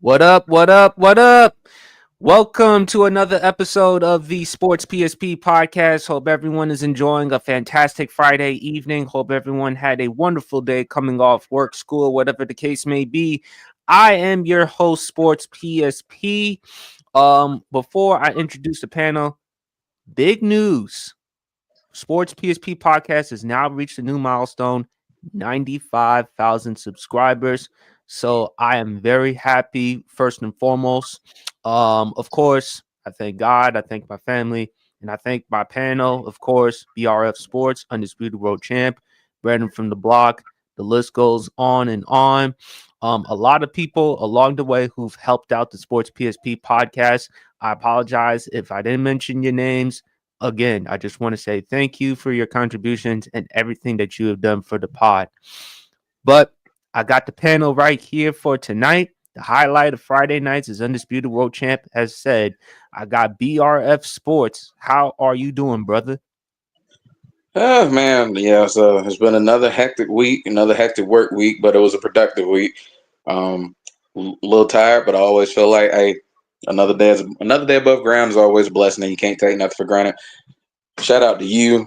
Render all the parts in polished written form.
What up? What up? What up? Welcome to another episode of the Sports PSP podcast. Hope everyone is enjoying a fantastic Friday evening. Hope everyone had a wonderful day coming off work, school, whatever the case may be. I am your host, Sports PSP. Before I introduce the panel, big news. Sports PSP podcast has now reached a new milestone, 95,000 subscribers. So I am very happy, first and foremost. Of course, I thank God, I thank my family, and I thank my panel, of course, BRF Sports, Undisputed World Champ, Brandon from the block. The list goes on and on. A lot of people along the way who've helped out the Sports PSP podcast. I apologize if I didn't mention your names. Again, I just want to say thank you for your contributions and everything that you have done for the pod. But I got the panel right here for tonight. The highlight of Friday nights is Undisputed World Champ has said. I got BRF Sports. How are you doing, brother? Oh man, yeah. So it's been another hectic week, another hectic work week, but it was a productive week. A little tired, but I always feel like, hey, another day above ground is always a blessing, and you can't take nothing for granted. Shout out to you.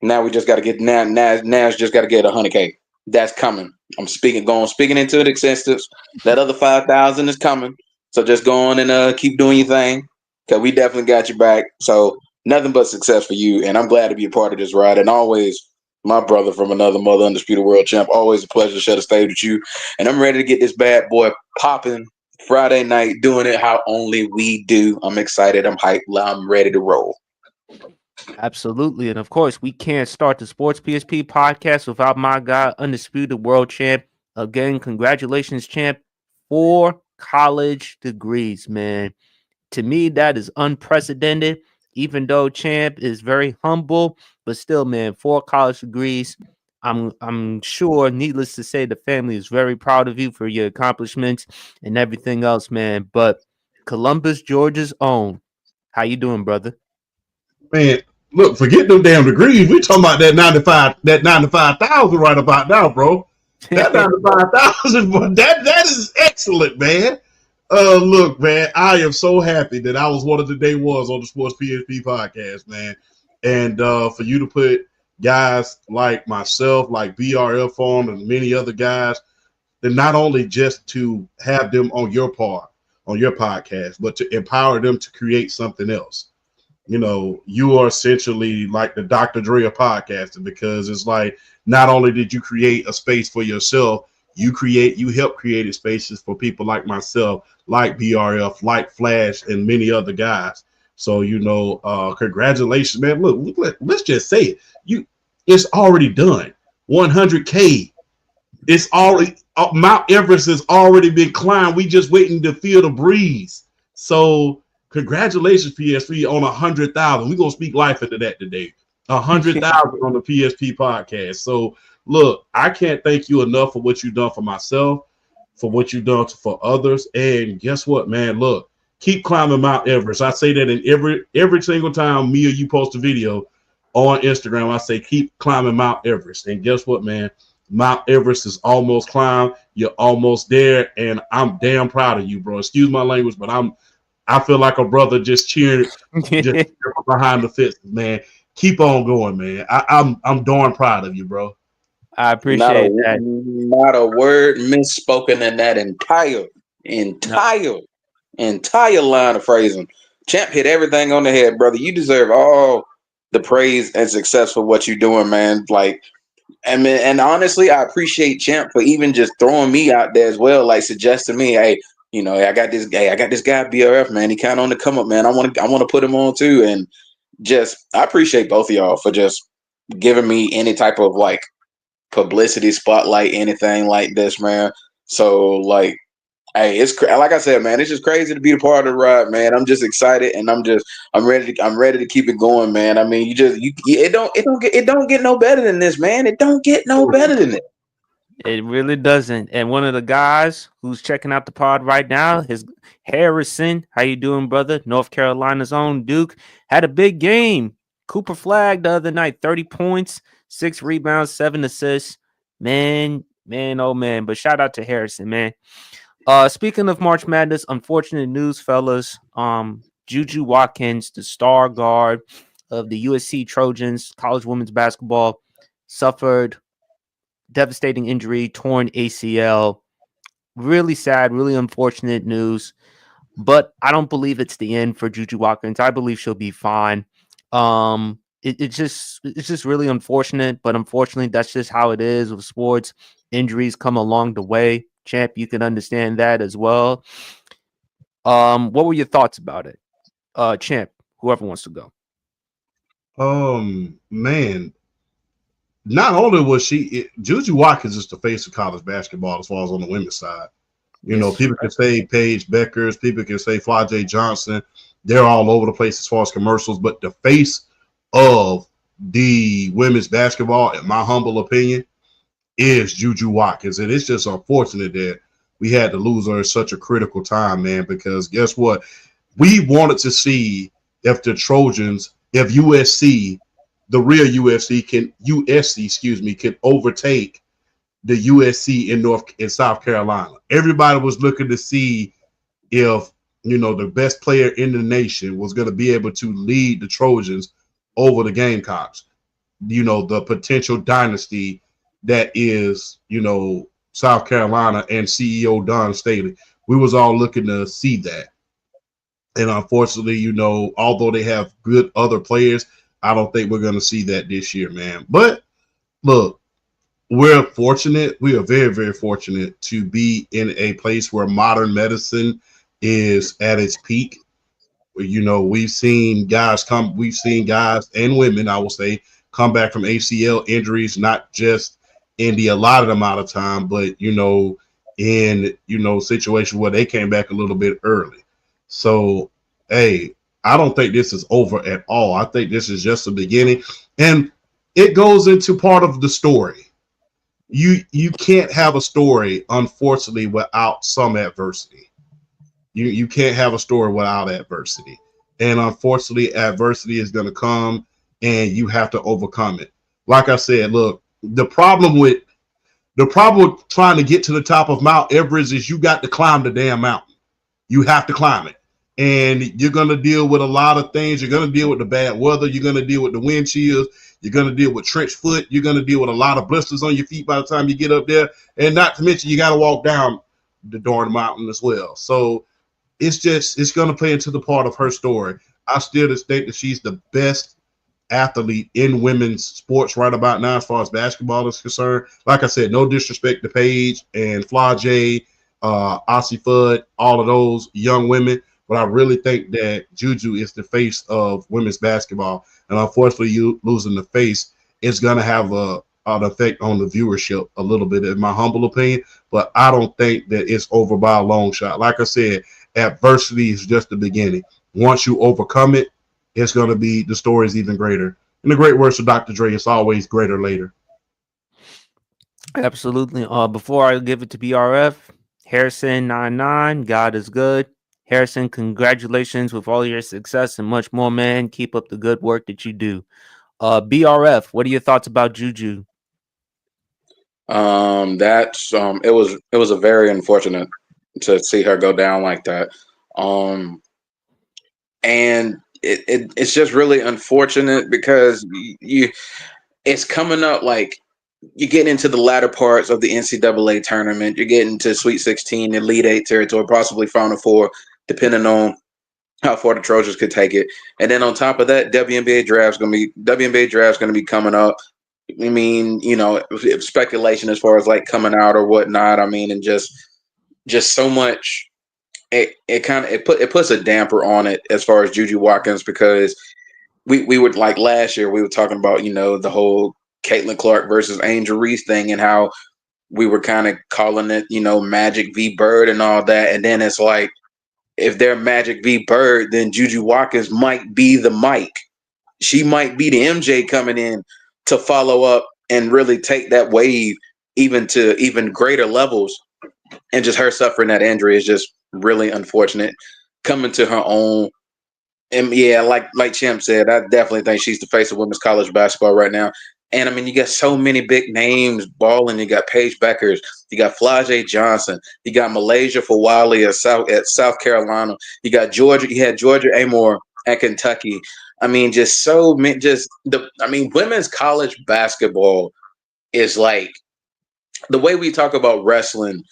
Now we just got to get Now's just got to get 100K. That's coming. I'm speaking into the existence. That other 5,000 is coming. So just go on and keep doing your thing, cause we definitely got your back. So nothing but success for you, and I'm glad to be a part of this ride. And always, my brother from another mother, Undisputed World Champ. Always a pleasure to share the stage with you. And I'm ready to get this bad boy popping Friday night, doing it how only we do. I'm excited. I'm hyped. I'm ready to roll. Absolutely. And of course, we can't start the Sports PSP podcast without my guy, Undisputed World Champ. Again, congratulations, champ. 4 college degrees, man. To me, that is unprecedented. Even though champ is very humble, but still, man, 4 college degrees. I'm sure, needless to say, the family is very proud of you for your accomplishments and everything else, man. But Columbus, Georgia's own. How you doing, brother? Man, look, forget them damn degrees. We talking about that 95,000 right about now, bro. That 95,000, that is excellent, man. Look, man, I am so happy that I was one of the day ones on the Sports PSP podcast, man. And for you to put guys like myself, like BRF Farm and many other guys, then not only just to have them on your podcast, but to empower them to create something else. You know, you are essentially like the Dr. Dre of podcasting, because it's like not only did you create a space for yourself, you help create spaces for people like myself, like BRF, like Flash, and many other guys. So, congratulations, man. Look, let's just say it. It's already done. 100K. It's already Mount Everest has already been climbed. We just waiting to feel the breeze. So congratulations, PSP, on 100,000. We're gonna speak life into that today. 100,000 on the PSP podcast. So look, I can't thank you enough for what you've done for myself, for what you've done for others. And guess what, man? Look, keep climbing Mount Everest. I say that in every single time me or you post a video on Instagram. I say keep climbing Mount Everest. And guess what, man? Mount Everest is almost climbed. You're almost there, and I'm damn proud of you, bro. Excuse my language, but I feel like a brother just cheering behind the fence, man. Keep on going, man. I'm darn proud of you, bro. I appreciate that. Not a word misspoken in that entire line of phrasing. Champ hit everything on the head, brother. You deserve all the praise and success for what you're doing, man. And honestly, I appreciate Champ for even just throwing me out there as well, like suggesting me, hey, I got this guy BRF, man. He kind of on the come up, man. I want to put him on too, and I appreciate both of y'all for just giving me any type of like publicity spotlight, anything like this, man. So like, hey, like I said, man, it's just crazy to be a part of the ride, man. I'm just excited, and I'm ready to keep it going, man. I mean, it don't get no better than this, man. It don't get no better than it. It really doesn't. And one of the guys who's checking out the pod right now is Harrison. How you doing, brother? North Carolina's own Duke had a big game. Cooper Flag the other night, 30 points, 6 rebounds, 7 assists. Man, oh man. But shout out to Harrison, man. Speaking of March Madness, unfortunate news, fellas. JuJu Watkins, the star guard of the USC Trojans, college women's basketball, suffered devastating injury, torn ACL. Really sad, really unfortunate news. But I don't believe it's the end for JuJu Watkins. I believe she'll be fine. It's just really unfortunate, but unfortunately, that's just how it is with sports. Injuries come along the way. Champ, you can understand that as well. What were your thoughts about it? Champ, whoever wants to go. Man, not only was JuJu Watkins is the face of college basketball as far as on the women's side. Yes, People can say Paige Beckers, people can say Fly J. Johnson. They're all over the place as far as commercials, but the face of the women's basketball, in my humble opinion, is JuJu Watkins. And it's just unfortunate that we had to lose her at such a critical time, man, because guess what? We wanted to see if the Trojans, if USC, the real USC can overtake the USC in South Carolina. Everybody was looking to see if the best player in the nation was going to be able to lead the Trojans over the Gamecocks. The potential dynasty that is South Carolina and CEO Don Staley. We was all looking to see that. And unfortunately, although they have good other players, I don't think we're going to see that this year, man. But look, we're fortunate. We are very, very fortunate to be in a place where modern medicine is at its peak. We've seen guys and women, I will say, come back from ACL injuries, not just in the allotted amount of time, but in situations where they came back a little bit early. So, hey, I don't think this is over at all. I think this is just the beginning, and it goes into part of the story. You can't have a story, unfortunately, without some adversity. You can't have a story without adversity, and unfortunately, adversity is going to come, and you have to overcome it. Like I said, look, the problem with trying to get to the top of Mount Everest is you got to climb the damn mountain. You have to climb it. And you're going to deal with a lot of things. You're going to deal with the bad weather. You're going to deal with the wind chills. You're going to deal with trench foot. You're going to deal with a lot of blisters on your feet by the time you get up there. And not to mention, you got to walk down the darn mountain as well. So it's going to play into the part of her story. I still just think that she's the best athlete in women's sports right about now as far as basketball is concerned. Like I said, no disrespect to Paige and Fly J, Aussie Fudd, all of those young women. But I really think that JuJu is the face of women's basketball. And unfortunately, you losing the face is going to have an effect on the viewership a little bit, in my humble opinion. But I don't think that it's over by a long shot. Like I said, adversity is just the beginning. Once you overcome it, it's going to be, the story is even greater. In the great words of Dr. Dre, it's always greater later. Absolutely. Before I give it to BRF, Harrison99, God is good. Harrison, congratulations with all your success and much more, man. Keep up the good work that you do. BRF, what are your thoughts about JuJu? That's it was a very unfortunate to see her go down like that. And it's just really unfortunate because it's coming up like you're getting into the latter parts of the NCAA tournament. You're getting to Sweet 16, Elite 8 territory, possibly Final Four, depending on how far the Trojans could take it. And then on top of that, WNBA draft's going to be coming up. I mean, speculation as far as like coming out or whatnot. I mean, and just so much. It puts a damper on it as far as JuJu Watkins, because we would, like last year, we were talking about the whole Caitlin Clark versus Angel Reese thing, and how we were kind of calling it Magic v Bird and all that. And then it's like, if they're Magic v Bird, then JuJu Watkins might be the Mike. She might be the MJ coming in to follow up and really take that wave to even greater levels. And just her suffering that injury is just really unfortunate. Coming to her own. And yeah, like Champ said, I definitely think she's the face of women's college basketball right now. And I mean, you got so many big names balling. You got Paige Beckers, You got Flajay Johnson. You got Malaysia for Wiley at South Carolina. You got Georgia. You had Georgia Amore at Kentucky. I mean, women's college basketball is like the way we talk about wrestling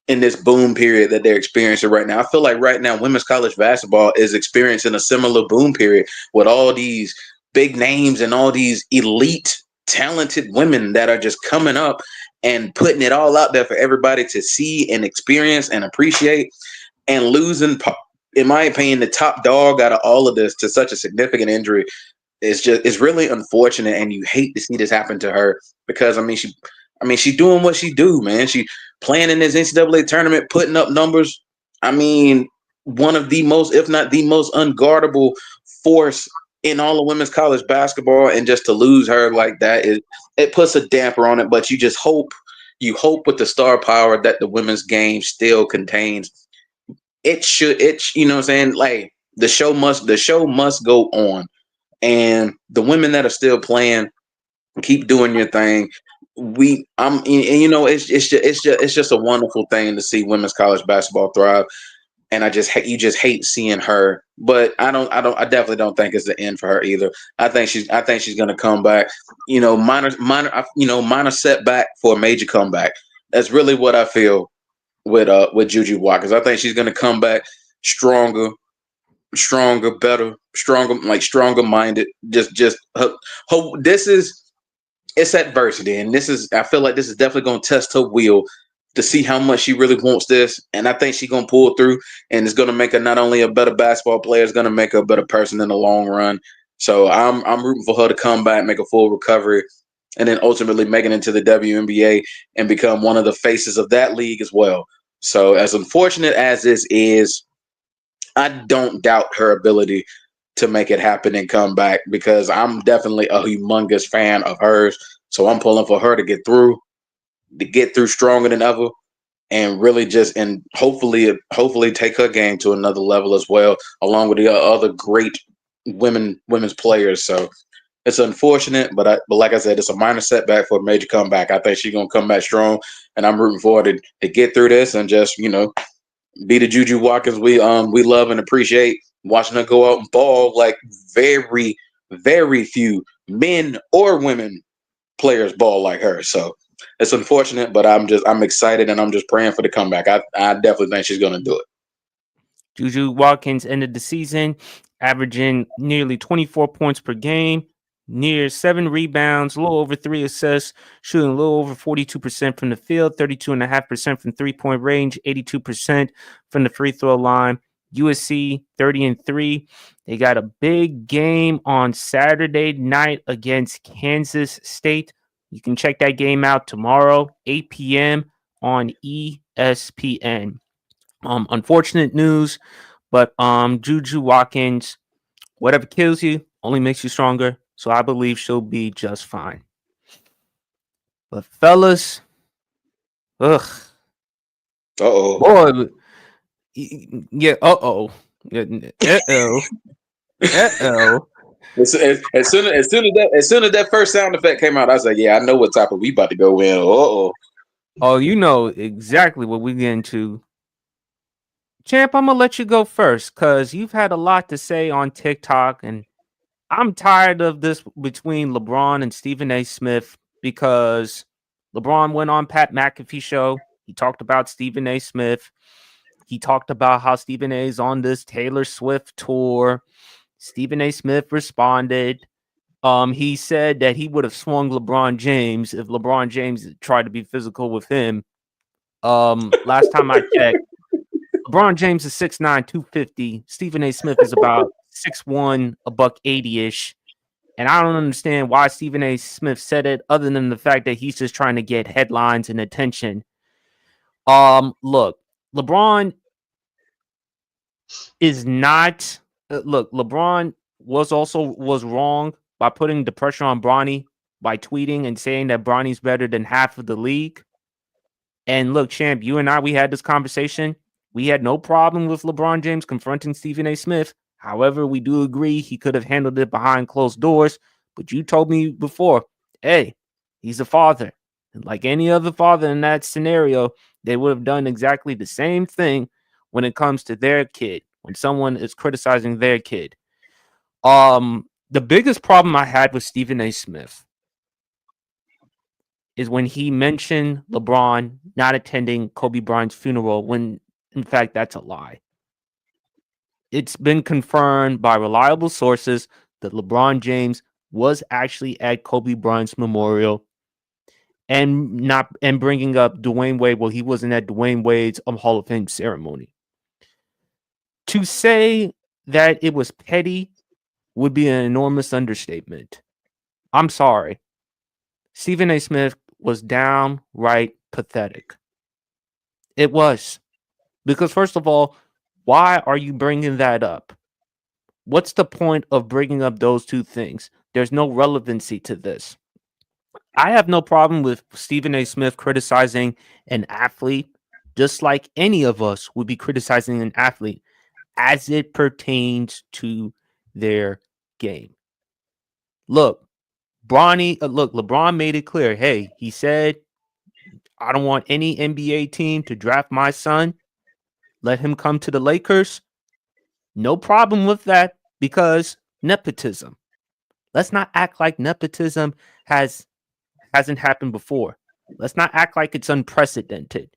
in this boom period that they're experiencing right now. I feel like right now women's college basketball is experiencing a similar boom period with all these big names and all these elite, talented women that are just coming up and putting it all out there for everybody to see and experience and appreciate, and losing, in my opinion, the top dog out of all of this to such a significant injury. It's really unfortunate, and you hate to see this happen to her because she's doing what she do, man. She playing in this NCAA tournament, putting up numbers. I mean, one of the most, if not the most, unguardable force in all of women's college basketball, and just to lose her like that, it puts a damper on it. But you just hope with the star power that the women's game still contains. You know what I'm saying? Like the show must go on. And the women that are still playing, keep doing your thing. It's just a wonderful thing to see women's college basketball thrive. And you just hate seeing her, but I definitely don't think it's the end for her either. I think she's going to come back. Minor setback for a major comeback. That's really what I feel with JuJu Watkins. I think she's going to come back stronger, better, stronger minded. It's adversity, and I feel like this is definitely going to test her will to see how much she really wants this. And I think she's going to pull through, and it's going to make her not only a better basketball player, it's going to make her a better person in the long run. So I'm rooting for her to come back, make a full recovery, and then ultimately make it into the WNBA and become one of the faces of that league as well. So as unfortunate as this is, I don't doubt her ability to make it happen and come back, because I'm definitely a humongous fan of hers. So I'm pulling for her to get through stronger than ever, and really and hopefully take her game to another level as well, along with the other great women's players. So it's unfortunate, but like I said, it's a minor setback for a major comeback. I think she's gonna come back strong, and I'm rooting for her to get through this and just be the JuJu Watkins we love and appreciate, watching her go out and ball like very, very few men or women players ball like her. So it's unfortunate, but I'm excited, and I'm just praying for the comeback. I definitely think she's going to do it. JuJu Watkins ended the season averaging nearly 24 points per game, near 7 rebounds, a little over 3 assists, shooting a little over 42% from the field, 32.5% from three-point range, 82% from the free throw line. USC 30-3. They got a big game on Saturday night against Kansas State. You can check that game out tomorrow, 8 p.m. on ESPN. Unfortunate news, but JuJu Watkins, whatever kills you only makes you stronger. So I believe she'll be just fine. But fellas, boy, yeah, As soon as that first sound effect came out, I was like, yeah, I know what topic we about to go in. Oh, you know exactly what we get into. Champ, I'm gonna let you go first because you've had a lot to say on TikTok, and I'm tired of this between LeBron and Stephen A. Smith, because LeBron went on Pat McAfee show. He talked about Stephen A. Smith. He talked about how Stephen A. is on this Taylor Swift tour. Stephen A. Smith responded. He said that he would have swung LeBron James if LeBron James tried to be physical with him. Last time I checked, LeBron James is 6'9", 250. Stephen A. Smith is about 6'1", $180-ish. And I don't understand why Stephen A. Smith said it, other than the fact that he's just trying to get headlines and attention. Look, LeBron is not. LeBron was wrong by putting the pressure on Bronny by tweeting and saying that Bronny's better than half of the league. And look, champ, you and I, we had this conversation. We had no problem with LeBron James confronting Stephen A. Smith. However, we do agree he could have handled it behind closed doors. But you told me before, hey, he's a father. Like any other father in that scenario, they would have done exactly the same thing when it comes to their kid, when someone is criticizing their kid. The biggest problem I had with Stephen A. Smith is when he mentioned LeBron not attending Kobe Bryant's funeral, when in fact that's a lie. It's been confirmed by reliable sources that LeBron James was actually at Kobe Bryant's memorial, and bringing up Dwayne Wade. Well, he wasn't at Dwayne Wade's Hall of Fame ceremony. To say that it was petty would be an enormous understatement. I'm sorry. Stephen A. Smith was downright pathetic. It was. Because, first of all, why are you bringing that up? What's the point of bringing up those two things? There's no relevancy to this. I have no problem with Stephen A. Smith criticizing an athlete, just like any of us would be criticizing an athlete as it pertains to their game. Look, LeBron made it clear. Hey, he said, I don't want any NBA team to draft my son. Let him come to the Lakers. No problem with that, because nepotism. Let's not act like nepotism hasn't happened before. Let's not act like it's unprecedented.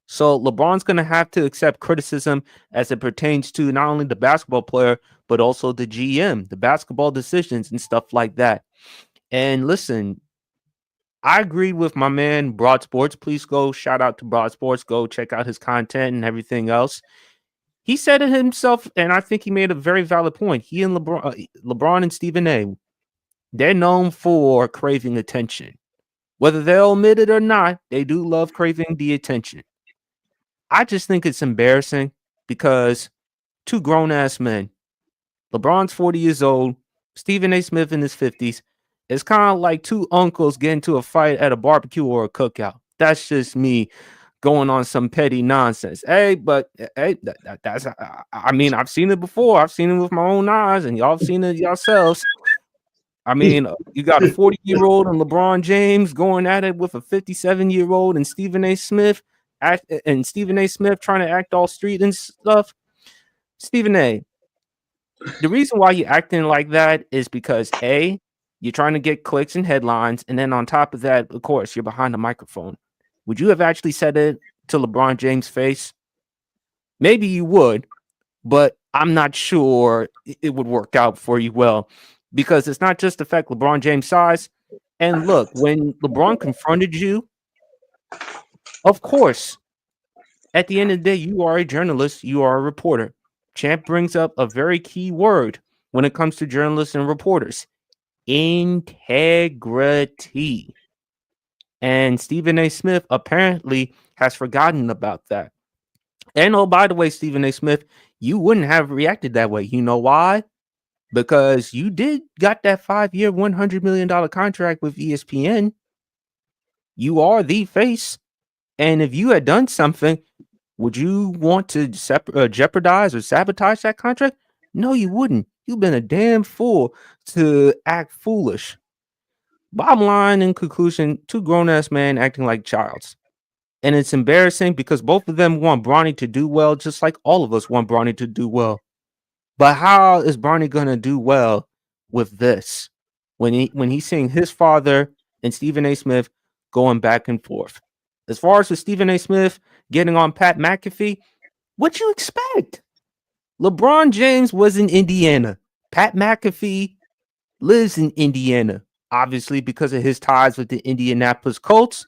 So LeBron's going to have to accept criticism as it pertains to not only the basketball player, but also the GM, the basketball decisions and stuff like that. And listen, I agree with my man, Broad Sports. Please go shout out to Broad Sports. Go check out his content and everything else. He said it himself, and I think he made a very valid point. He and LeBron and Stephen A., they're known for craving attention. Whether they'll admit it or not, they do love craving the attention. I just think it's embarrassing because two grown-ass men, LeBron's 40 years old, Stephen A. Smith in his 50s, it's kind of like two uncles getting into a fight at a barbecue or a cookout. That's just me going on some petty nonsense. Hey, that's, I mean, I've seen it before. I've seen it with my own eyes, and y'all have seen it yourselves. I mean, you got a 40-year-old and LeBron James going at it with a 57-year-old and Stephen A. Smith, trying to act all street and stuff. Stephen A., the reason why you're acting like that is because A, you're trying to get clicks and headlines, and then on top of that, of course, you're behind the microphone. Would you have actually said it to LeBron James' face? Maybe you would, but I'm not sure it would work out for you well, because it's not just affect LeBron James' size. And look, when LeBron confronted you, of course, at the end of the day, you are a journalist, you are a reporter. Champ brings up a very key word when it comes to journalists and reporters: integrity. And Stephen A. Smith apparently has forgotten about that. And oh, by the way, Stephen A. Smith, you wouldn't have reacted that way. You know why? Because you did got that 5-year, $100 million contract with ESPN. You are the face. And if you had done something, would you want to jeopardize or sabotage that contract? No, you wouldn't. You've been a damn fool to act foolish. Bottom line, in conclusion, two grown-ass men acting like childs. And it's embarrassing because both of them want Bronny to do well, just like all of us want Bronny to do well. But how is Bronny going to do well with this when he's seeing his father and Stephen A. Smith going back and forth? As far as with Stephen A. Smith getting on Pat McAfee, what you expect? LeBron James was in Indiana. Pat McAfee lives in Indiana, obviously because of his ties with the Indianapolis Colts.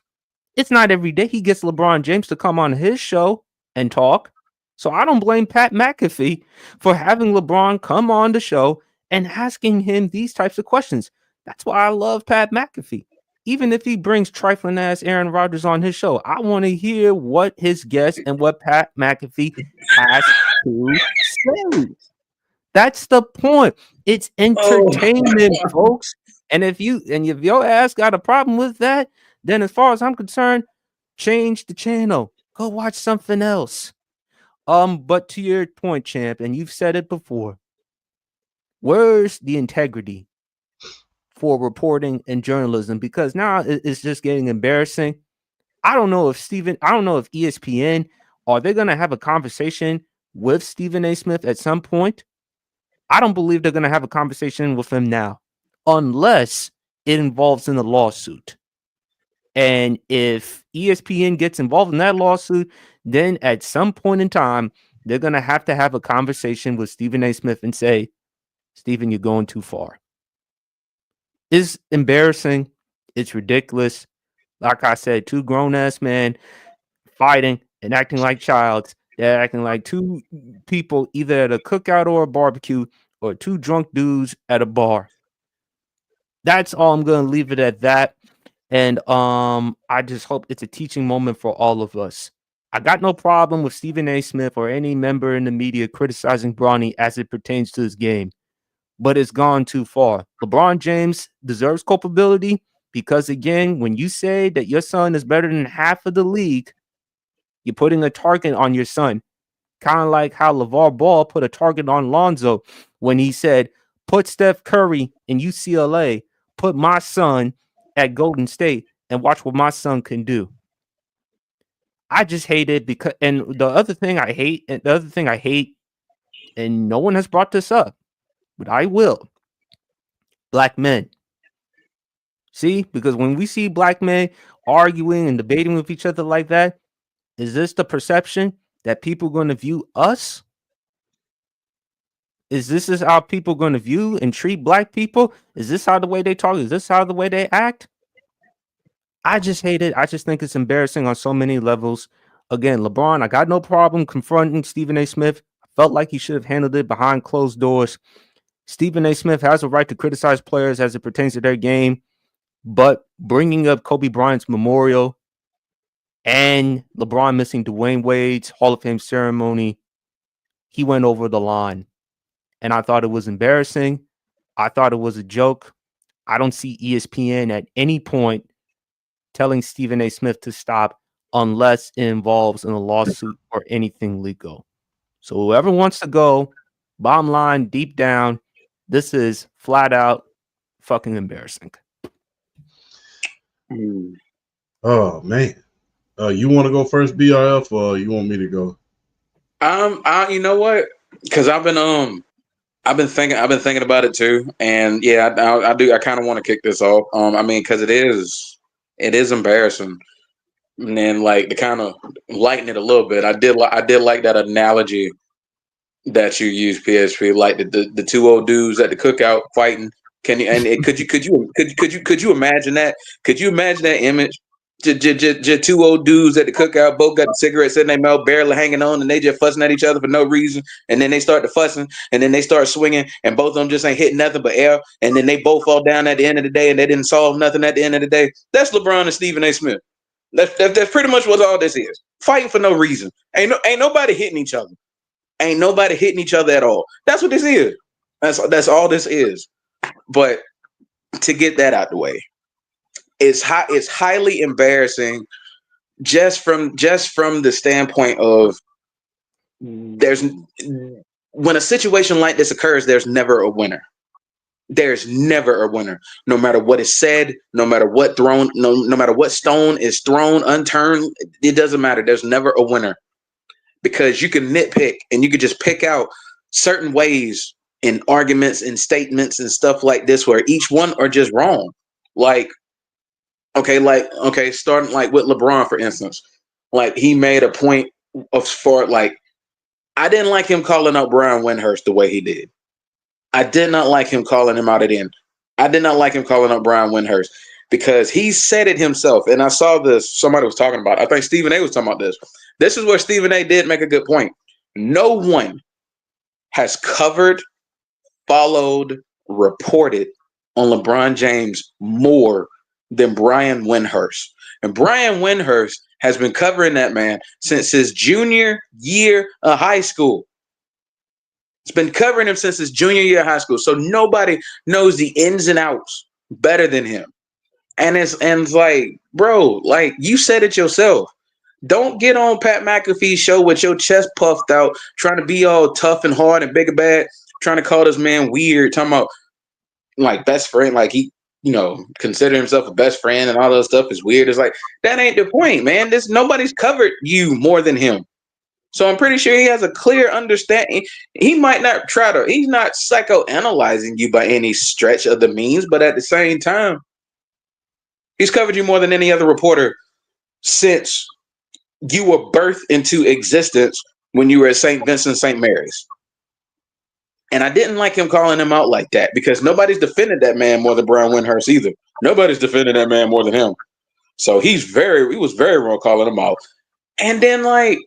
It's not every day he gets LeBron James to come on his show and talk. So I don't blame Pat McAfee for having LeBron come on the show and asking him these types of questions. That's why I love Pat McAfee. Even if he brings trifling ass Aaron Rodgers on his show, I want to hear what his guest and what Pat McAfee has to say. That's the point. It's entertainment, folks. And if your ass got a problem with that, then as far as I'm concerned, change the channel. Go watch something else. But to your point, champ, and you've said it before, where's the integrity for reporting and journalism, because now it's just getting embarrassing. I don't know if ESPN, are they going to have a conversation with Stephen A. Smith at some point? I don't believe they're going to have a conversation with him now, unless it involves in a lawsuit. And if ESPN gets involved in that lawsuit, then at some point in time, they're going to have a conversation with Stephen A. Smith and say, Stephen, you're going too far. It's embarrassing. It's ridiculous. Like I said, two grown-ass men fighting and acting like childs. They're acting like two people either at a cookout or a barbecue, or two drunk dudes at a bar. That's all. I'm going to leave it at that. And I just hope it's a teaching moment for all of us. I got no problem with Stephen A. Smith or any member in the media criticizing Bronny as it pertains to his game, but it's gone too far. LeBron James deserves culpability because, again, when you say that your son is better than half of the league, you're putting a target on your son. Kind of like how LeVar Ball put a target on Lonzo when he said, put Steph Curry in UCLA, put my son at Golden State, and watch what my son can do. I just hate it because, and the other thing I hate, and no one has brought this up, but I will. Black men. See, because when we see black men arguing and debating with each other like that, is this the perception that people are going to view us? Is this how people are going to view and treat black people? Is this how the way they talk? Is this how the way they act? I just hate it. I just think it's embarrassing on so many levels. Again, LeBron, I got no problem confronting Stephen A. Smith. I felt like he should have handled it behind closed doors. Stephen A. Smith has a right to criticize players as it pertains to their game, but bringing up Kobe Bryant's memorial and LeBron missing Dwayne Wade's Hall of Fame ceremony, he went over the line. And I thought it was embarrassing. I thought it was a joke. I don't see ESPN at any point telling Stephen A. Smith to stop unless it involves in a lawsuit or anything legal. So whoever wants to go, bottom line, deep down, this is flat out fucking embarrassing. Oh man. You want to go first, BRF, or you want me to go? You know what? Because I've been thinking about it too, and yeah, I do. I kind of want to kick this off. I mean, because it is embarrassing, and then like to kind of lighten it a little bit. I did like that analogy that you used, PSP, like the two old dudes at the cookout fighting. Could you imagine that? Could you imagine that image? Just two old dudes at the cookout, both got the cigarettes in their mouth, barely hanging on, and they just fussing at each other for no reason. And then they start to fussing, and then they start swinging, and both of them just ain't hitting nothing but air. And then they both fall down at the end of the day, and they didn't solve nothing at the end of the day. That's LeBron and Stephen A. Smith. That's pretty much what all this is. Fighting for no reason. Ain't nobody hitting each other. Ain't nobody hitting each other at all. That's what this is. That's all this is. But to get that out the way, it's highly embarrassing just from the standpoint of when a situation like this occurs, there's never a winner. There's never a winner. No matter what is said, no matter what no matter what stone is thrown, unturned, it doesn't matter. There's never a winner. Because you can nitpick and you can just pick out certain ways in arguments and statements and stuff like this where each one are just wrong. Starting like with LeBron, for instance, like he made a point I didn't like him calling out Brian Windhurst the way he did. I did not like him calling him out at the end. I did not like him calling out Brian Windhurst because he said it himself. And I saw this, somebody was talking about it. I think Stephen A. was talking about this. This is where Stephen A. did make a good point. No one has covered, followed, reported on LeBron James more than Brian Windhurst. And Brian Windhurst has been covering that man since his junior year of high school. It's been covering him since his junior year of high school. So nobody knows the ins and outs better than him. And it's like, bro, like you said it yourself. Don't get on Pat McAfee's show with your chest puffed out, trying to be all tough and hard and big and bad, trying to call this man weird, talking about like best friend, like consider himself a best friend and all that stuff is weird. It's like, that ain't the point, man. Nobody's covered you more than him. So I'm pretty sure he has a clear understanding. He might not he's not psychoanalyzing you by any stretch of the means, but at the same time, he's covered you more than any other reporter since you were birthed into existence when you were at St. Vincent St. Mary's. And I didn't like him calling him out like that because nobody's defended that man more than Brian Windhurst either. Nobody's defended that man more than him. So he was very wrong calling him out. And then, like,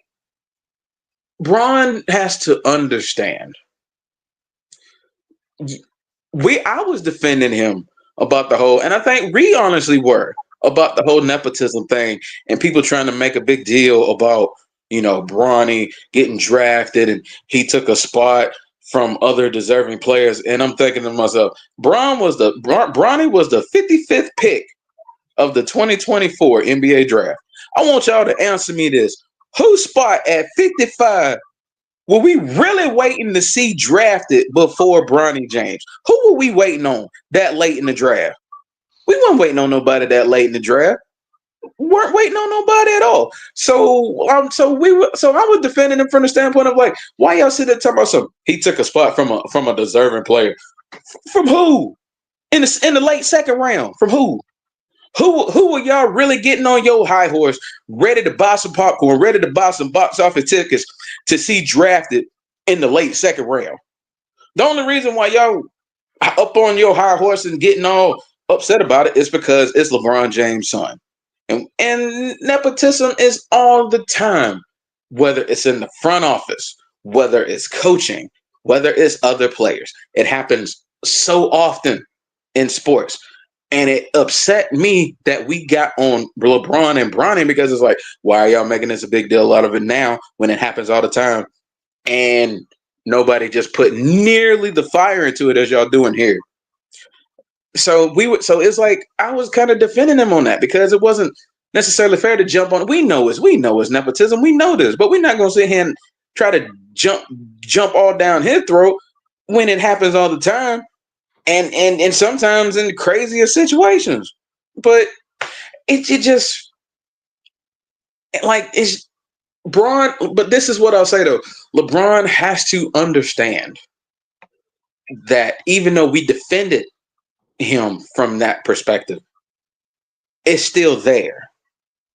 Bron has to understand. I was defending him about the whole, and I think we honestly were, about the whole nepotism thing and people trying to make a big deal about, Bronny getting drafted and he took a spot from other deserving players. And I'm thinking to myself, Bronny was the 55th pick of the 2024 NBA draft. I want y'all to answer me this. Whose spot at 55 were we really waiting to see drafted before Bronny James? Who were we waiting on that late in the draft? We weren't waiting on nobody that late in the draft. Weren't waiting on nobody at all. So I was defending him from the standpoint of, like, why y'all sit there talking about something? He took a spot from a deserving player. From who? In the late second round. From who? Who are y'all really getting on your high horse, ready to buy some popcorn, ready to buy some box office tickets to see drafted in the late second round? The only reason why y'all up on your high horse and getting all upset about it is because it's LeBron James' son. And nepotism is all the time, whether it's in the front office, whether it's coaching, whether it's other players. It happens so often in sports. And it upset me that we got on LeBron and Bronny because it's like, why are y'all making this a big deal out of it now when it happens all the time? And nobody just put nearly the fire into it as y'all doing here. So it's like I was kind of defending him on that because it wasn't necessarily fair to jump on. We know it's nepotism. We know this, but we're not going to sit here and try to jump all down his throat when it happens all the time. And sometimes in crazier situations, but it just like it's Bron. But this is what I'll say though: LeBron has to understand that even though we defended him from that perspective, it's still there.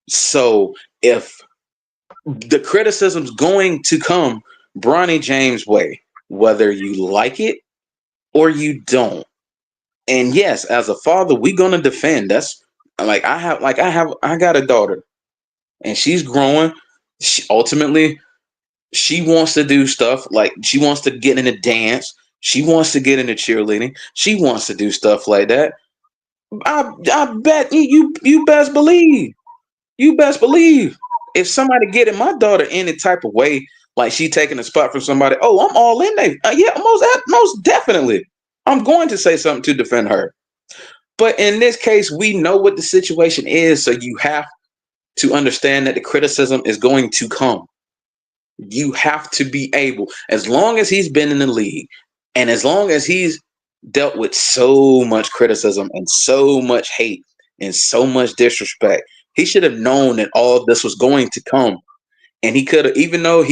So if the criticism's going to come Bronny James' way, whether you like it or you don't. And yes, as a father, we're gonna defend. That's I got a daughter and she's growing. Ultimately, she wants to do stuff like she wants to get into dance. She wants to get into cheerleading. She wants to do stuff like that. I bet you best believe. You best believe. If somebody getting my daughter any type of way, like she taking a spot from somebody, oh, I'm all in there. Yeah, most definitely. I'm going to say something to defend her. But in this case, we know what the situation is, so you have to understand that the criticism is going to come. You have to be able, as long as he's been in the league, and as long as he's dealt with so much criticism and so much hate and so much disrespect, he should have known that all of this was going to come. And he could have, even though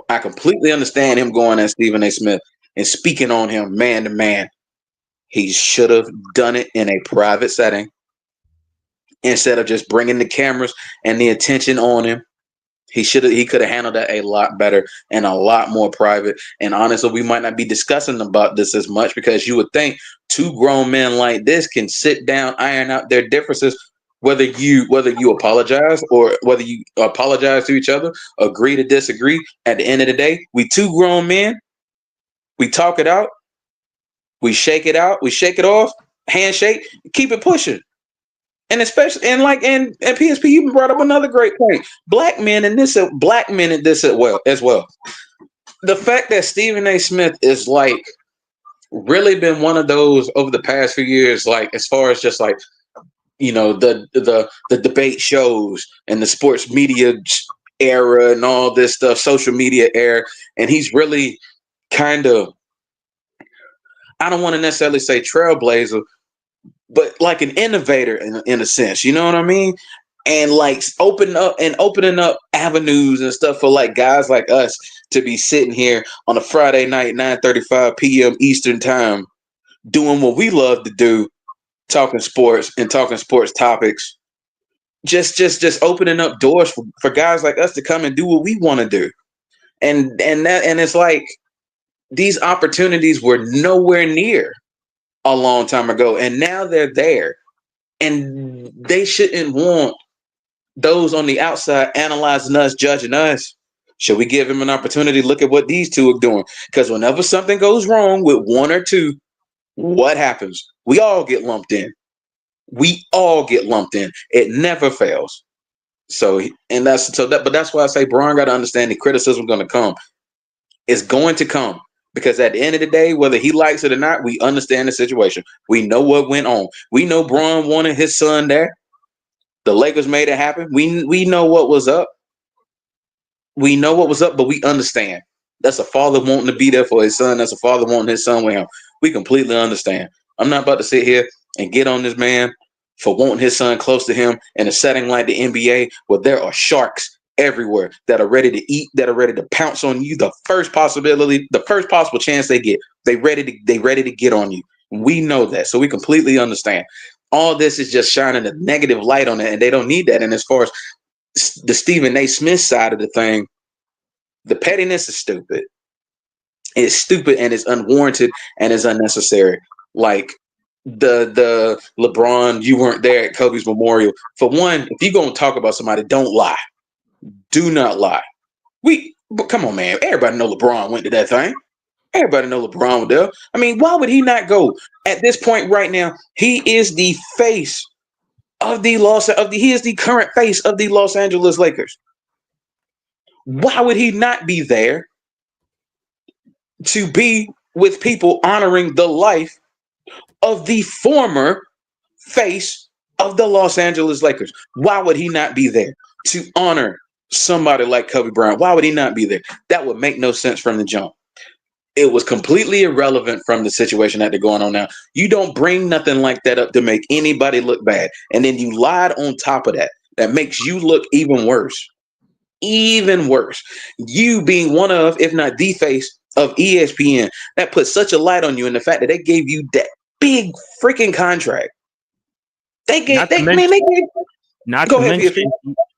I completely understand him going at Stephen A. Smith and speaking on him man to man. He should have done it in a private setting instead of just bringing the cameras and the attention on him. He could have handled that a lot better and a lot more private. And honestly, we might not be discussing about this as much because you would think two grown men like this can sit down, iron out their differences, whether you apologize or whether you apologize to each other, agree to disagree. At the end of the day, we two grown men. We talk it out. We shake it out. We shake it off. Handshake. Keep it pushing. And especially and PSP, you brought up another great point. Black men in this as well. The fact that Stephen A. Smith is like really been one of those over the past few years, like as far as just like the debate shows and the sports media era and all this stuff, social media era, and he's really kind of, I don't want to necessarily say trailblazer, but like an innovator in a sense. You know what I mean? And like opening up avenues and stuff for like guys like us to be sitting here on a Friday night, 9:35 p.m. Eastern time, doing what we love to do, talking sports and talking sports topics. Just opening up doors for guys like us to come and do what we want to do. And it's like these opportunities were nowhere near a long time ago, and now they're there. And they shouldn't want those on the outside analyzing us, judging us. Should we give him an opportunity to look at what these two are doing? Because whenever something goes wrong with one or two, what happens? We all get lumped in. We all get lumped in. It never fails. But that's why I say Bron got to understand the criticism going to come. It's going to come. Because at the end of the day, whether he likes it or not, we understand the situation. We know what went on. We know Bron wanted his son there. The Lakers made it happen. We know what was up. We know what was up, but we understand. That's a father wanting to be there for his son. That's a father wanting his son with him. We completely understand. I'm not about to sit here and get on this man for wanting his son close to him in a setting like the NBA where there are sharks everywhere that are ready to eat, that are ready to pounce on you. The first possible chance they get, they ready to get on you. We know that, so we completely understand. All this is just shining a negative light on it, and they don't need that. And as far as the Stephen A. Smith side of the thing, the pettiness is stupid. It's stupid and it's unwarranted and it's unnecessary. Like the LeBron, you weren't there at Kobe's memorial. For one, if you're gonna talk about somebody, don't lie. Do not lie. But come on, man. Everybody know LeBron went to that thing. Everybody know LeBron was there. I mean, why would he not go? At this point right now, he is the face of he is the current face of the Los Angeles Lakers. Why would he not be there to be with people honoring the life of the former face of the Los Angeles Lakers? Why would he not be there to honor somebody like Kobe Bryant? Why would he not be there? That would make no sense from the jump. It was completely irrelevant from the situation that they're going on now. You don't bring nothing like that up to make anybody look bad. And then you lied on top of that. That makes you look even worse. Even worse. You being one of, if not the face of ESPN, that put such a light on you, and the fact that they gave you that big freaking contract.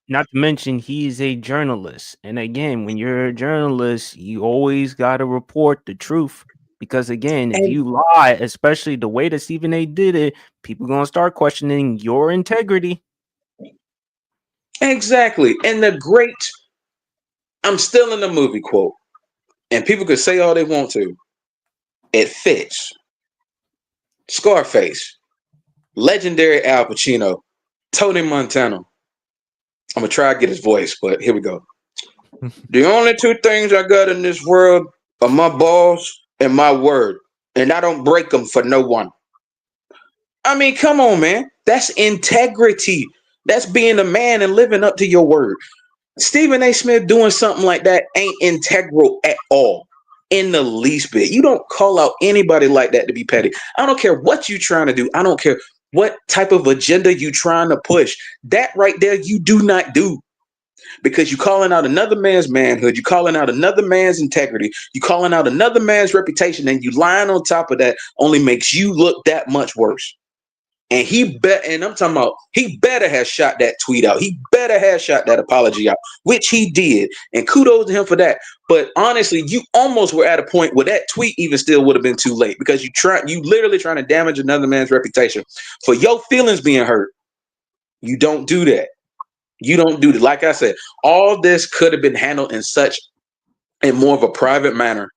Not to mention, he's a journalist. And again, when you're a journalist, you always got to report the truth. Because again, if you lie, especially the way that Stephen A. did it, people are going to start questioning your integrity. Exactly. And I'm still in the movie quote. And people could say all they want to. It fits. Scarface. Legendary Al Pacino. Tony Montana. I'm going to try to get his voice, but here we go. The only two things I got in this world are my balls and my word. And I don't break them for no one. I mean, come on, man. That's integrity. That's being a man and living up to your word. Stephen A. Smith doing something like that ain't integral at all. In the least bit. You don't call out anybody like that to be petty. I don't care what you're trying to do. I don't care what type of agenda you trying to push. That right there, you do not do. Because you're calling out another man's manhood. You're calling out another man's integrity. You're calling out another man's reputation. And you lying on top of that only makes you look that much worse. And I'm talking about, he better have shot that tweet out. He better have shot that apology out, which he did. And kudos to him for that. But honestly, you almost were at a point where that tweet even still would have been too late, because you literally trying to damage another man's reputation for your feelings being hurt. You don't do that. You don't do that. Like I said, all this could have been handled in more of a private manner,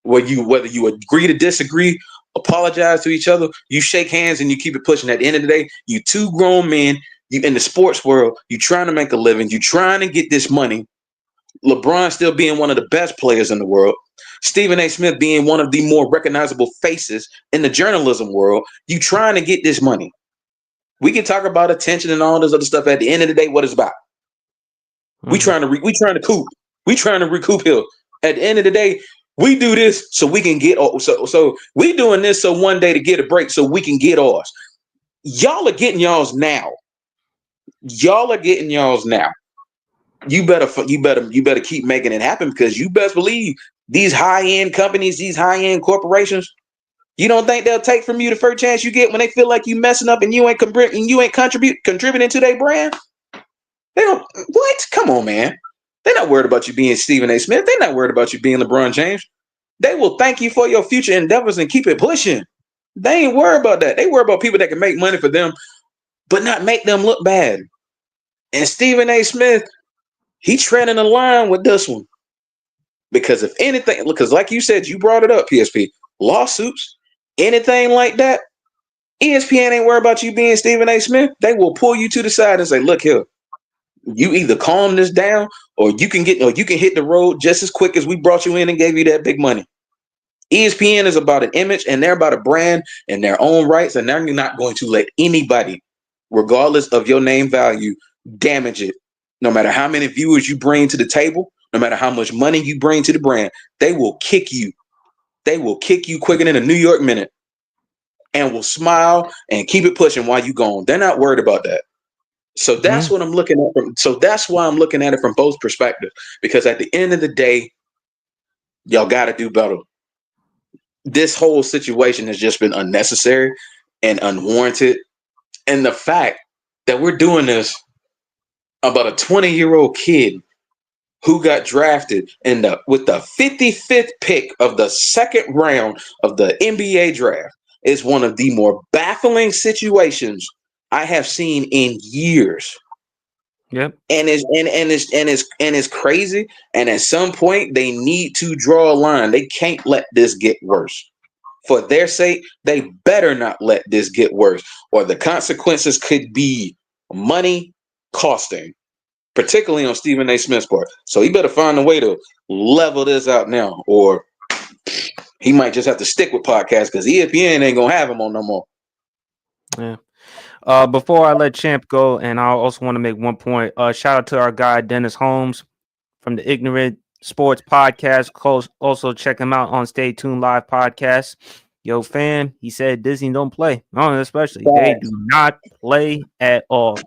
whether you agree to disagree, apologize to each other, you shake hands and you keep it pushing. At the end of the day, you two grown men, you in the sports world, you trying to make a living, you trying to get this money. LeBron still being one of the best players in the world. Stephen A. Smith being one of the more recognizable faces in the journalism world. You trying to get this money. We can talk about attention and all this other stuff. At the end of the day, what it's about. We trying to recoup here. At the end of the day, we do this so we can get so we doing this so one day to get a break so we can get ours. Y'all are getting y'all's now. Y'all are getting y'all's now. You better keep making it happen, because you best believe these high-end companies, these high-end corporations, you don't think they'll take from you the first chance you get when they feel like you messing up and you ain't contributing to their brand? They don't. What? Come on, man. They're not worried about you being Stephen A. Smith. They're not worried about you being LeBron James. They will thank you for your future endeavors and keep it pushing. They ain't worried about that. They worry about people that can make money for them, but not make them look bad. And Stephen A. Smith, he treading the line with this one. Because if anything, because like you said, you brought it up, PSP, lawsuits, anything like that, ESPN ain't worried about you being Stephen A. Smith. They will pull you to the side and say, look here, you either calm this down or you can hit the road just as quick as we brought you in and gave you that big money. ESPN is about an image, and they're about a brand in their own rights, and they're not going to let anybody, regardless of your name value, damage it. No matter how many viewers you bring to the table, no matter how much money you bring to the brand, they will kick you. They will kick you quicker than a New York minute, and will smile and keep it pushing while you gone. They're not worried about that. So that's what I'm looking at. So that's why I'm looking at it from both perspectives, because at the end of the day, y'all got to do better. This whole situation has just been unnecessary and unwarranted. And the fact that we're doing this about a 20-year-old kid who got drafted with the 55th pick of the second round of the NBA draft is one of the more baffling situations I have seen in years. Yep. And it's crazy. And at some point, they need to draw a line. They can't let this get worse. For their sake, they better not let this get worse, or the consequences could be money costing, particularly on Stephen A. Smith's part. So he better find a way to level this out now, or he might just have to stick with podcasts, because ESPN ain't gonna have him on no more. Yeah. Before I let Champ go, and I also want to make one point. Shout out to our guy Dennis Holmes from the Ignorant Sports Podcast. Also check him out on Stay Tuned Live Podcast. Yo, fan, he said Disney don't play. No, especially they do not play at all.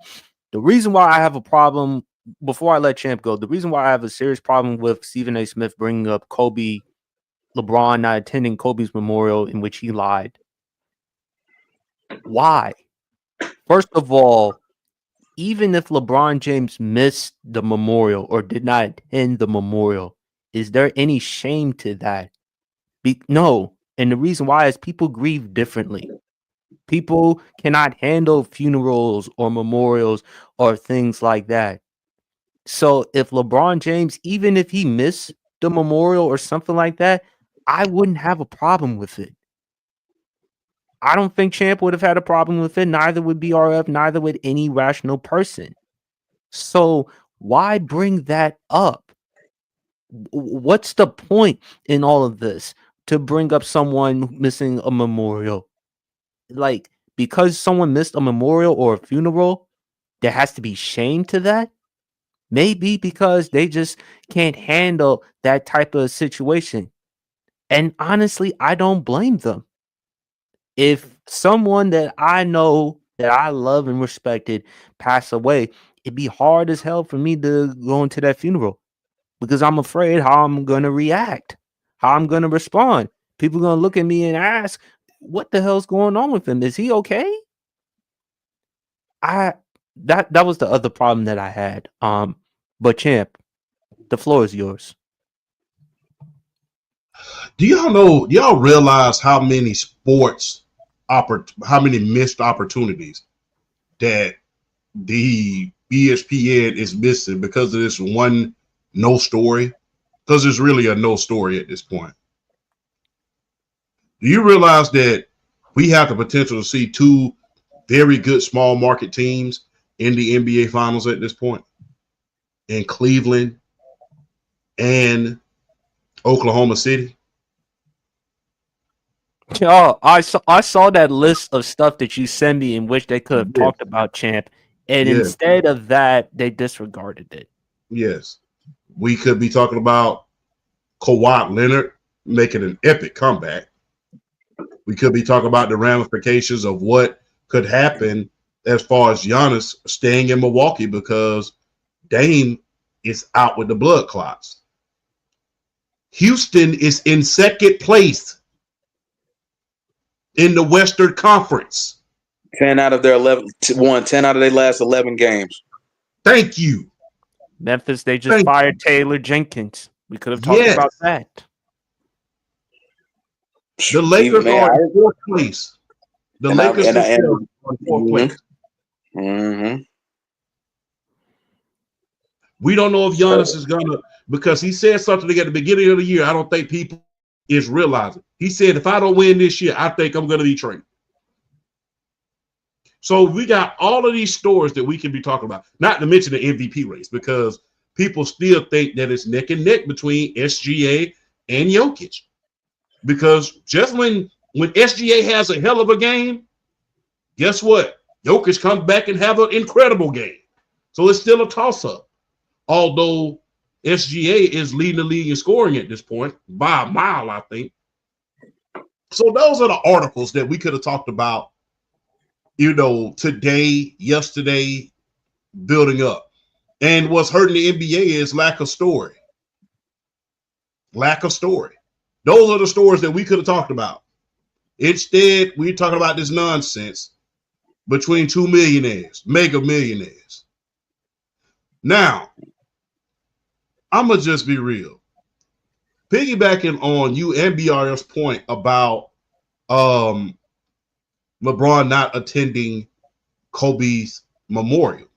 The reason why I have a problem, before I let Champ go, the reason why I have a serious problem with Stephen A. Smith bringing up LeBron not attending Kobe's memorial in which he lied. Why? First of all, even if LeBron James missed the memorial or did not attend the memorial, is there any shame to that? No. And the reason why is people grieve differently. People cannot handle funerals or memorials or things like that. So if LeBron James, even if he missed the memorial or something like that, I wouldn't have a problem with it. I don't think Champ would have had a problem with it. Neither would BRF, neither would any rational person. So why bring that up? What's the point in all of this to bring up someone missing a memorial? Like, because someone missed a memorial or a funeral, there has to be shame to that? Maybe because they just can't handle that type of situation. And honestly, I don't blame them. If someone that I know, that I love and respected, passed away, it'd be hard as hell for me to go into that funeral, because I'm afraid how I'm going to react, how I'm going to respond. People are going to look at me and ask, what the hell's going on with him? Is he okay? That was the other problem that I had. But Champ, the floor is yours. Do y'all realize how many how many missed opportunities that the ESPN is missing because of this one no story? Because there's really a no story at this point. Do you realize that we have the potential to see two very good small market teams in the NBA Finals at this point? In Cleveland and Oklahoma City? Oh, I saw that list of stuff that you sent me in which they could have talked about, Champ, and instead of that, they disregarded it. Yes. We could be talking about Kawhi Leonard making an epic comeback. We could be talking about the ramifications of what could happen as far as Giannis staying in Milwaukee because Dame is out with the blood clots. Houston is in second place in the Western Conference. 10 out of their 11 won 10 out of their last 11 games. Thank you. Memphis, they just fired Taylor Jenkins. We could have talked about that. The Lakers are in fourth place. The Lakers are in fourth place. Mm-hmm. We don't know if Giannis is going to, because he said something at the beginning of the year. I don't think people is realizing. He said, if I don't win this year, I think I'm going to be traded. So we got all of these stories that we can be talking about, not to mention the MVP race, because people still think that it's neck and neck between SGA and Jokic. Because just when SGA has a hell of a game, guess what? Jokic comes back and have an incredible game. So it's still a toss-up. Although SGA is leading the league in scoring at this point by a mile, I think. So those are the articles that we could have talked about, today, yesterday, building up. And what's hurting the NBA is lack of story. Lack of story. Those are the stories that we could have talked about. Instead, we're talking about this nonsense between two millionaires, mega millionaires. Now, I'm going to just be real. Piggybacking on you and BRF's point about LeBron not attending Kobe's memorial.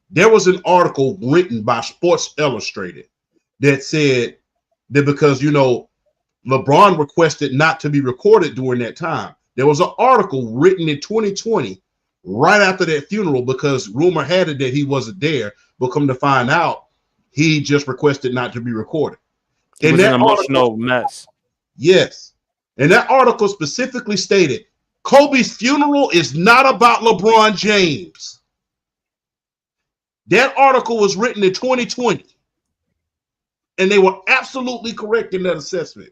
There was an article written by Sports Illustrated that said that because, LeBron requested not to be recorded during that time. There was an article written in 2020 right after that funeral because rumor had it that he wasn't there, but come to find out, he just requested not to be recorded. It was an emotional mess. Yes. And that article specifically stated, Kobe's funeral is not about LeBron James. That article was written in 2020. And they were absolutely correct in that assessment.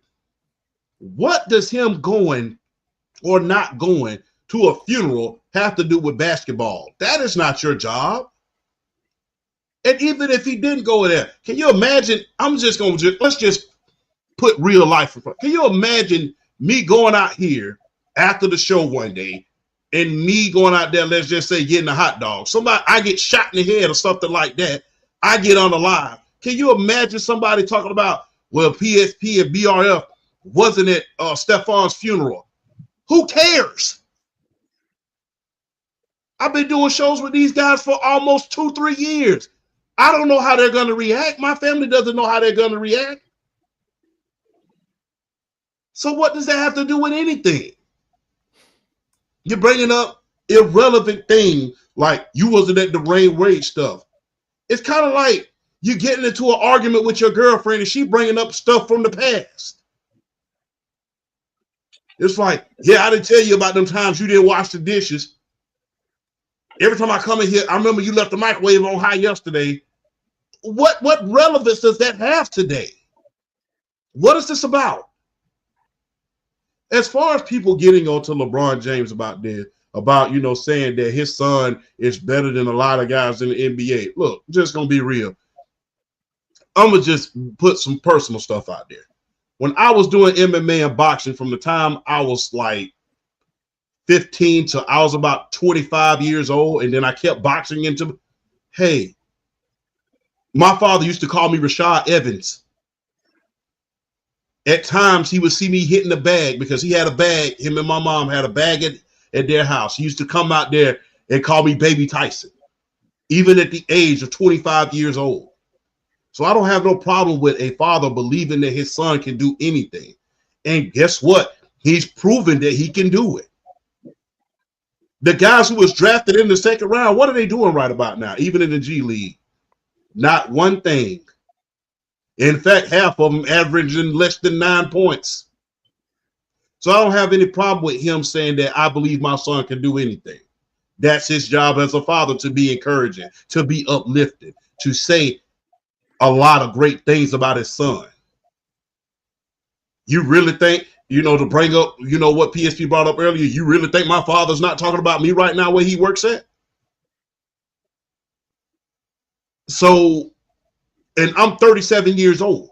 What does him going or not going to a funeral have to do with basketball? That is not your job. And even if he didn't go there, can you imagine? Let's just put real life in front. Can you imagine me going out here after the show one day and me going out there, let's just say getting a hot dog. I get shot in the head or something like that. I get on the live. Can you imagine somebody talking about, well, PSP and BRF wasn't at Stefon's funeral? Who cares? I've been doing shows with these guys for almost 2-3 years. I don't know how they're going to react. My family doesn't know how they're going to react. So what does that have to do with anything? You're bringing up irrelevant things like you wasn't at the Rain Wade stuff. It's kind of like you getting into an argument with your girlfriend and she bringing up stuff from the past. It's like, yeah, I didn't tell you about them times you didn't wash the dishes. Every time I come in here, I remember you left the microwave on high yesterday. What relevance does that have today? What is this about? As far as people getting onto LeBron James about this, saying that his son is better than a lot of guys in the NBA. Look, just gonna be real. I'm gonna just put some personal stuff out there. When I was doing MMA and boxing from the time I was like 15 to I was about 25 years old, and then I kept boxing into, hey, my father used to call me Rashad Evans. At times, he would see me hitting the bag because he had a bag. Him and my mom had a bag at their house. He used to come out there and call me Baby Tyson, even at the age of 25 years old. So I don't have no problem with a father believing that his son can do anything. And guess what? He's proven that he can do it. The guys who was drafted in the second round, what are they doing right about now, even in the G League? Not one thing. In fact, half of them averaging less than 9 points. So I don't have any problem with him saying that I believe my son can do anything. That's his job as a father, to be encouraging, to be uplifted, to say a lot of great things about his son. You really think, to bring up, what PSP brought up earlier, you really think my father's not talking about me right now where he works at? So, and I'm 37 years old.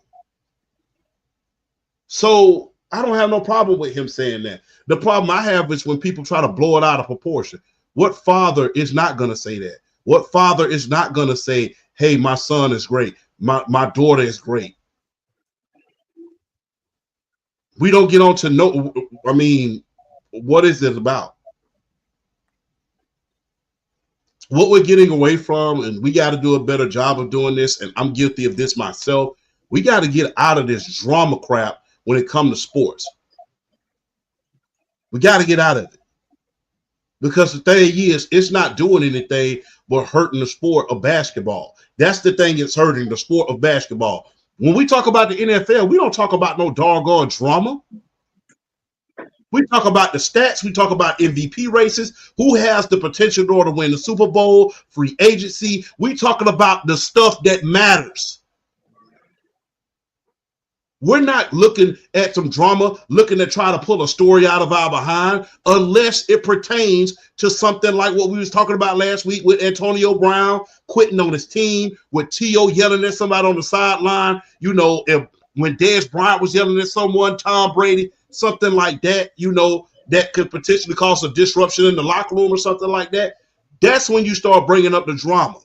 So I don't have no problem with him saying that. The problem I have is when people try to blow it out of proportion. What father is not going to say that? What father is not going to say, hey, my son is great. My daughter is great. We don't get on to know. I mean, what is it about? What we're getting away from, and we got to do a better job of doing this, and I'm guilty of this myself, we got to get out of this drama crap when it comes to sports. We got to get out of it. Because the thing is, it's not doing anything but hurting the sport of basketball. That's the thing that's hurting the sport of basketball. When we talk about the NFL, we don't talk about no doggone drama. We talk about the stats. We talk about MVP races. Who has the potential to win the Super Bowl, free agency. We talking about the stuff that matters. We're not looking at some drama, looking to try to pull a story out of our behind, unless it pertains to something like what we was talking about last week with Antonio Brown quitting on his team, with T.O. yelling at somebody on the sideline, when Dez Bryant was yelling at someone, Tom Brady, something like that, that could potentially cause a disruption in the locker room or something like that. That's when you start bringing up the drama.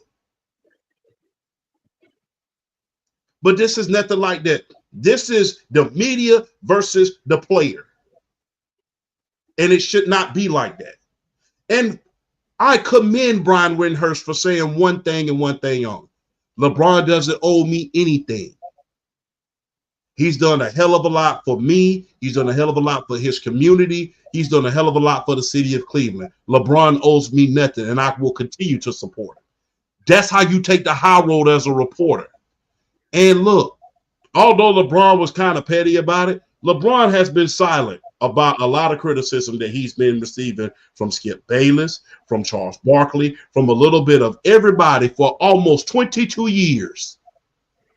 But this is nothing like that. This is the media versus the player. And it should not be like that. And I commend Brian Windhurst for saying one thing and one thing only. LeBron doesn't owe me anything. He's done a hell of a lot for me. He's done a hell of a lot for his community. He's done a hell of a lot for the city of Cleveland. LeBron owes me nothing, and I will continue to support him. That's how you take the high road as a reporter. And look, although LeBron was kind of petty about it, LeBron has been silent about a lot of criticism that he's been receiving from Skip Bayless, from Charles Barkley, from a little bit of everybody for almost 22 years.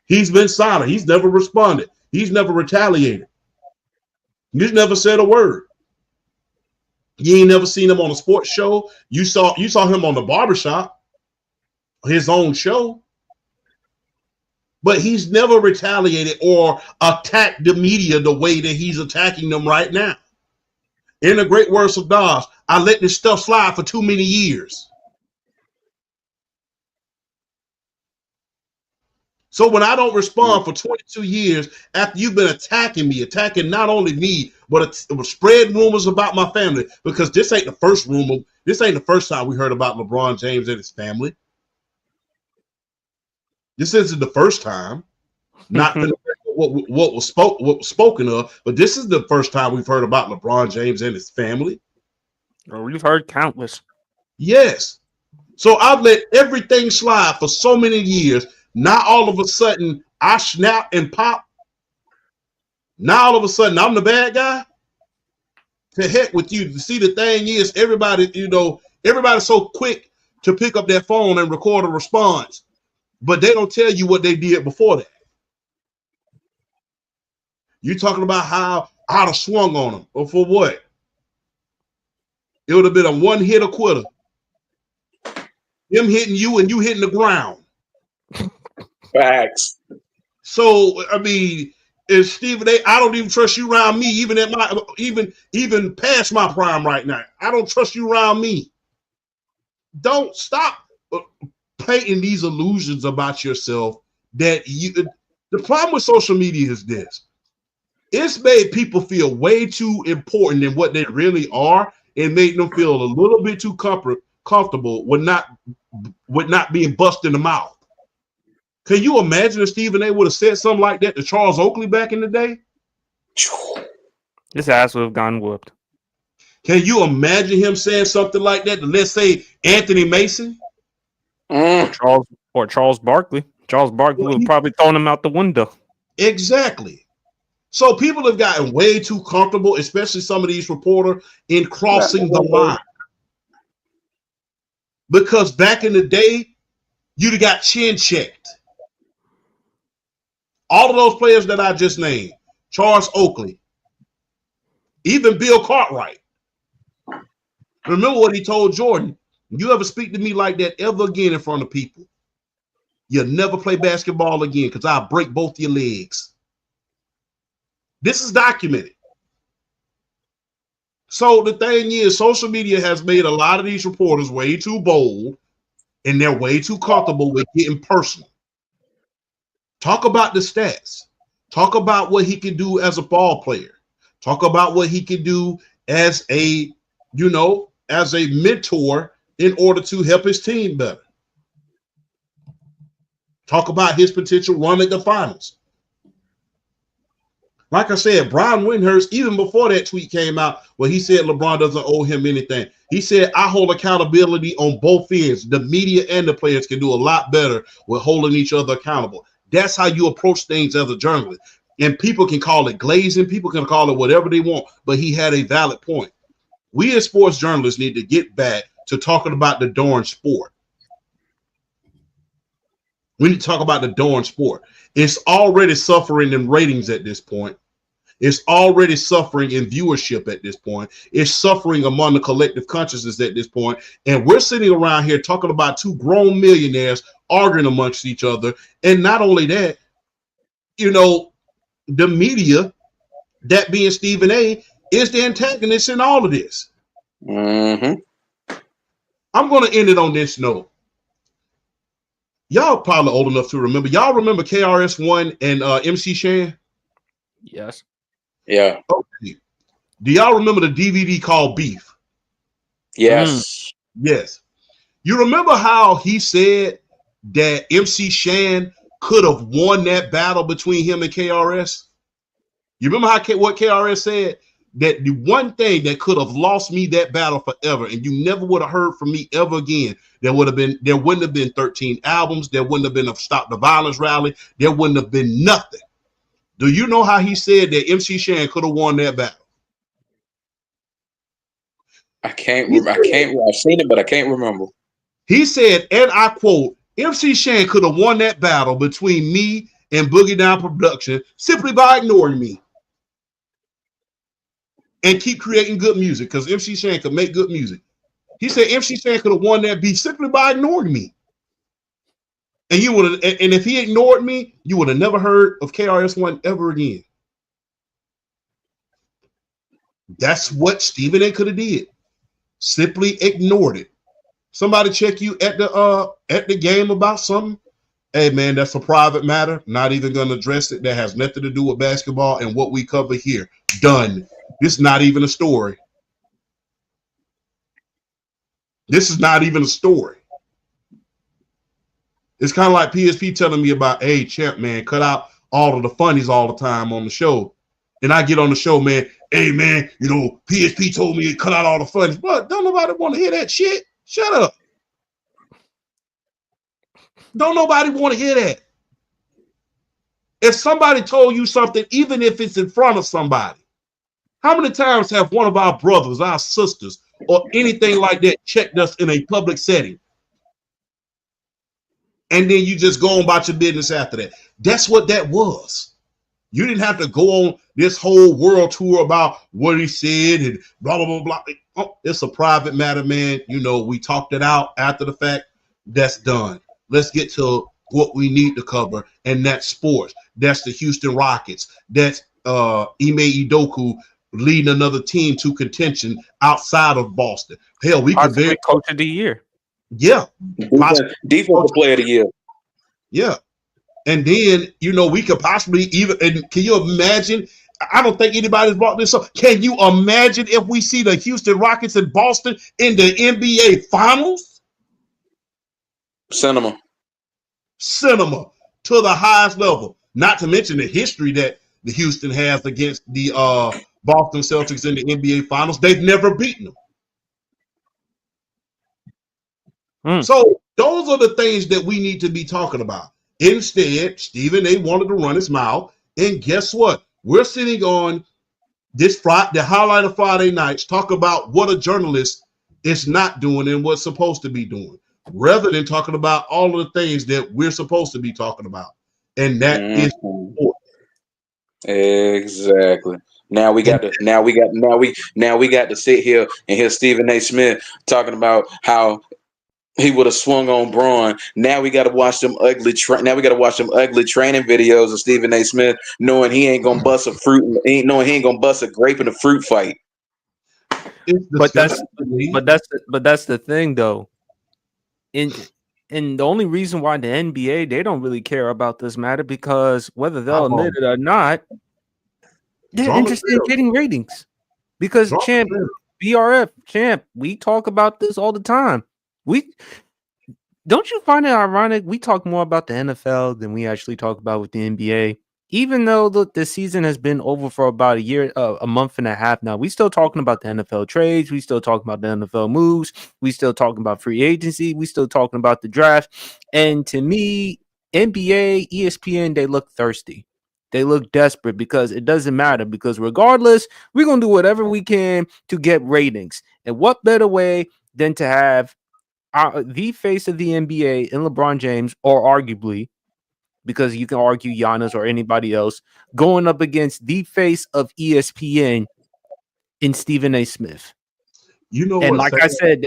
He's been silent. He's never responded. He's never retaliated. He's never said a word. You ain't never seen him on a sports show. You saw him on the barbershop, his own show. But he's never retaliated or attacked the media the way that he's attacking them right now. In the great words of Nas, I let this stuff slide for too many years. So when I don't respond for 22 years after you've been attacking me, attacking not only me, but spreading rumors about my family, because this ain't the first rumor. This ain't the first time we heard about LeBron James and his family. This isn't the first time, not what was spoken of, but this is the first time we've heard about LeBron James and his family. Oh, we've heard countless. Yes. So I've let everything slide for so many years. Now all of a sudden I snap and pop. Now all of a sudden I'm the bad guy. To heck with you. See, the thing is, everybody's so quick to pick up their phone and record a response. But they don't tell you what they did before that. You're talking about how I'd have swung on them. Or for what? It would have been a one-hit quitter. Him hitting you and you hitting the ground. Facts. So, I mean, if Stephen A., I don't even trust you around me, even at my even past my prime right now. I don't trust you around me. Don't stop painting these illusions about yourself that the problem with social media is this. It's made people feel way too important than what they really are and made them feel a little bit too comfortable with not being busted in the mouth. Can you imagine if Stephen A. would have said something like that to Charles Oakley back in the day? His ass would have gone whooped. Can you imagine him saying something like that to, let's say, Anthony Mason? Or Charles Barkley. Charles Barkley would have probably thrown him out the window. Exactly. So people have gotten way too comfortable, especially some of these reporters, in crossing the line. Because back in the day, you'd have got chin checked. All of those players that I just named, Charles Oakley, Even Bill Cartwright. Remember what he told Jordan? You ever speak to me like that ever again in front of people, you'll never play basketball again because I'll break both your legs. This is documented. So the thing is, social media has made a lot of these reporters way too bold, and they're way too comfortable with getting personal. Talk about the stats. Talk about what he can do as a ball player. Talk about what he can do as a, as a mentor in order to help his team better. Talk about his potential run at the finals. Like I said, Brian Windhurst, even before that tweet came out where he said LeBron doesn't owe him anything, he said, I hold accountability on both ends. The media and the players can do a lot better with holding each other accountable. That's how you approach things as a journalist. And people can call it glazing. People can call it whatever they want. But he had a valid point. We as sports journalists need to get back to talking about the darn sport. We need to talk about the darn sport. It's already suffering in ratings at this point. It's already suffering in viewership at this point. It's suffering among the collective consciousness at this point. And we're sitting around here talking about two grown millionaires arguing amongst each other. And not only that, the media, that being Stephen A., is the antagonist in all of this. Mm-hmm. I'm going to end it on this note. Y'all probably old enough to remember. Y'all remember KRS-One and MC Shan? Yes. Yeah. Okay. Do y'all remember the DVD called Beef? Yes. Yes. You remember how he said that MC Shan could have won that battle between him and KRS? You remember what KRS said? That the one thing that could have lost me that battle forever, and you never would have heard from me ever again, there wouldn't have been 13 albums, there wouldn't have been a Stop the Violence rally, there wouldn't have been nothing. Do you know how he said that MC Shan could have won that battle? I can't remember. I've seen it, but I can't remember. He said, and I quote, MC Shan could have won that battle between me and Boogie Down Production simply by ignoring me and keep creating good music, because MC Shan could make good music. He said MC Shan could have won that beat simply by ignoring me. And you would have, and if he ignored me, you would have never heard of KRS-One ever again. That's what Stephen A. could have did. Simply ignored it. Somebody check you at the game about something. Hey man, that's a private matter. Not even going to address it. That has nothing to do with basketball and what we cover here. Done. This is not even a story. This is not even a story. It's kind of like PSP telling me about, hey, champ, man, cut out all of the funnies all the time on the show. And I get on the show, man, hey, man, PSP told me to cut out all the funnies. But don't nobody want to hear that shit. Shut up. Don't nobody want to hear that. If somebody told you something, even if it's in front of somebody, how many times have one of our brothers, our sisters, or anything like that checked us in a public setting? And then you just go on about your business after that. That's what that was. You didn't have to go on this whole world tour about what he said and blah, blah, blah, blah. Oh, it's a private matter, man. We talked it out after the fact. That's done. Let's get to what we need to cover, and that's sports. That's the Houston Rockets. That's Ime Udoka leading another team to contention outside of Boston. Hell, we could be coach of the year. Yeah. Defensive player of the year. Yeah. And then, we could possibly even, and can you imagine? I don't think anybody's brought this up. Can you imagine if we see the Houston Rockets in Boston in the NBA Finals? Cinema to the highest level. Not to mention the history that the Houston has against the Boston Celtics in the NBA Finals. They've never beaten them. So those are the things that we need to be talking about. Instead, Stephen A. wanted to run his mouth. And guess what? We're sitting on this the highlight of Friday nights, talk about what a journalist is not doing and what's supposed to be doing, rather than talking about all of the things that we're supposed to be talking about. And that is important. Exactly. Now we got to sit here and hear Stephen A. Smith talking about how he would have swung on Braun. Now we got to watch them ugly. Now we got to watch them ugly training videos of Stephen A. Smith, knowing he ain't gonna bust a fruit. Knowing he ain't gonna bust a grape in a fruit fight. It's But that's disgusting to me. but that's the thing though. And the only reason why the NBA they don't really care about this matter because whether they'll admit it or not, they're Drama interested in sells. getting ratings. Because Drama champ sells. BRF champ, we talk about this all the time. We don't you find it ironic? We talk more about the NFL than we actually talk about with the NBA. Even though the season has been over for about a year, a month and a half now, we still talking about the NFL trades. We still talking about the NFL moves. We still talking about free agency. We still talking about the draft. And to me, NBA, ESPN, they look thirsty. They look desperate because it doesn't matter. Because regardless, we're gonna do whatever we can to get ratings. And what better way than to have the face of the NBA in LeBron James, or arguably, because you can argue Giannis or anybody else, going up against the face of ESPN in Stephen A. Smith. You know And what? like I said,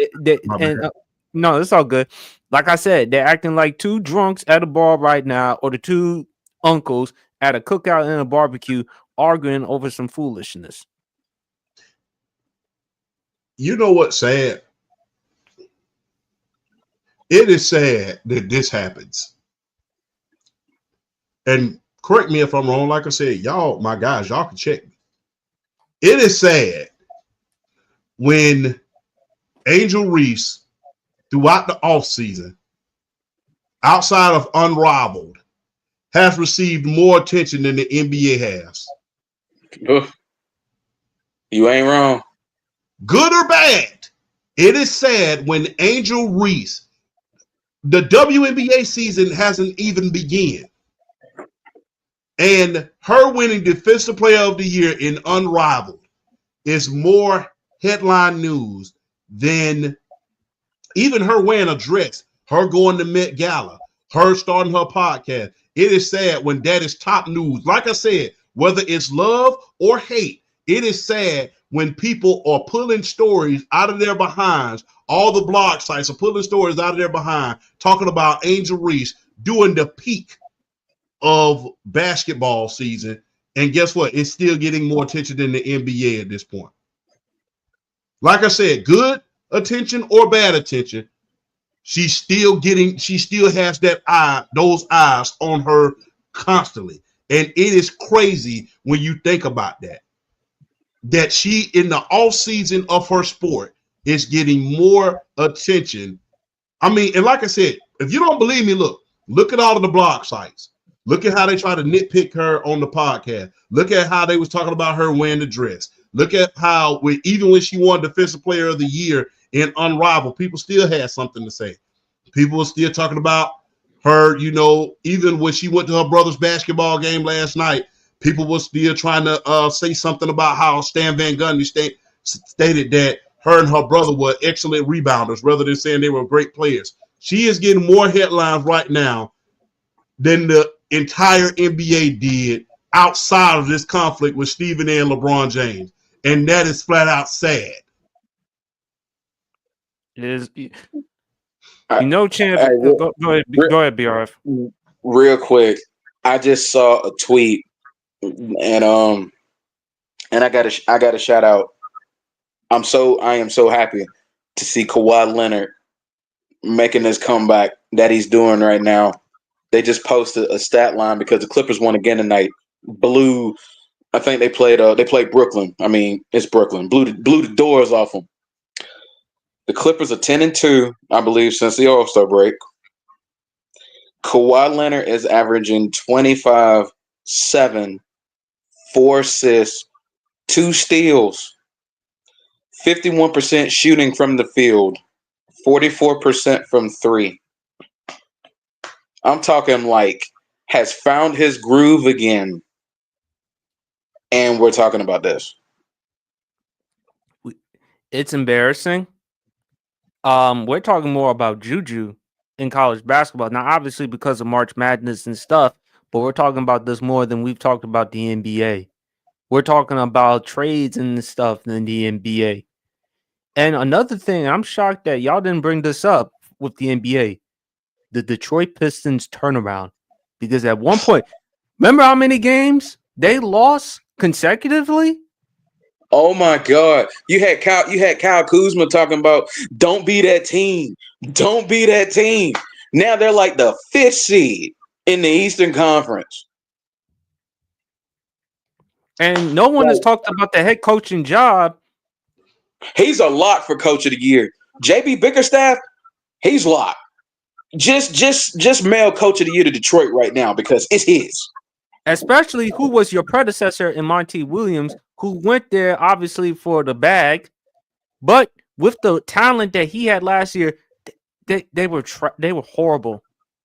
no, it's all good. Like I said, they're acting like two drunks at a bar right now, or the two uncles at a cookout and a barbecue arguing over some foolishness. You know what's sad? It is sad that this happens. And correct me if I'm wrong. Like I said, y'all, my guys, y'all can check me. It is sad when Angel Reese, throughout the offseason, outside of Unrivaled, has received more attention than the NBA has. You ain't wrong. Good or bad, it is sad when Angel Reese, the WNBA season hasn't even begun, and her winning Defensive Player of the Year in Unrivaled is more headline news than even her wearing a dress, her going to Met Gala, her starting her podcast. It is sad when that is top news. Like I said, whether it's love or hate, it is sad when people are pulling stories out of their behinds. All the blog sites are pulling stories out of their behind, talking about Angel Reese doing the peak of basketball season. And guess what? It's still getting more attention than the NBA at this point. Like I said, good attention or bad attention, she still has those eyes on her constantly. And it is crazy when you think about that she in the off season of her sport is getting more attention. I mean, and like I said, if you don't believe me, look at all of the blog sites. Look at how they try to nitpick her on the podcast. Look at how they was talking about her wearing the dress. Look at how even when she won Defensive Player of the Year in Unrivaled, people still had something to say. People were still talking about her, even when she went to her brother's basketball game last night, people were still trying to say something about how Stan Van Gundy stated that her and her brother were excellent rebounders rather than saying they were great players. She is getting more headlines right now than the entire NBA did outside of this conflict with Stephen A. and LeBron James. And that is flat out sad. It is, champ. Go ahead, BRF. Real quick, I just saw a tweet, and I got to shout out. I am so happy to see Kawhi Leonard making this comeback that he's doing right now. They just posted a stat line because the Clippers won again tonight. I think they played Brooklyn. I mean, it's Brooklyn. Blew the doors off them. The Clippers are 10-2, I believe, since the All-Star break. Kawhi Leonard is averaging 25, 7, 4 assists, 2 steals, 51% shooting from the field, 44% from 3. I'm talking like has found his groove again. And we're talking about this. It's embarrassing. We're talking more about JuJu in college basketball. Now, obviously, because of March Madness and stuff, but we're talking about this more than we've talked about the NBA. We're talking about trades and stuff in the NBA. And another thing, I'm shocked that y'all didn't bring this up with the NBA, the Detroit Pistons turnaround. Because at one point, remember how many games they lost consecutively? Oh my God! You had Kyle Kuzma talking about don't be that team, don't be that team. Now they're like the 5th seed in the Eastern Conference. And no one has talked about the head coaching job. He's a lock for Coach of the Year. JB Bickerstaff, he's locked. Just mail Coach of the Year to Detroit right now because it's his. Especially who was your predecessor in Monty Williams, who went there obviously for the bag, but with the talent that he had last year, they were horrible.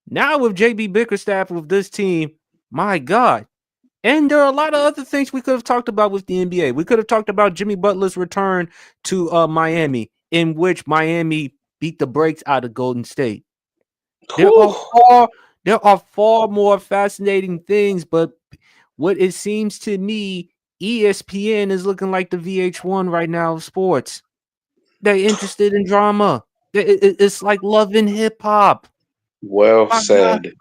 Now with JB Bickerstaff with this team, my God. And there are a lot of other things we could have talked about with the NBA. We could have talked about Jimmy Butler's return to Miami, in which Miami beat the brakes out of Golden State. There are far more fascinating things, but what it seems to me, ESPN is looking like the VH1 right now of sports. They're interested in drama. It's like Love and Hip Hop. Well said. God.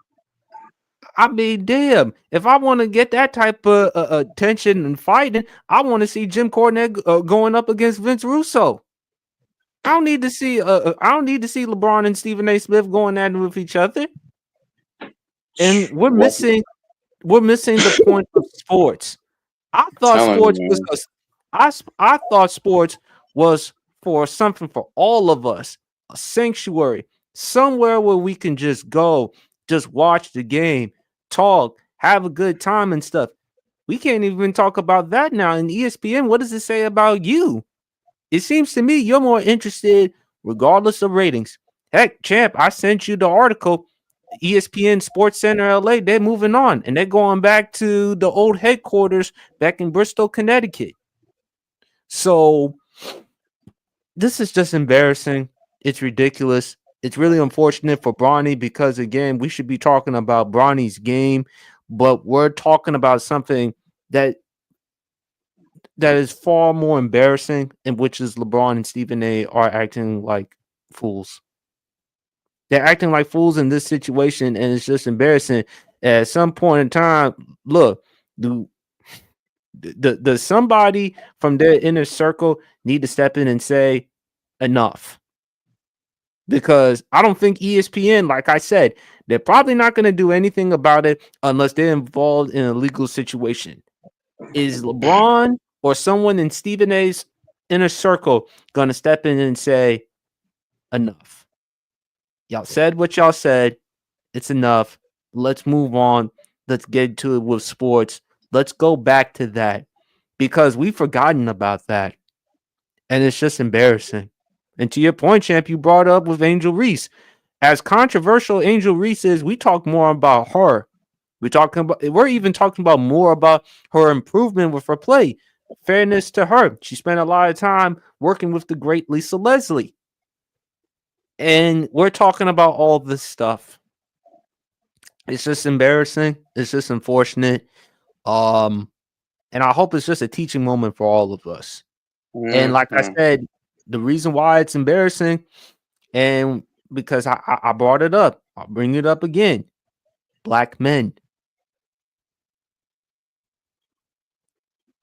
I mean, damn, if I want to get that type of attention and fighting, I want to see Jim Cornette going up against Vince Russo. I don't need to see LeBron and Stephen A. Smith going at it with each other. And we're missing the point of sports. I thought sports was for something for all of us, a sanctuary, somewhere where we can just go, just watch the game, talk, have a good time and stuff. We can't even talk about that now. In ESPN, what does it say about you? It seems to me you're more interested, regardless of ratings. Heck, champ, I sent you the article. ESPN Sports Center LA, they're moving on and they're going back to the old headquarters back in Bristol, Connecticut. So this is just embarrassing. It's ridiculous. It's really unfortunate for Bronny because, again, we should be talking about Bronny's game, but we're talking about something that is far more embarrassing, and which is LeBron and Stephen A. are acting like fools. They're acting like fools in this situation, and it's just embarrassing. At some point in time, look, does somebody from their inner circle need to step in and say enough? Because I don't think ESPN, like I said, they're probably not going to do anything about it unless they're involved in a legal situation. Is LeBron or someone in Stephen A's inner circle going to step in and say enough? Y'all said what y'all said. It's enough. Let's move on. Let's get to it with sports. Let's go back to that because we've forgotten about that. And it's just embarrassing. And to your point, champ, you brought up with Angel Reese. As controversial Angel Reese is, we talk more about her. We're even talking about more about her improvement with her play. Fairness to her. She spent a lot of time working with the great Lisa Leslie. And we're talking about all this stuff. It's just embarrassing. It's just unfortunate. And I hope it's just a teaching moment for all of us. Mm-hmm. And like I said, the reason why it's embarrassing, and because I brought it up, I'll bring it up again. Black men.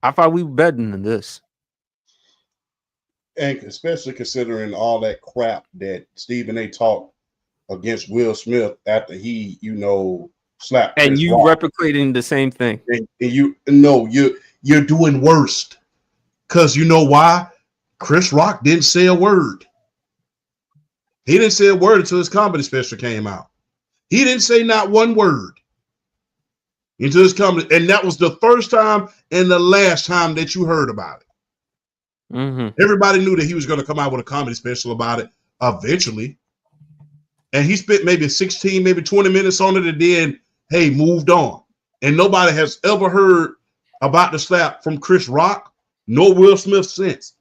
I thought we were better than this. And especially considering all that crap that Stephen A. talked against Will Smith after he, slapped and Chris you Rock. Replicating the same thing. And you're doing worse. Because you know why? Chris Rock didn't say a word. He didn't say a word until his comedy special came out. He didn't say not one word until his comedy. And that was the first time and the last time that you heard about it. Mm-hmm. Everybody knew that he was going to come out with a comedy special about it eventually. And he spent maybe 16, maybe 20 minutes on it and then, hey, moved on. And nobody has ever heard about the slap from Chris Rock nor Will Smith since.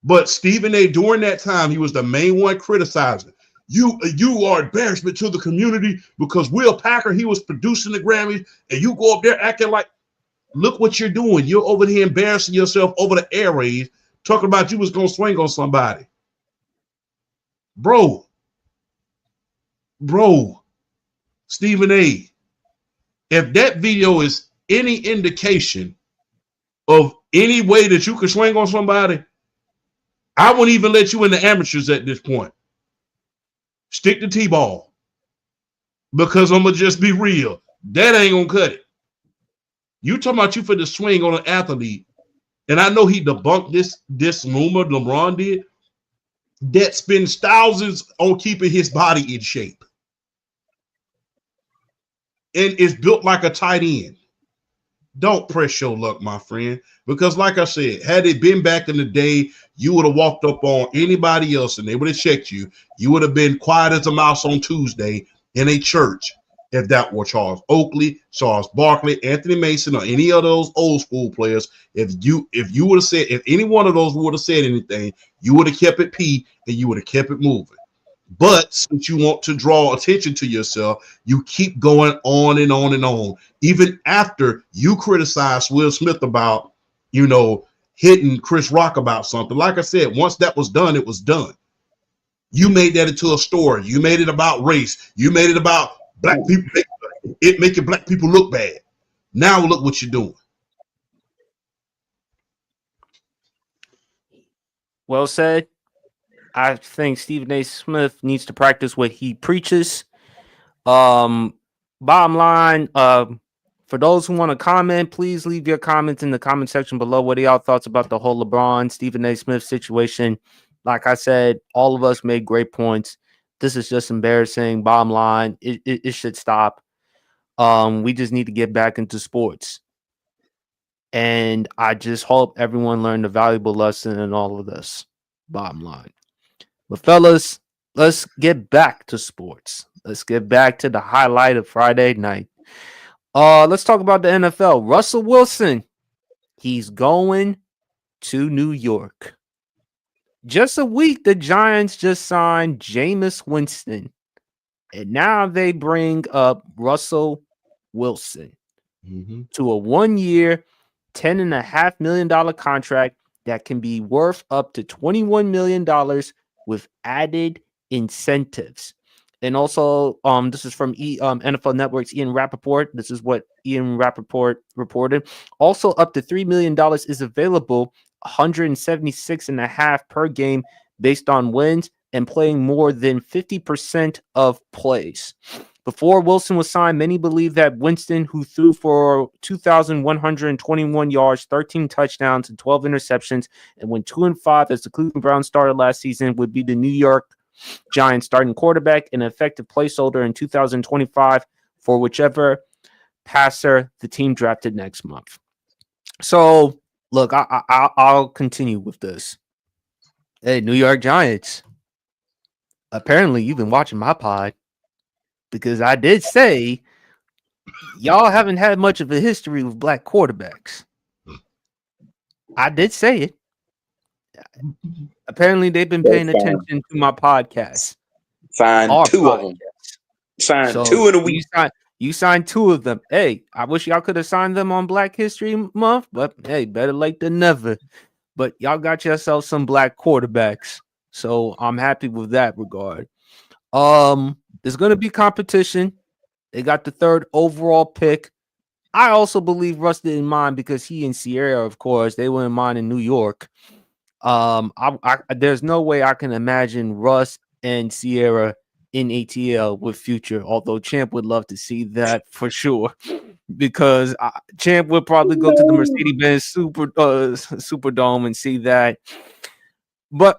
But Stephen A., during that time, he was the main one criticizing. You are embarrassment to the community because Will Packer, he was producing the Grammys, and you go up there acting like, look what you're doing. You're over here embarrassing yourself over the airwaves, talking about you was going to swing on somebody. Bro, Stephen A., if that video is any indication of any way that you can swing on somebody, I wouldn't even let you in the amateurs at this point. Stick to T-ball. Because I'm going to just be real. That ain't going to cut it. You talking about you for the swing on an athlete, and I know he debunked this rumor LeBron did, that spends thousands on keeping his body in shape. And it's built like a tight end. Don't press your luck, my friend. Because like I said, had it been back in the day, you would have walked up on anybody else and they would have checked you. You would have been quiet as a mouse on Tuesday in a church if that were Charles Oakley, Charles Barkley, Anthony Mason, or any of those old school players. If you would have said, if any one of those would have said anything, you would have kept it P and you would have kept it moving. But since you want to draw attention to yourself, you keep going on and on and on, even after you criticize Will Smith about, hitting Chris Rock about something. Like I said, once that was done, it was done. You made that into a story. You made it about race. You made it about black people. It making black people look bad. Now look what you're doing. Well said. I think Stephen A. Smith needs to practice what he preaches. Bottom line, for those who want to comment, please leave your comments in the comment section below. What are y'all thoughts about the whole LeBron, Stephen A. Smith situation? Like I said, all of us made great points. This is just embarrassing. Bottom line, it should stop. We just need to get back into sports. And I just hope everyone learned a valuable lesson in all of this. Bottom line. But fellas, let's get back to sports. Let's get back to the highlight of Friday night. Let's talk about the NFL. Russell Wilson, he's going to New York. Just a week, the Giants just signed Jameis Winston. And now they bring up Russell Wilson to a 1-year, $10.5 million contract that can be worth up to $21 million with added incentives. And also, this is from NFL Network's Ian Rappaport. This is what Ian Rappaport reported. Also, up to $3 million is available, $176.5 per game based on wins and playing more than 50% of plays. Before Wilson was signed, many believed that Winston, who threw for 2,121 yards, 13 touchdowns, and 12 interceptions, and went 2-5 as the Cleveland Browns started last season, would be the New York Giants starting quarterback and an effective placeholder in 2025 for whichever passer the team drafted next month. So, look, I'll continue with this. Hey, New York Giants. Apparently, you've been watching my pod because I did say y'all haven't had much of a history with black quarterbacks. I did say it. Apparently, they've been paying attention to my podcast. Signed two of them. Signed two in a week. You signed two of them. Hey, I wish y'all could have signed them on Black History Month, but hey, better late than never. But y'all got yourself some black quarterbacks. So I'm happy with that regard. There's going to be competition. They got the 3rd overall pick. I also believe Russ didn't mind because he and Sierra, of course, they wouldn't mind in New York. There's no way I can imagine Russ and Sierra in ATL with Future, although Champ would love to see that for sure, because Champ would probably go to the Mercedes-Benz Superdome and see that. But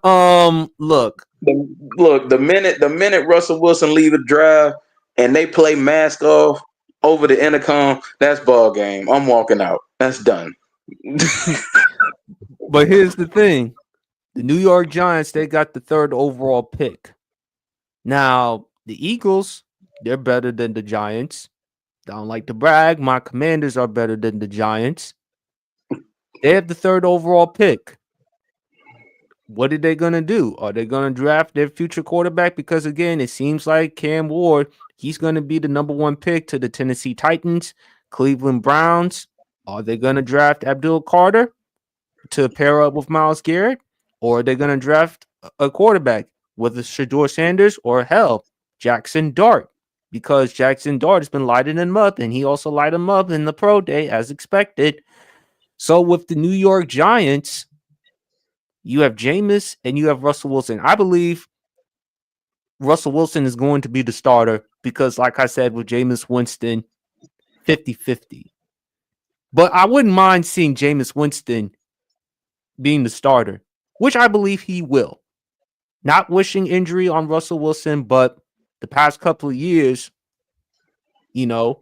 look, the minute Russell Wilson leave a drive and they play mask off over the intercom, that's ball game. I'm walking out. That's done. But here's the thing. The New York Giants, they got the 3rd overall pick. Now, the Eagles, they're better than the Giants. Don't like to brag. My Commanders are better than the Giants. They have the 3rd overall pick. what are they going to do? Are they going to draft their future quarterback? Because again, it seems like Cam Ward, he's going to be the number one pick to the Tennessee Titans, Cleveland Browns. Are they going to draft Abdul Carter to pair up with Myles Garrett? Or are they going to draft a quarterback with a Shedeur Sanders or hell, Jackson Dart? Because Jackson Dart has been lighting him up, and he also lighted him up in the pro day as expected. So with the New York Giants, you have Jameis and you have Russell Wilson. I believe Russell Wilson is going to be the starter because, like I said, with Jameis Winston, 50-50. But I wouldn't mind seeing Jameis Winston being the starter, which I believe he will. Not wishing injury on Russell Wilson, but the past couple of years, not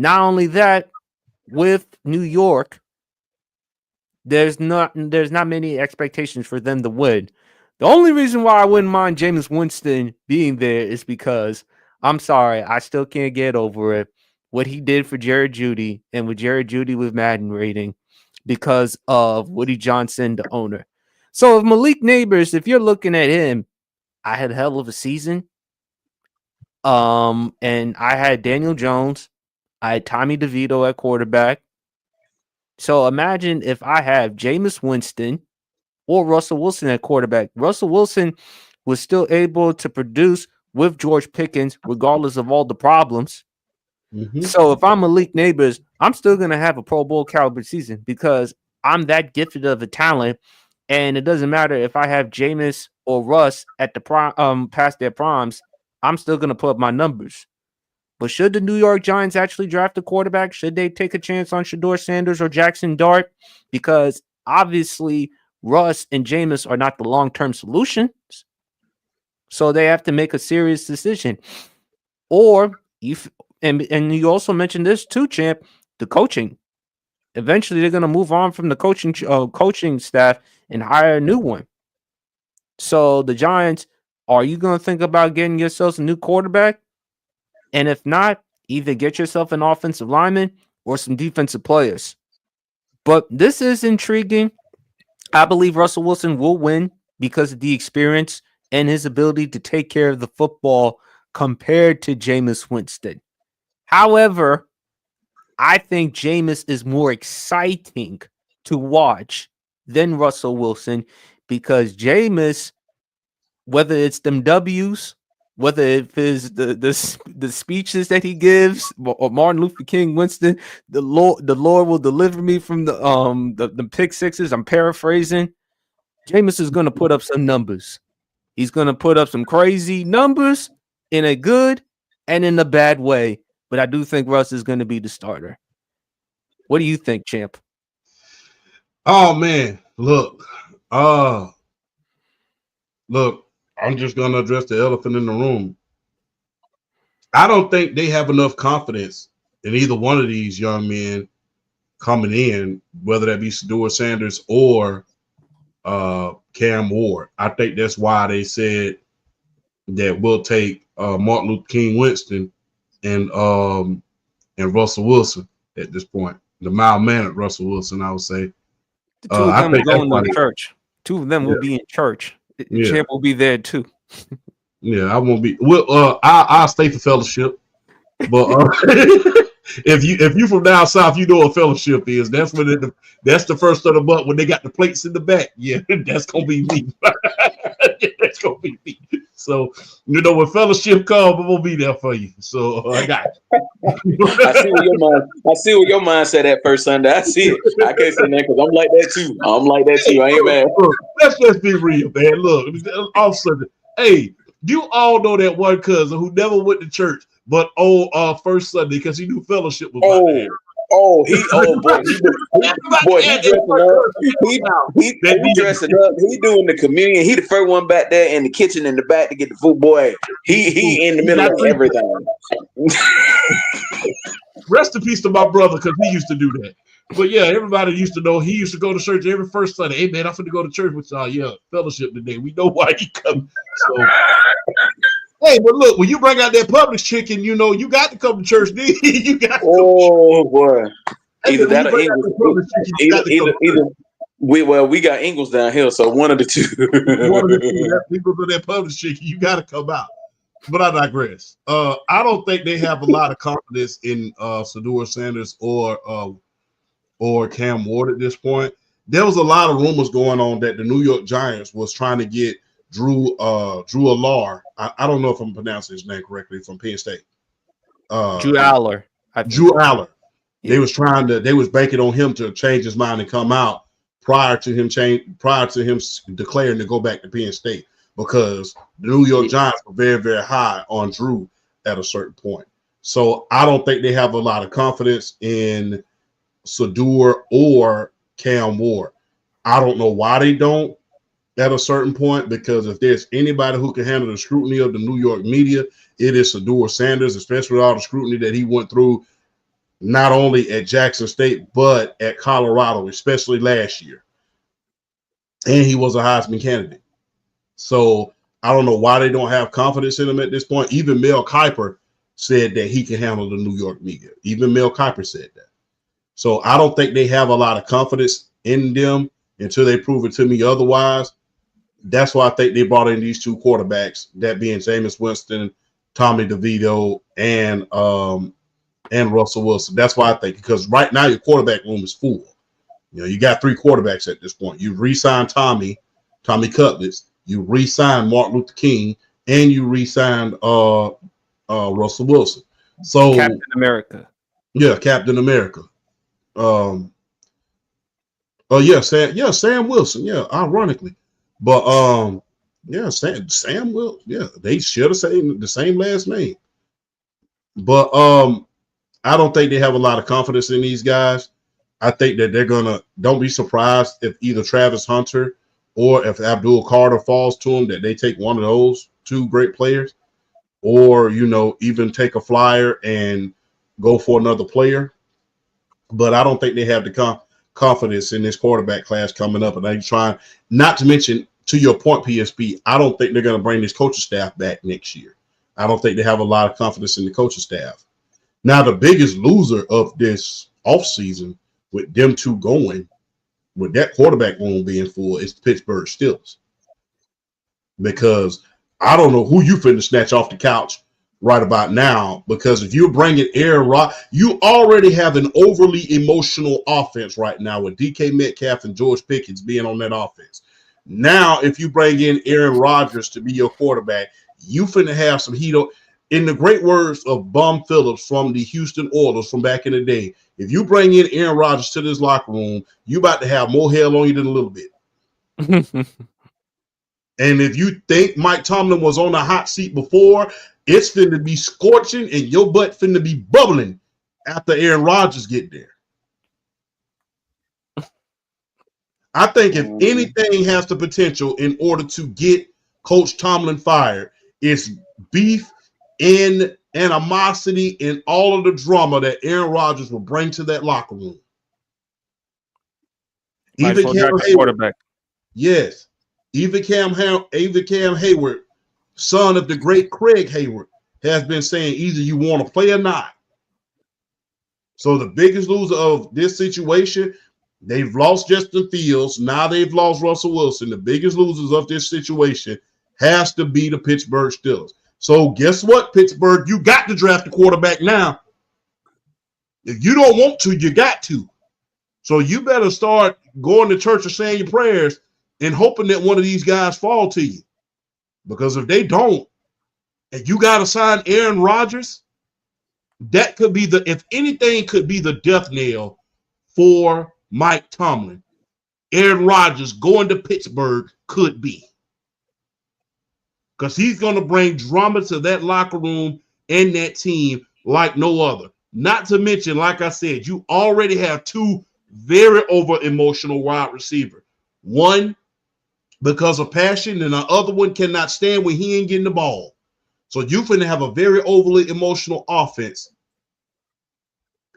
only that, with New York, there's not many expectations for them to win. The only reason why I wouldn't mind Jameis Winston being there is because I'm sorry, I still can't get over it. What he did for Jared Jeudy and with Jared Jeudy with Madden rating because of Woody Johnson, the owner. So if Malik Neighbors, if you're looking at him, I had a hell of a season. And I had Daniel Jones, I had Tommy DeVito at quarterback. So imagine if I have Jameis Winston or Russell Wilson at quarterback. Russell Wilson was still able to produce with George Pickens, regardless of all the problems. Mm-hmm. So if I'm Malik Neighbors, I'm still going to have a Pro Bowl caliber season because I'm that gifted of a talent. And it doesn't matter if I have Jameis or Russ at the prime, past their primes, I'm still going to put up my numbers. But should the New York Giants actually draft a quarterback? Should they take a chance on Shedeur Sanders or Jackson Dart? Because obviously Russ and Jameis are not the long-term solutions. So they have to make a serious decision. Or, and you also mentioned this too, Champ, the coaching. Eventually they're going to move on from the coaching staff and hire a new one. So the Giants, are you going to think about getting yourselves a new quarterback? And if not, either get yourself an offensive lineman or some defensive players. But this is intriguing. I believe Russell Wilson will win because of the experience and his ability to take care of the football compared to Jameis Winston. However, I think Jameis is more exciting to watch than Russell Wilson because Jameis, whether it's them W's, whether it is the speeches that he gives, or Martin Luther King Winston, the Lord will deliver me from the pick sixes. I'm paraphrasing. Jameis is going to put up some numbers. He's going to put up some crazy numbers in a good and in a bad way. But I do think Russ is going to be the starter. What do you think, Champ? Oh man, look. I'm just going to address the elephant in the room. I don't think they have enough confidence in either one of these young men coming in, whether that be Shedeur Sanders or Cam Ward. I think that's why they said that we'll take Martin Luther King Winston and Russell Wilson at this point. The mild-mannered Russell Wilson, I would say. The two of them are going to church. Two of them will be in church. Champ will be there too. Yeah, I won't be. Well, I'll stay for fellowship. But if you from down south, you know what fellowship is. That's when that's the first of the month when they got the plates in the back. Yeah, that's gonna be me. That's gonna be me. So when fellowship comes, I'm gonna be there for you. So I got you. I see where your mind said that first Sunday. I see it. I can't say that because I'm like that too. I ain't mad. Let's just be real, man. Look, all of a sudden, hey, you all know that one cousin who never went to church, but first Sunday because he knew fellowship was about to happen. He dressing up. He doing the communion. He the first one back there in the kitchen in the back to get the food. Boy, he in the middle of everything. Rest in peace to my brother because he used to do that. But yeah, everybody used to know he used to go to church every first Sunday. Hey man, I'm finna go to church with y'all. Yeah, fellowship today. We know why he come. So hey, but look, when you bring out that Publix chicken, you got to come to church. You got to boy. Either We got Ingles down here, so one of the two. One of the two, that Eagles or that publishing, you got to come out. But I digress. I don't think they have a lot of confidence in Shedeur Sanders or Cam Ward at this point. There was a lot of rumors going on that the New York Giants was trying to get Drew Allar. I don't know if I'm pronouncing his name correctly, from Penn State. Drew Aller. Drew Aller. Yeah. They was banking on him to change his mind and come out prior to him declaring to go back to Penn State, because the New York Giants were very, very high on Drew at a certain point. So I don't think they have a lot of confidence in Shedeur or Cam Ward. I don't know why they don't at a certain point, because if there's anybody who can handle the scrutiny of the New York media, it is Shedeur Sanders, especially with all the scrutiny that he went through, not only at Jackson State, but at Colorado, especially last year. And he was a Heisman candidate. So I don't know why they don't have confidence in him at this point. Even Mel Kiper said that he can handle the New York media. Even Mel Kiper said that. So I don't think they have a lot of confidence in them until they prove it to me otherwise. That's why I think they brought in these two quarterbacks, that being Jameis Winston, Tommy DeVito, and Russell Wilson. That's why I think, because right now your quarterback room is full. You got three quarterbacks at this point. You re-signed Tommy Cutlets, you re-signed Martin Luther King, and you re-signed Russell Wilson. So Captain America. Yeah, Captain America. Sam Wilson. Yeah, ironically. But Sam Wilson. Yeah, they should have said the same last name. But I don't think they have a lot of confidence in these guys. I think that don't be surprised if either Travis Hunter or if Abdul Carter falls to them, that they take one of those two great players, or, even take a flyer and go for another player. But I don't think they have the confidence in this quarterback class coming up. And they're trying, not to mention, to your point, PSP, I don't think they're going to bring this coaching staff back next year. I don't think they have a lot of confidence in the coaching staff. Now, the biggest loser of this offseason, with them two going, with that quarterback room being full, is the Pittsburgh Steelers. Because I don't know who you finna snatch off the couch right about now, because if you're bringing Aaron Rodgers, you already have an overly emotional offense right now with DK Metcalf and George Pickens being on that offense. Now, if you bring in Aaron Rodgers to be your quarterback, you finna have some heat. In the great words of Bum Phillips from the Houston Oilers from back in the day, if you bring in Aaron Rodgers to this locker room, you about to have more hell on you than a little bit. And if you think Mike Tomlin was on the hot seat before, it's finna be scorching and your butt finna be bubbling after Aaron Rodgers get there. I think if anything has the potential in order to get Coach Tomlin fired, it's beef and animosity and all of the drama that Aaron Rodgers will bring to that locker room. Even Cam Hayward, yes, even Cam Hayward, son of the great Craig Hayward, has been saying either you want to play or not. So the biggest loser of this situation, they've lost Justin Fields. Now they've lost Russell Wilson. The biggest losers of this situation has to be the Pittsburgh Steelers. So guess what, Pittsburgh? You got to draft a quarterback now. If you don't want to, you got to. So you better start going to church or saying your prayers and hoping that one of these guys fall to you. Because if they don't, and you got to sign Aaron Rodgers, that could be if anything could be the death knell for Mike Tomlin. Aaron Rodgers going to Pittsburgh could be. Because he's going to bring drama to that locker room and that team like no other. Not to mention, like I said, you already have two very over-emotional wide receivers. One, because of passion, and the other one cannot stand when he ain't getting the ball. So you're going to have a very overly emotional offense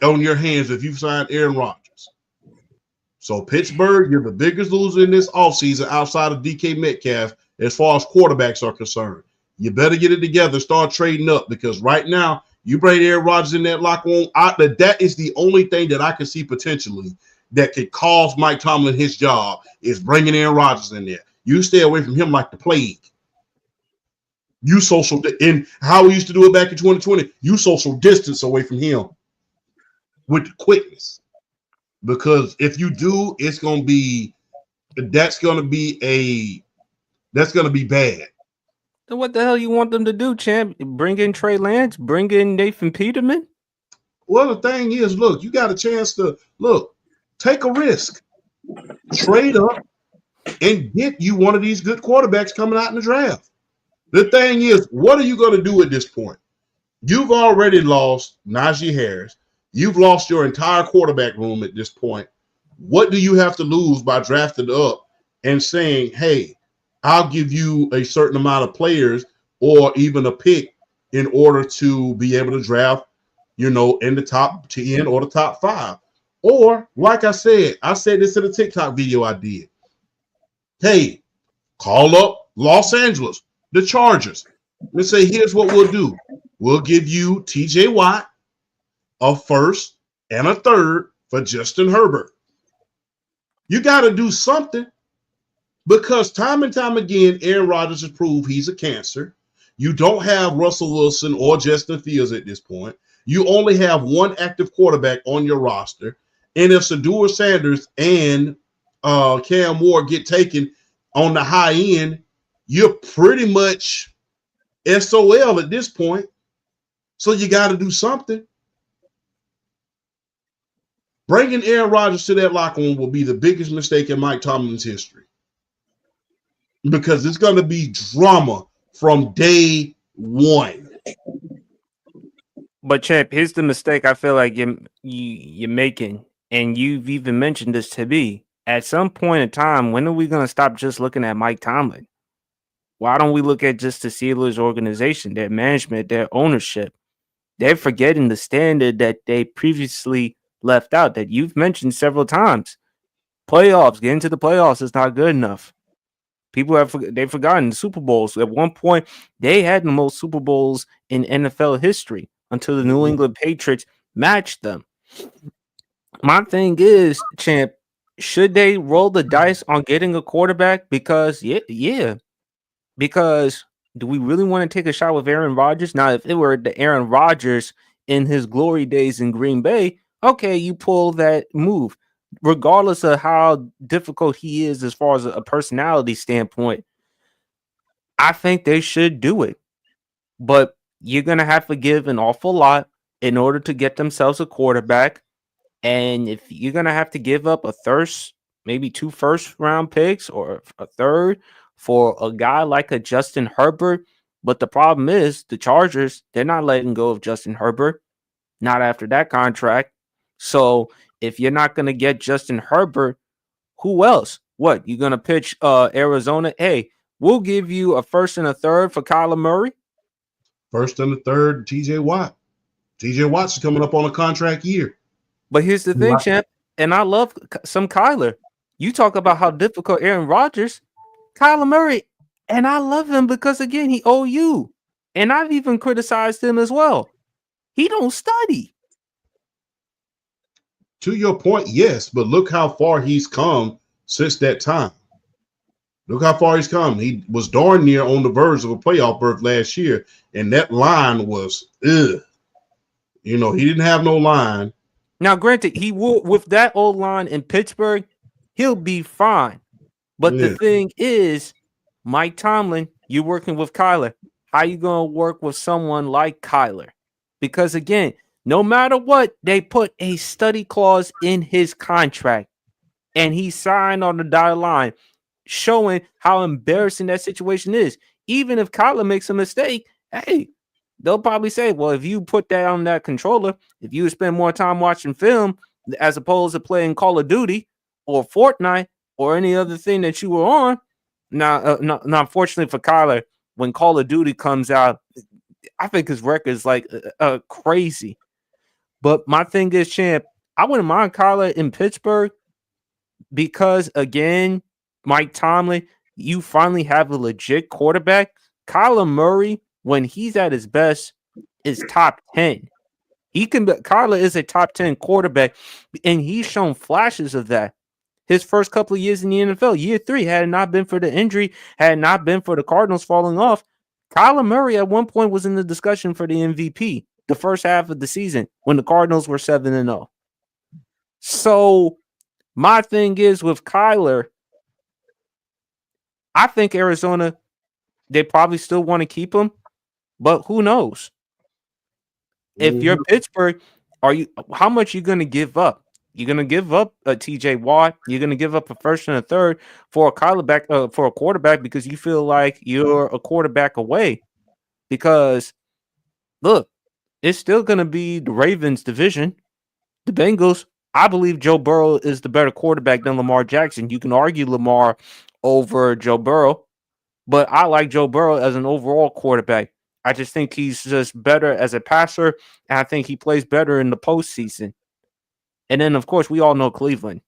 on your hands if you've signed Aaron Rodgers. So Pittsburgh, you're the biggest loser in this offseason outside of DK Metcalf as far as quarterbacks are concerned. You better get it together, start trading up, because right now you bring Aaron Rodgers in that locker room. That is the only thing that I can see potentially that could cost Mike Tomlin his job is bringing Aaron Rodgers in there. You stay away from him like the plague. You social, and how we used to do it back in 2020, you social distance away from him with quickness. Because if you do, that's going to be bad. Then what the hell you want them to do, champ? Bring in Trey Lance? Bring in Nathan Peterman? Well, the thing is, look, you got a chance to take a risk, trade up, and get you one of these good quarterbacks coming out in the draft. The thing is, what are you going to do at this point? You've already lost Najee Harris. You've lost your entire quarterback room at this point. What do you have to lose by drafting up and saying, hey, I'll give you a certain amount of players or even a pick in order to be able to draft, in the top 10 or the top 5? Or, like I said this in a TikTok video I did. Hey, call up Los Angeles, the Chargers, and say, here's what we'll do. We'll give you TJ Watt, a first and a third for Justin Herbert. You got to do something, because time and time again, Aaron Rodgers has proved he's a cancer. You don't have Russell Wilson or Justin Fields at this point. You only have one active quarterback on your roster. And if Shedeur Sanders and Cam Ward get taken on the high end, you're pretty much SOL at this point. So you got to do something. Bringing Aaron Rodgers to that locker room will be the biggest mistake in Mike Tomlin's history, because it's going to be drama from day one. But champ, here's the mistake I feel like you're making, and you've even mentioned this to me. At some point in time, when are we going to stop just looking at Mike Tomlin? Why don't we look at just the Steelers organization, their management, their ownership? They're forgetting the standard that they previously left out, that you've mentioned several times. Playoffs, getting to the playoffs is not good enough. People they've forgotten Super Bowls. At one point, they had the most Super Bowls in NFL history until the New England Patriots matched them. My thing is, champ, should they roll the dice on getting a quarterback? Because because do we really want to take a shot with Aaron Rodgers? Now, if it were the Aaron Rodgers in his glory days in Green Bay, okay, you pull that move. Regardless of how difficult he is as far as a personality standpoint, I think they should do it. But you're going to have to give an awful lot in order to get themselves a quarterback. And if you're going to have to give up a first, maybe 2 first-round picks or a third for a guy like a Justin Herbert. But the problem is the Chargers, they're not letting go of Justin Herbert, not after that contract. So if you're not going to get Justin Herbert, who else? What, you're going to pitch Arizona? Hey, we'll give you a first and a third for Kyler Murray. First and a third, TJ Watt. TJ Watt's coming up on a contract year. But here's the thing, champ, and I love some Kyler. You talk about how difficult Aaron Rodgers, Kyler Murray, and I love him because, again, he OU. And I've even criticized him as well. He don't study. To your point, yes, but look how far he's come since that time. Look how far he's come. He was darn near on the verge of a playoff berth last year, and that line was, he didn't have no line. Now, granted, he will, with that old line in Pittsburgh, he'll be fine. But the thing is, Mike Tomlin, you're working with Kyler. How you going to work with someone like Kyler? Because, again, no matter what, they put a study clause in his contract, and he signed on the dotted line, showing how embarrassing that situation is. Even if Kyler makes a mistake, hey, they'll probably say, well, if you put that on that controller, if you spend more time watching film as opposed to playing Call of Duty or Fortnite or any other thing that you were on. Now, unfortunately for Kyler, when Call of Duty comes out, I think his record is like crazy. But my thing is, champ, I wouldn't mind Kyler in Pittsburgh because, again, Mike Tomlin, you finally have a legit quarterback. Kyler Murray, when he's at his best, is top 10. Kyler is a top 10 quarterback, and he's shown flashes of that. His first couple of years in the NFL, year 3, had it not been for the injury, had it not been for the Cardinals falling off, Kyler Murray at one point was in the discussion for the MVP the first half of the season when the Cardinals were 7-0. So my thing is with Kyler, I think Arizona, they probably still want to keep him, but who knows? If you're Pittsburgh, how much are you going to give up? You're going to give up a TJ Watt. You're going to give up a first and a third for a quarterback because you feel like you're a quarterback away. Because look, it's still going to be the Ravens division. The Bengals, I believe Joe Burrow is the better quarterback than Lamar Jackson. You can argue Lamar over Joe Burrow, but I like Joe Burrow as an overall quarterback. I just think he's just better as a passer, and I think he plays better in the postseason. And then, of course, we all know Cleveland.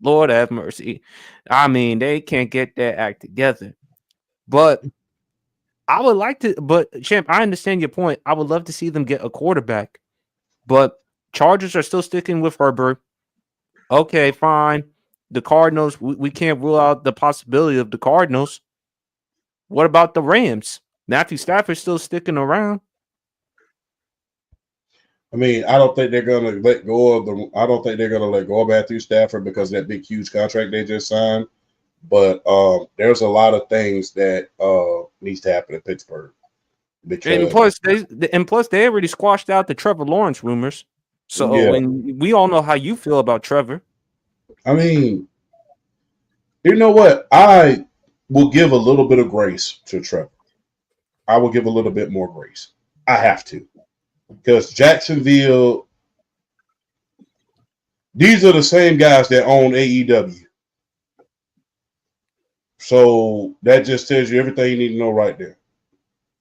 Lord have mercy. I mean, they can't get their act together. But I would like to, Champ, I understand your point. I would love to see them get a quarterback. But Chargers are still sticking with Herbert. Okay, fine. The Cardinals, we can't rule out the possibility of the Cardinals. What about the Rams? Matthew Stafford's still sticking around. I mean, I don't think they're going to let go of Matthew Stafford because of that big, huge contract they just signed. But there's a lot of things that needs to happen in Pittsburgh. And plus, they already squashed out the Trevor Lawrence rumors. So, yeah. And we all know how you feel about Trevor. I mean, you know what? I will give a little bit of grace to Trevor. I will give a little bit more grace. I have to. Because Jacksonville, these are the same guys that own AEW. So that just tells you everything you need to know right there.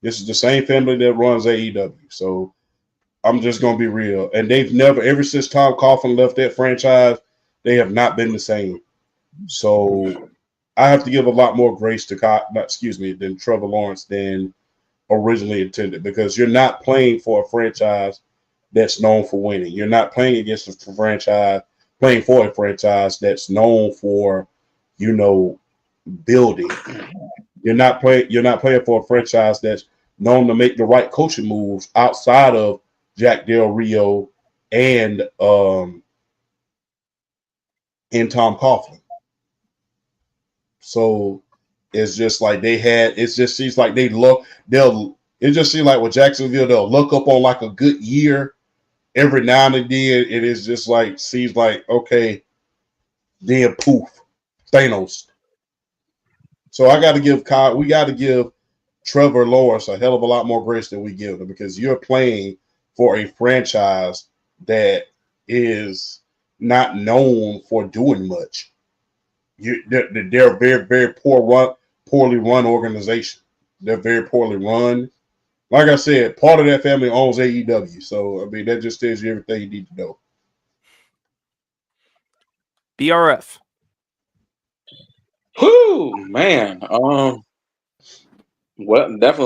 This is the same family that runs AEW. So I'm just going to be real. And they've never, ever since Tom Coughlin left that franchise, they have not been the same. So I have to give a lot more grace to than Trevor Lawrence than originally intended, because you're not playing for a franchise that's known for winning. You're not playing against a franchise, playing for a franchise that's known for, building. You're not playing for a franchise that's known to make the right coaching moves outside of Jack Del Rio and Tom Coughlin. So it's just like it just seems like it just seems like with Jacksonville, they'll look up on like a good year every now and then. It is just like, seems like, okay, then poof, Thanos. So we got to give Trevor Lawrence a hell of a lot more grace than we give him, because you're playing for a franchise that is not known for doing much. They're a very, very poorly run organization. They're very poorly run. Like I said, part of that family owns AEW. So, I mean, that just tells you everything you need to know. BRF. Whoo, man. Definitely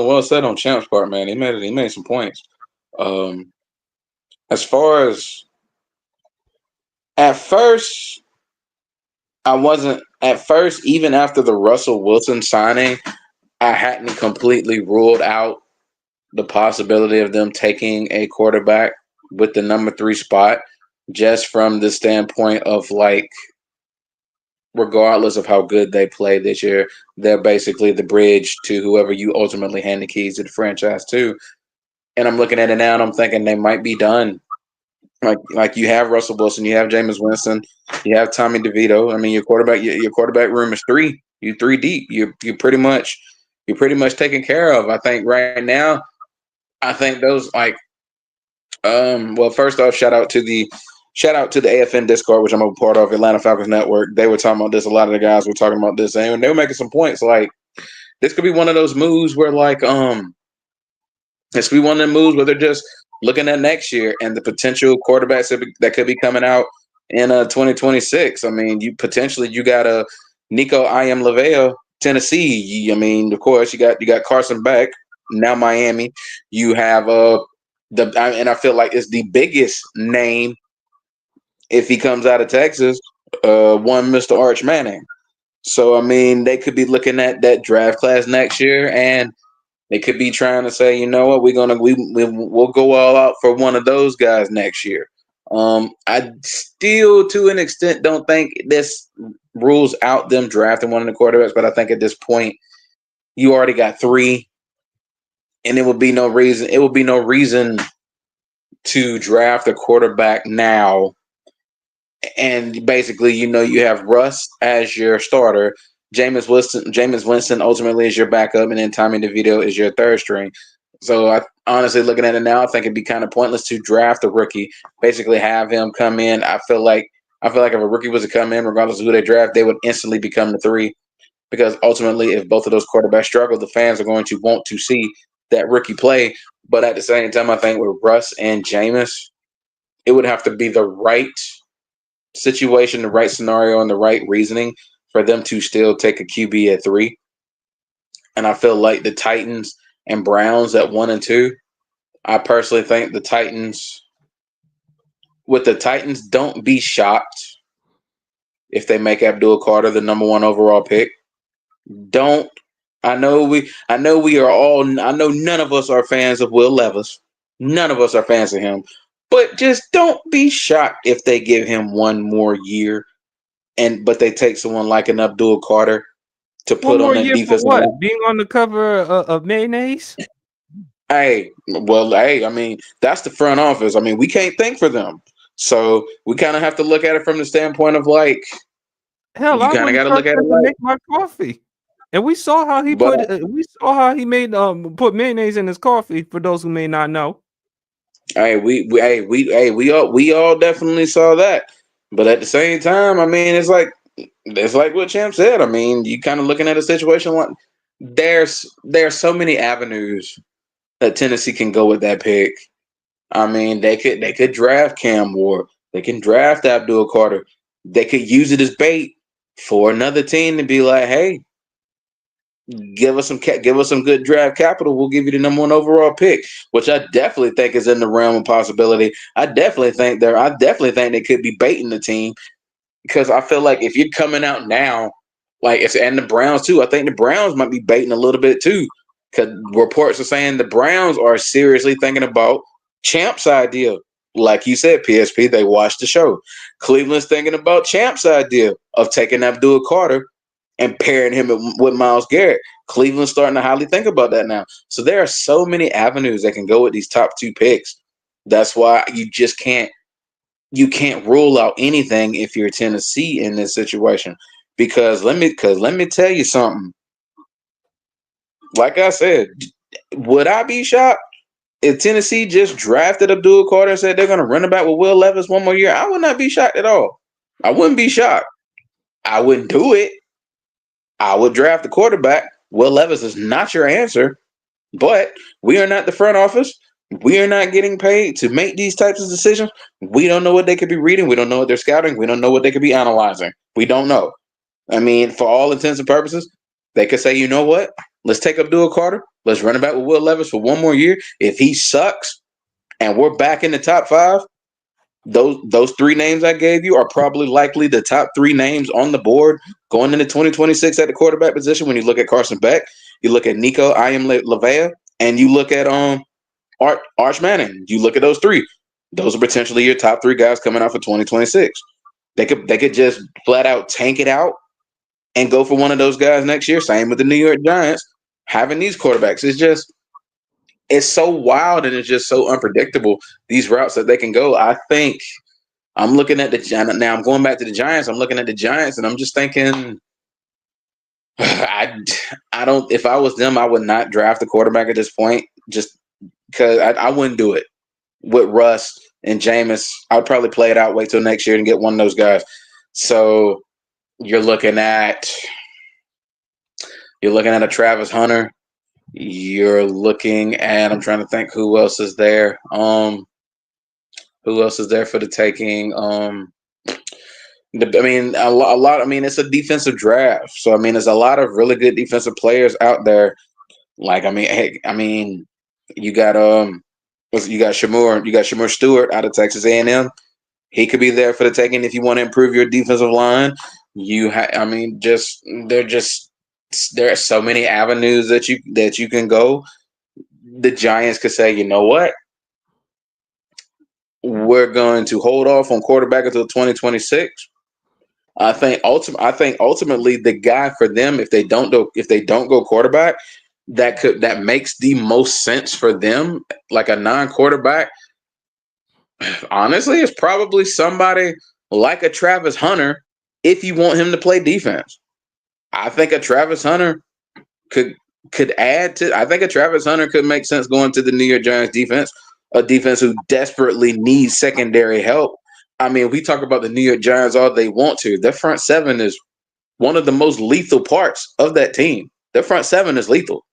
well said on Champ's part, man. He made some points. As far as at first, even after the Russell Wilson signing, I hadn't completely ruled out the possibility of them taking a quarterback with the number 3 spot, just from the standpoint of, like, regardless of how good they play this year, they're basically the bridge to whoever you ultimately hand the keys to the franchise to. And I'm looking at it now and I'm thinking they might be done. Like you have Russell Wilson, you have Jameis Winston, you have Tommy DeVito. I mean, your quarterback room is 3. You're 3 deep. You're pretty much taken care of. I think right now, I think those, like, well, first off, shout out to the AFN Discord, which I'm a part of, Atlanta Falcons Network. They were talking about this. A lot of the guys were talking about this, and they were making some points. Like, this could be one of those moves where, like, this could be one of the moves where they're just looking at next year and the potential quarterbacks that could be coming out in 2026. I mean, you got a Nico Iamaleava, Tennessee. I mean, of course, you got Carson Beck, now Miami. You have And I feel like it's the biggest name if he comes out of Texas. One Mr. Arch Manning. So I mean, they could be looking at that draft class next year, and they could be trying to say, you know what, we'll go all out for one of those guys next year. I still, to an extent, don't think this rules out them drafting one of the quarterbacks, but I think at this point, you already got three, and it would be no reason. It would be no reason to draft a quarterback now. And basically, you have Russ as your starter. Jameis Winston ultimately is your backup, and then Tommy DeVito is your third string. So I honestly, looking at it now, I think it'd be kind of pointless to draft a rookie. Basically, have him come in. I feel like if a rookie was to come in, regardless of who they draft, they would instantly become the three. Because ultimately, if both of those quarterbacks struggle, the fans are going to want to see that rookie play. But at the same time, I think with Russ and Jameis, it would have to be the right situation, the right scenario, and the right reasoning for them to still take a QB at 3. And I feel like the Titans and Browns at 1 and 2. I personally think the Titans, don't be shocked if they make Abdul Carter the number 1 overall pick. Don't. I know we are all. I know none of us are fans of Will Levis. None of us are fans of him. But just don't be shocked if they give him one more year, but they take someone like an Abdul Carter to put on that defensive line. What? Being on the cover of Mayonnaise? I mean, that's the front office. I mean, we can't think for them. So we kind of have to look at it from the standpoint of like, hell, you kind of got to look at it like make my coffee. And we saw how he made put mayonnaise in his coffee. For those who may not know. Hey, we all definitely saw that. But at the same time, I mean, it's like what Champ said. I mean, you kind of looking at a situation like there's so many avenues that Tennessee can go with that pick. I mean, they could draft Cam Ward. They can draft Abdul Carter. They could use it as bait for another team to be like, hey, give us some good draft capital. We'll give you the number 1 overall pick, which I definitely think is in the realm of possibility. I definitely think they could be baiting the team, because I feel like if you're coming out now, and the Browns too, I think the Browns might be baiting a little bit too, because reports are saying the Browns are seriously thinking about Champ's idea. Like you said, PSP, they watched the show. Cleveland's thinking about Champ's idea of taking Abdul Carter and pairing him with Myles Garrett. Cleveland's starting to highly think about that now. So there are so many avenues that can go with these top 2 picks. That's why you can't rule out anything if you're Tennessee in this situation. Because let me tell you something. Like I said, would I be shocked if Tennessee just drafted Abdul Carter and said they're going to run it back with Will Levis one more year? I would not be shocked at all. I wouldn't be shocked. I wouldn't do it. I would draft the quarterback. Will Levis is not your answer, but we are not the front office. We are not getting paid to make these types of decisions. We don't know what they could be reading. We don't know what they're scouting. We don't know what they could be analyzing. We don't know. I mean, for all intents and purposes, they could say, you know what? Let's take Abdul Carter. Let's run it back with Will Levis for one more year. If he sucks and we're back in the top 5, those 3 names I gave you are probably likely the top 3 names on the board going into 2026 at the quarterback position. When you look at Carson Beck, you look at Nico Lavea, and you look at Arch Manning. You look at those 3. Those are potentially your top 3 guys coming out for 2026. They could just flat out tank it out and go for one of those guys next year. Same with the New York Giants having these quarterbacks. It's so wild, and it's just so unpredictable, these routes that they can go. I think I'm looking at now I'm going back to the Giants. I'm looking at the Giants, and I'm just thinking, I don't. If I was them, I would not draft a quarterback at this point, just because I wouldn't do it with Russ and Jameis. I'd probably play it out, wait till next year and get one of those guys. So you're looking at a Travis Hunter. You're looking at, I'm trying to think who else is there. Who else is there for the taking? I mean, a lot. I mean, it's a defensive draft, so I mean, there's a lot of really good defensive players out there. Like, I mean, you got You got Shamur Stewart out of Texas A&M. He could be there for the taking if you want to improve your defensive line. There are so many avenues that you can go. The Giants could say, you know what, we're going to hold off on quarterback until 2026. I think ultimately the guy for them, if they don't go quarterback, that makes the most sense for them, like a non-quarterback. Honestly, it's probably somebody like a Travis Hunter if you want him to play defense. I think a Travis Hunter could add to. I think a Travis Hunter could make sense going to the New York Giants defense, a defense who desperately needs secondary help. I mean, we talk about the New York Giants all they want to. Their front seven is one of the most lethal parts of that team. Their front seven is lethal.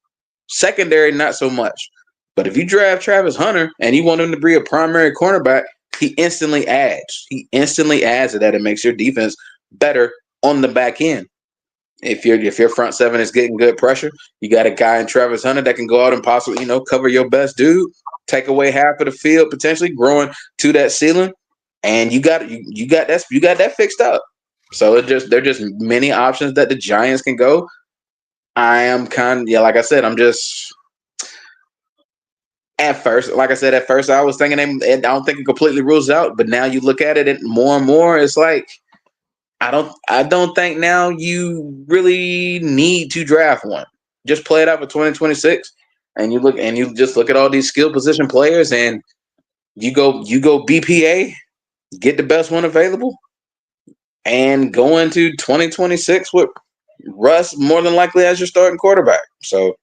Secondary, not so much. But if you draft Travis Hunter and you want him to be a primary cornerback, he instantly adds. He instantly adds to that and makes your defense better on the back end. If your front seven is getting good pressure, you got a guy in Travis Hunter that can go out and possibly, cover your best dude, take away half of the field, potentially growing to that ceiling, and you got that fixed up. So there are just many options that the Giants can go. I am like I said, I'm just at first I was thinking I don't think it completely rules out, but now you look at it more and more, it's like I don't think now you really need to draft one. Just play it out for 2026, and you just look at all these skill position players, and you go BPA, get the best one available, and go into 2026 with Russ more than likely as your starting quarterback. So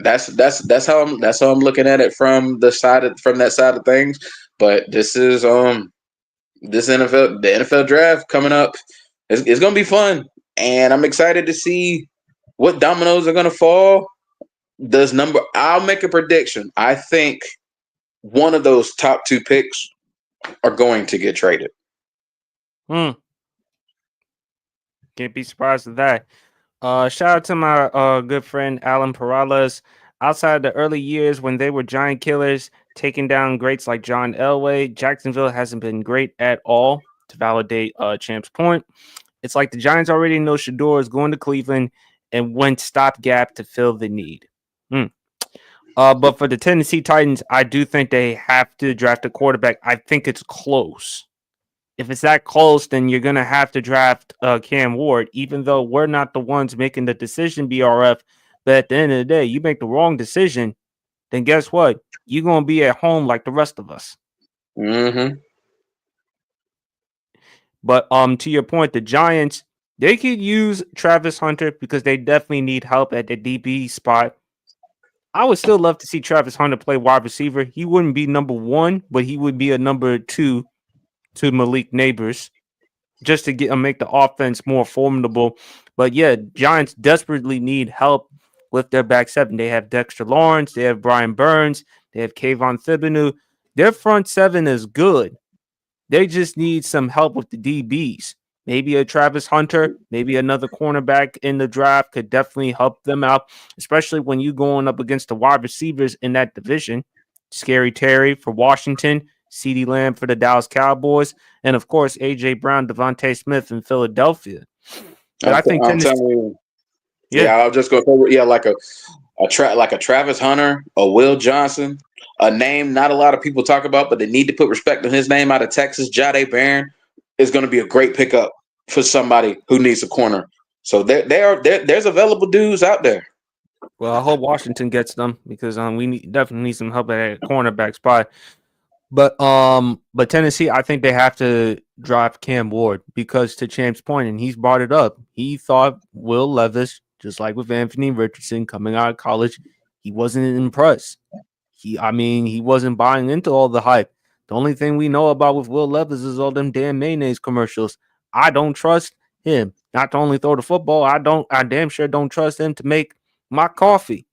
that's how I'm looking at it from that side of things. But this is the NFL draft coming up. It's going to be fun, and I'm excited to see what dominoes are going to fall. I'll make a prediction. I think one of those top two picks are going to get traded. Can't be surprised at that. Shout out to my good friend Alan Perales. Outside the early years when they were giant killers, taking down greats like John Elway, Jacksonville hasn't been great at all. To validate Champ's point, it's like the Giants already know Shador is going to Cleveland and went stopgap to fill the need. But for the Tennessee Titans, I do think they have to draft a quarterback. I think it's close. If it's that close, then you're going to have to draft Cam Ward, even though we're not the ones making the decision, BRF. But at the end of the day, you make the wrong decision, then guess what? You're going to be at home like the rest of us. Mm-hmm. But to your point, the Giants, they could use Travis Hunter because they definitely need help at the DB spot. I would still love to see Travis Hunter play wide receiver. He wouldn't be number one, but he would be a number two to Malik Neighbors just to make the offense more formidable. But yeah, Giants desperately need help with their back seven. They have Dexter Lawrence, they have Brian Burns, they have Kayvon Thibodeau. Their front seven is good. They just need some help with the DBs. Maybe a Travis Hunter, maybe another cornerback in the draft could definitely help them out, especially when you're going up against the wide receivers in that division. Scary Terry for Washington, CeeDee Lamb for the Dallas Cowboys, and of course A.J. Brown, Devontae Smith in Philadelphia. But I think I'm telling you, I'll just go forward. Yeah, like a Travis Hunter, a Will Johnson, a name not a lot of people talk about, but they need to put respect on his name out of Texas. Jahdae Barron is going to be a great pickup for somebody who needs a corner. So there's available dudes out there. Well, I hope Washington gets them because we definitely need some help at cornerback spot. But Tennessee, I think they have to draft Cam Ward because to Champ's point, and he's brought it up, he thought Will Levis, just like with Anthony Richardson coming out of college, he wasn't impressed. He wasn't buying into all the hype. The only thing we know about with Will Levis is all them damn mayonnaise commercials. I don't trust him not to only throw the football. I damn sure don't trust him to make my coffee.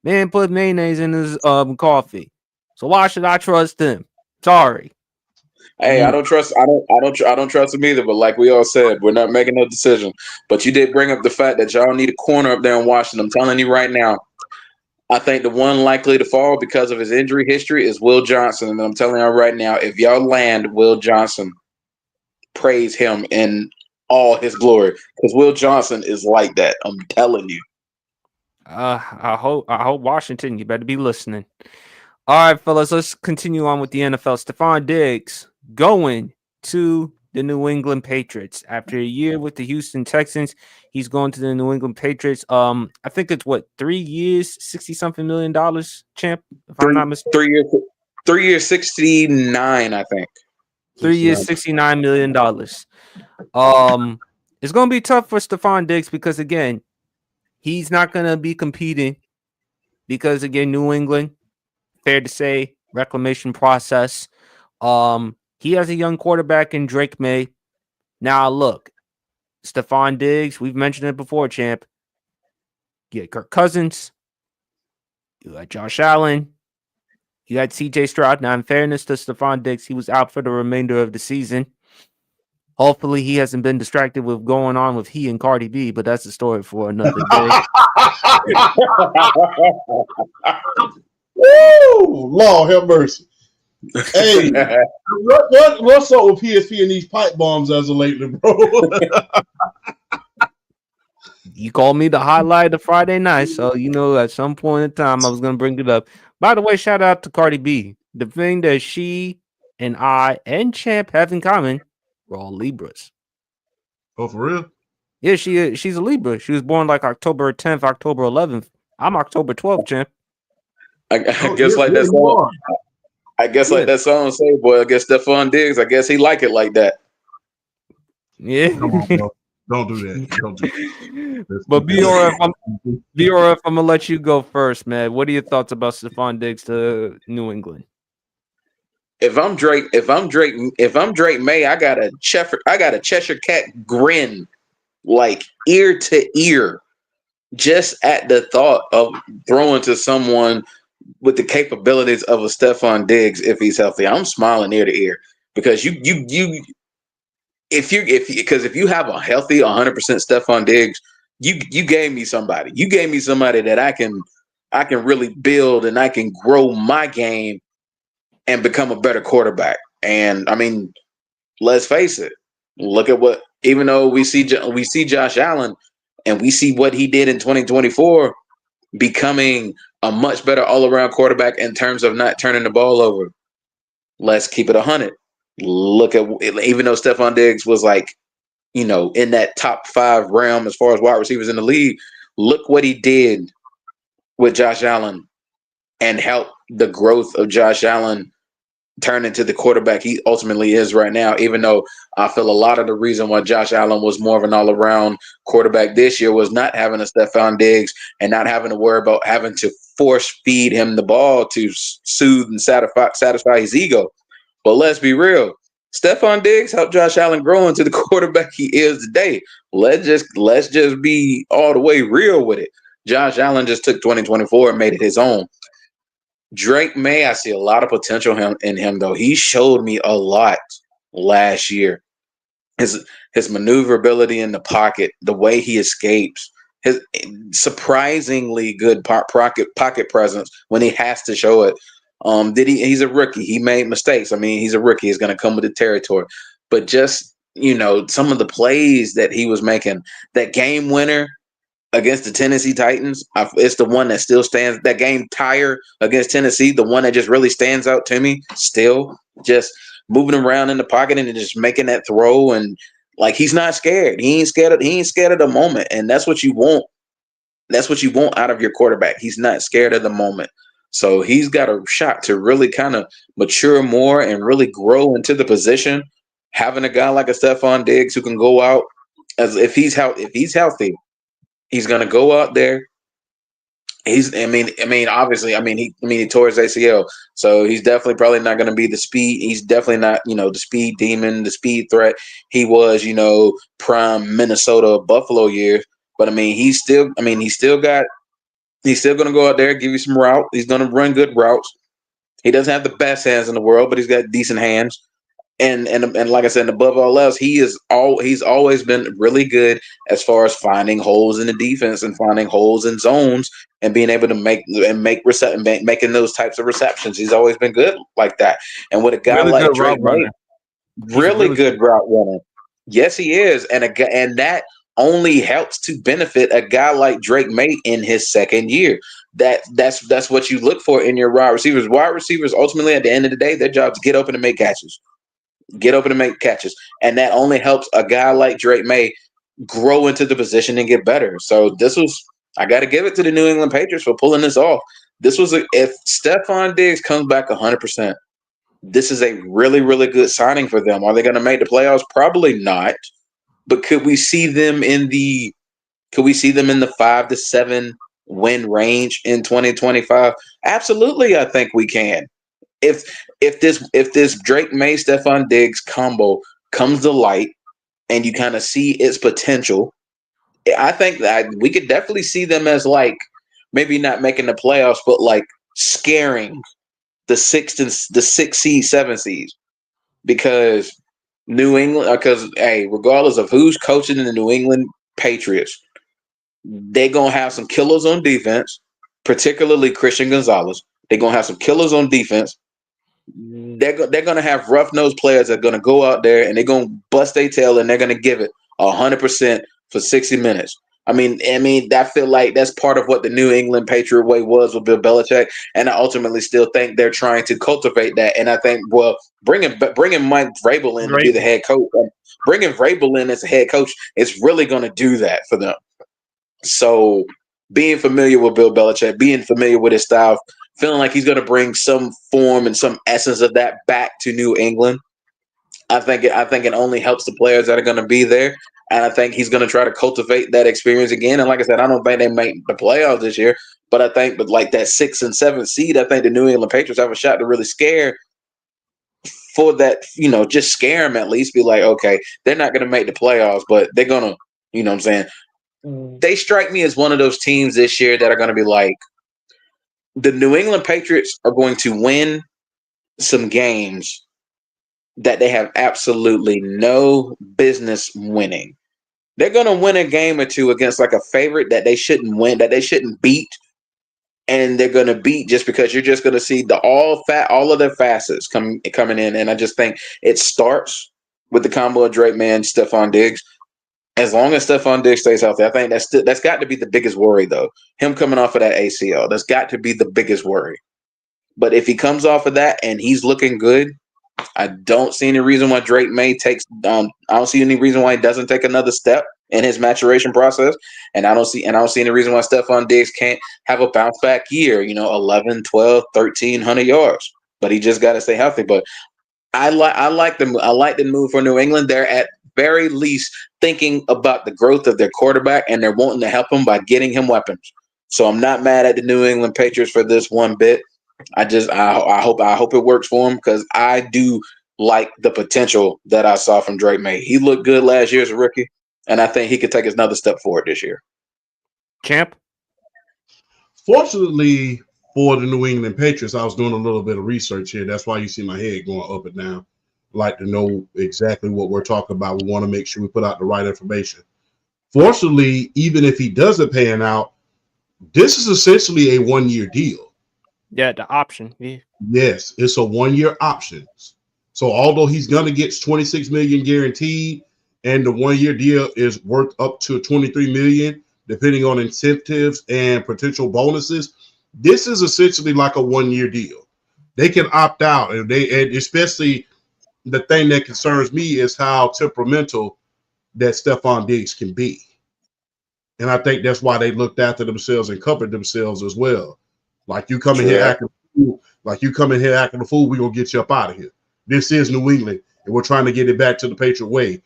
Man put mayonnaise in his coffee. So why should I trust him? Sorry. Hey, I don't trust him either. But like we all said, we're not making no decision. But you did bring up the fact that y'all need a corner up there in Washington. I'm telling you right now, I think the one likely to fall because of his injury history is Will Johnson. And I'm telling y'all right now, if y'all land Will Johnson, praise him in all his glory. Because Will Johnson is like that. I'm telling you. I hope Washington, you better be listening. All right, fellas, let's continue on with the NFL. Stefon Diggs going to the New England Patriots after a year with the Houston Texans. He's going to the New England Patriots. I think it's what, 3 years, $60-something million, champ, if I'm not mistaken. 3 years, 69, I think. 3 years, $69 million. It's gonna be tough for Stefon Diggs because again, he's not gonna be competing because again, New England, fair to say, reclamation process. He has a young quarterback in Drake May. Now look, Stefon Diggs, we've mentioned it before, champ. You got Kirk Cousins, you got Josh Allen, you got CJ Stroud. Now, in fairness to Stefon Diggs, he was out for the remainder of the season. Hopefully, he hasn't been distracted with going on with he and Cardi B, but that's a story for another day. Woo! Lord have mercy. Hey, what's up with PSP and these pipe bombs as of lately, bro? You called me the highlight of Friday night, so you know at some point in time I was gonna bring it up. By the way, shout out to Cardi B. The thing that she and I and Champ have in common, we're all Libras. Oh, for real? Yeah, she's a Libra. She was born like October 10th, October 11th. I'm October 12th, Champ. I guess like that song. I guess like that song say, boy, I guess Stefon Diggs, I guess he like it like that. Yeah. Come on, bro. Don't do that. Don't do that. But BRF, I'm gonna let you go first, man. What are your thoughts about Stefon Diggs to New England? If I'm Drake May, I got a Cheshire cat grin, like ear to ear, just at the thought of throwing to someone with the capabilities of a Stefon Diggs if he's healthy. I'm smiling ear to ear because if you have a healthy 100% Stefon Diggs, you gave me somebody. You gave me somebody that I can really build and I can grow my game and become a better quarterback. And I mean, let's face it. Look at what, even though we see Josh Allen and we see what he did in 2024, becoming a much better all-around quarterback in terms of not turning the ball over. Let's keep it 100. Look at, even though Stefon Diggs was like, in that top 5 realm as far as wide receivers in the league, look what he did with Josh Allen and help the growth of Josh Allen turn into the quarterback he ultimately is right now, even though I feel a lot of the reason why Josh Allen was more of an all-around quarterback this year was not having a Stefon Diggs and not having to worry about having to force feed him the ball to soothe and satisfy his ego. But let's be real. Stefon Diggs helped Josh Allen grow into the quarterback he is today. Let's just be all the way real with it. Josh Allen just took 2024 and made it his own. Drake May, I see a lot of potential in him, though. He showed me a lot last year. His maneuverability in the pocket, the way he escapes, his surprisingly good pocket presence when he has to show it. He's a rookie. He made mistakes. I mean, he's a rookie. He's going to come with the territory. But just, some of the plays that he was making, that game winner against the Tennessee Titans, it's the one that still stands. That game tire against Tennessee, the one that just really stands out to me. Still, just moving around in the pocket and just making that throw, and like he's not scared. He ain't scared of the moment, and that's what you want. That's what you want out of your quarterback. He's not scared of the moment, so he's got a shot to really kind of mature more and really grow into the position. Having a guy like a Stefon Diggs who can go out as if he's healthy. He's gonna go out there. He tore his ACL, so he's definitely probably not gonna be the speed. He's definitely not, the speed demon, the speed threat he was, prime Minnesota Buffalo years. But he's still gonna go out there, give you some route. He's gonna run good routes. He doesn't have the best hands in the world, but he's got decent hands. And like I said, above all else, he's always been really good as far as finding holes in the defense and finding holes in zones and being able to making those types of receptions. He's always been good like that. And with a guy Really like good Drake route May, runner. really good route runner. Yes, he is, and that only helps to benefit a guy like Drake May in his second year. That's what you look for in your wide receivers. Wide receivers ultimately, at the end of the day, their job is get open and make catches. Get open and make catches, and that only helps a guy like Drake May grow into the position and get better. So I got to give it to the New England Patriots for pulling this off. If Stefon Diggs comes back 100%, this is a really, really good signing for them. Are they going to make the playoffs? Probably not. But could we see them in the 5 to 7 win range in 2025? Absolutely, I think we can. If this Drake May Stefon Diggs combo comes to light and you kind of see its potential, I think that we could definitely see them as like maybe not making the playoffs, but like scaring the 6 seed, 7 seeds, because New England. Because regardless of who's coaching in the New England Patriots, they're gonna have some killers on defense, particularly Christian Gonzalez. They're gonna have some killers on defense. They're gonna have rough nosed players that are gonna go out there and they're gonna bust their tail and they're gonna give it 100% for 60 minutes. I mean, I feel like that's part of what the New England Patriot way was with Bill Belichick, and I ultimately still think they're trying to cultivate that. And I think, bringing Mike Vrabel in to be the head coach, bringing Vrabel in as a head coach is really going to do that for them. So, being familiar with Bill Belichick, being familiar with his style, feeling like he's going to bring some form and some essence of that back to New England, I think it only helps the players that are going to be there. And I think he's going to try to cultivate that experience again. And like I said, I don't think they make the playoffs this year, but I think like that 6th and 7th seed, I think the New England Patriots have a shot to really scare for that, just scare them at least. Be like, okay, they're not going to make the playoffs, but they're going to, what I'm saying? They strike me as one of those teams this year that are going to be like, the New England Patriots are going to win some games that they have absolutely no business winning. They're going to win a game or two against like a favorite that they shouldn't win, that they shouldn't beat, and they're going to beat just because you're just going to see all of their facets coming in. And I just think it starts with the combo of Drake May and Stefon Diggs. As long as Stefon Diggs stays healthy, I think that's got to be the biggest worry, though. Him coming off of that ACL, that's got to be the biggest worry. But if he comes off of that and he's looking good, I don't see any reason why Drake May takes. I don't see any reason why he doesn't take another step in his maturation process, and I don't see any reason why Stefon Diggs can't have a bounce back year. 11, 12, 1,300 yards, but he just got to stay healthy. But I like the move for New England. They're at very least thinking about the growth of their quarterback, and they're wanting to help him by getting him weapons. So I'm not mad at the New England Patriots for this one bit. I hope it works for him, because I do like the potential that I saw from Drake May. He looked good last year as a rookie, and I think he could take another step forward this year. Champ? Fortunately for the New England Patriots, I was doing a little bit of research here. That's why you see my head going up and down. I like to know exactly what we're talking about. We want to make sure we put out the right information. Fortunately, even if he doesn't pan out, this is essentially a 1-year deal. Yeah, the option. Yeah. Yes, it's a 1-year option. So although he's going to get $26 million guaranteed, and the 1-year deal is worth up to $23 million, depending on incentives and potential bonuses, this is essentially like a 1-year deal. They can opt out, and especially the thing that concerns me is how temperamental that Stefon Diggs can be. And I think that's why they looked after themselves and covered themselves as well. Like, you come in here acting a fool, we're going to get you up out of here. This is New England, and we're trying to get it back to the Patriot way.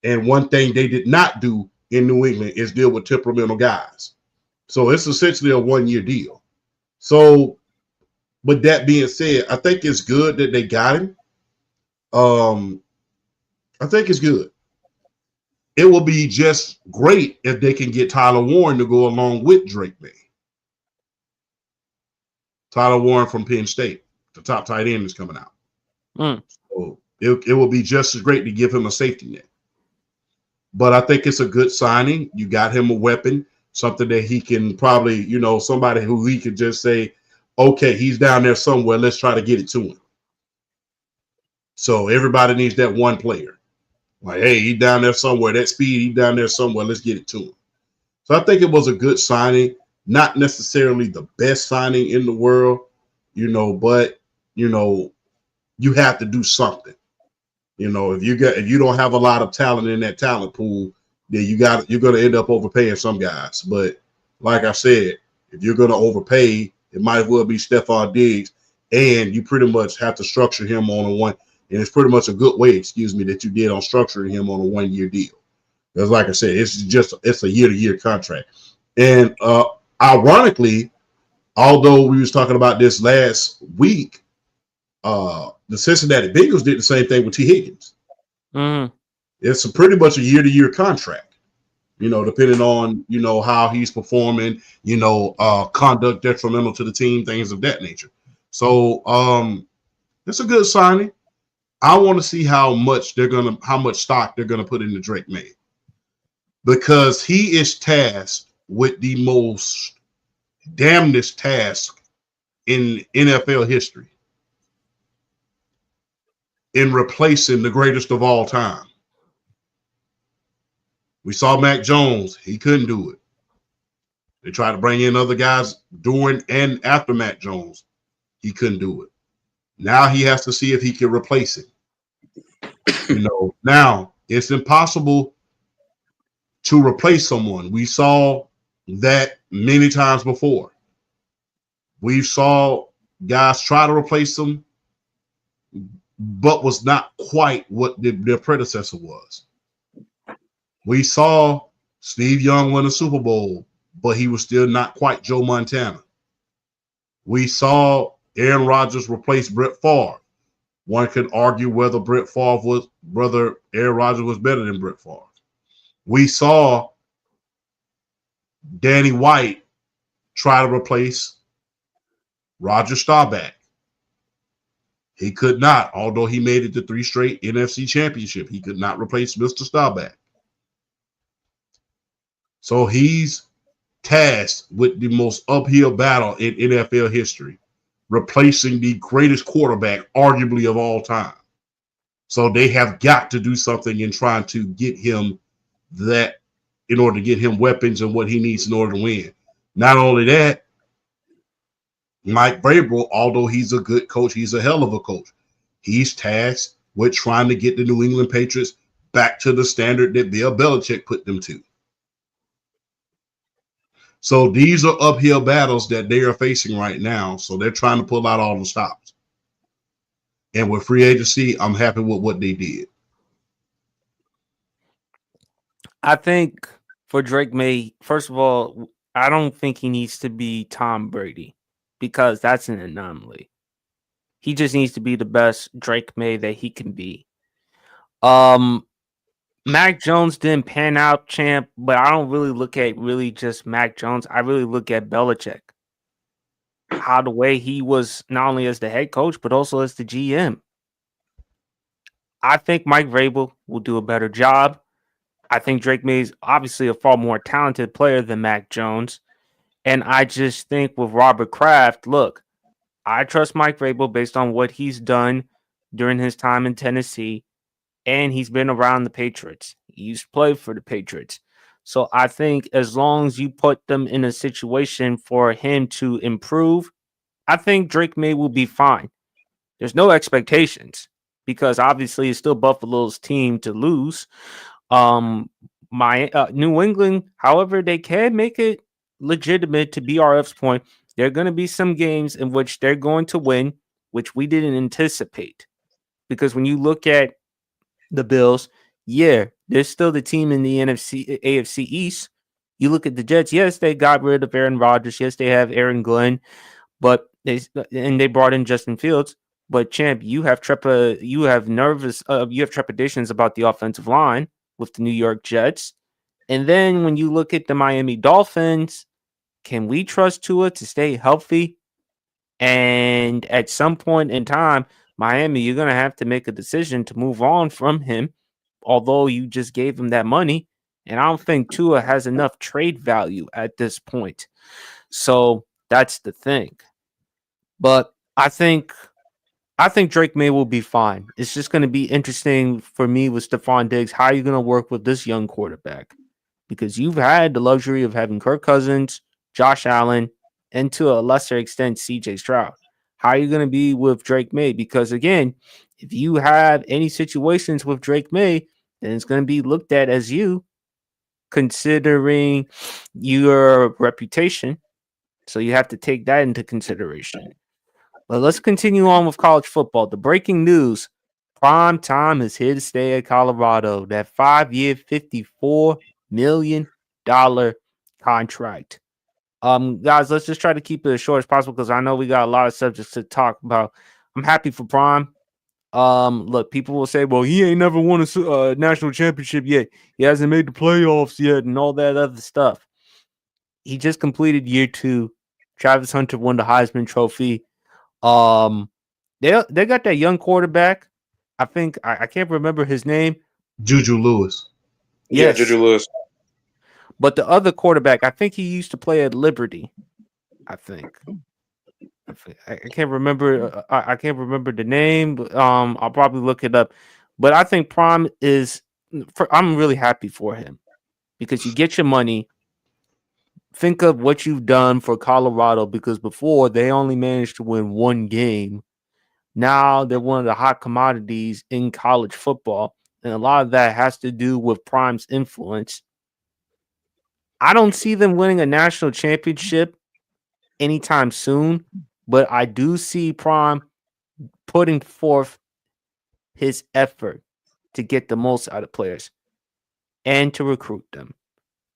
And one thing they did not do in New England is deal with temperamental guys. So it's essentially a 1-year deal. So with that being said, I think it's good that they got him. I think it's good. It will be just great if they can get Tyler Warren to go along with Drake May. Tyler Warren from Penn State, the top tight end, is coming out. So it will be just as great to give him a safety net. But I think it's a good signing. You got him a weapon. something that he can probably, somebody who he could just say, okay, he's down there somewhere. Let's try to get it to him. So everybody needs that one player. Like, hey, he's down there somewhere. That speed, he's down there somewhere. Let's get it to him. So I think it was a good signing. Not necessarily the best signing in the world, but you have to do something. If you don't have a lot of talent in that talent pool, then you're going to end up overpaying some guys. But like I said, if you're going to overpay, it might as well be Stefon Diggs, and you pretty much have to structure him on a one. And it's pretty much a good way, that you did on structuring him on a 1-year deal. Because like I said, it's a year-to-year contract. And ironically, although we was talking about this last week, the Cincinnati Bengals did the same thing with T. Higgins. Mm-hmm. It's pretty much a year-to-year contract, depending on, how he's performing, conduct detrimental to the team, things of that nature. So it's a good signing. I want to see how much stock they're gonna put into Drake May, because he is tasked with the most damnedest task in NFL history, in replacing the greatest of all time. We saw Mac Jones. He couldn't do it. They tried to bring in other guys during and after Mac Jones. He couldn't do it. Now he has to see if he can replace it. Now it's impossible to replace someone. We saw that many times before. We saw guys try to replace them, but was not quite what their predecessor was. We saw Steve Young win a Super Bowl, but he was still not quite Joe Montana. We saw Aaron Rodgers replace Brett Favre. One could argue whether Aaron Rodgers was better than Brett Favre. We saw Danny White try to replace Roger Staubach. He could not, although he made it to 3 straight NFC championship. He could not replace Mr. Staubach. So he's tasked with the most uphill battle in NFL history, replacing the greatest quarterback, arguably of all time. So they have got to do something in trying to get him that, in order to get him weapons and what he needs in order to win. Not only that, Mike Vrabel, although he's a good coach, he's a hell of a coach. He's tasked with trying to get the New England Patriots back to the standard that Bill Belichick put them to. So these are uphill battles that they are facing right now. So they're trying to pull out all the stops. And with free agency, I'm happy with what they did. I think for Drake May, first of all, I don't think he needs to be Tom Brady, because that's an anomaly. He just needs to be the best Drake May that he can be. Mac Jones didn't pan out, champ, but I don't really look at just Mac Jones. I really look at Belichick. How the way he was not only as the head coach, but also as the GM. I think Mike Vrabel will do a better job. I think Drake May is obviously a far more talented player than Mac Jones. And I just think with Robert Kraft, look, I trust Mike Vrabel based on what he's done during his time in Tennessee. And he's been around the Patriots. He used to play for the Patriots. So I think as long as you put them in a situation for him to improve, I think Drake May will be fine. There's no expectations, because obviously it's still Buffalo's team to lose. New England, however, they can make it legitimate, to BRF's point. There are going to be some games in which they're going to win, which we didn't anticipate. Because when you look at the Bills, yeah, they're still the team in the AFC East. You look at the Jets, yes, they got rid of Aaron Rodgers. Yes, they have Aaron Glenn, but they brought in Justin Fields. But champ, you have trepidations about the offensive line with the New York Jets. And then when you look at the Miami Dolphins, can we trust Tua to stay healthy? And at some point in time, Miami, you're going to have to make a decision to move on from him, although you just gave him that money. And I don't think Tua has enough trade value at this point. So that's the thing. But I think Drake May will be fine. It's just going to be interesting for me with Stefon Diggs. How are you going to work with this young quarterback? Because you've had the luxury of having Kirk Cousins, Josh Allen, and to a lesser extent, CJ Stroud. How are you going to be with Drake May? Because again, if you have any situations with Drake May, then it's going to be looked at as you, considering your reputation. So you have to take that into consideration. But let's continue on with college football. The breaking news: prime time is here to stay at Colorado. That 5-year, $54 million contract. Guys, let's just try to keep it as short as possible because I know we got a lot of subjects to talk about. I'm happy for Prime. Look, people will say, "Well, he ain't never won a national championship yet. He hasn't made the playoffs yet, and all that other stuff." He just completed year 2. Travis Hunter won the Heisman Trophy. Um, they got that young quarterback. I think I can't remember his name. JuJu Lewis. Yeah, Yes, JuJu Lewis. but the other quarterback, I think he used to play at Liberty. I think. I can't remember. I can't remember the name. But, I'll probably look it up. But I think Prime is. I'm really happy for him because you get your money. Think of what you've done for Colorado because before they only managed to win one game. Now they're one of the hot commodities in college football. And a lot of that has to do with Prime's influence. I don't see them winning a national championship anytime soon, but I do see Prime putting forth his effort to get the most out of players and to recruit them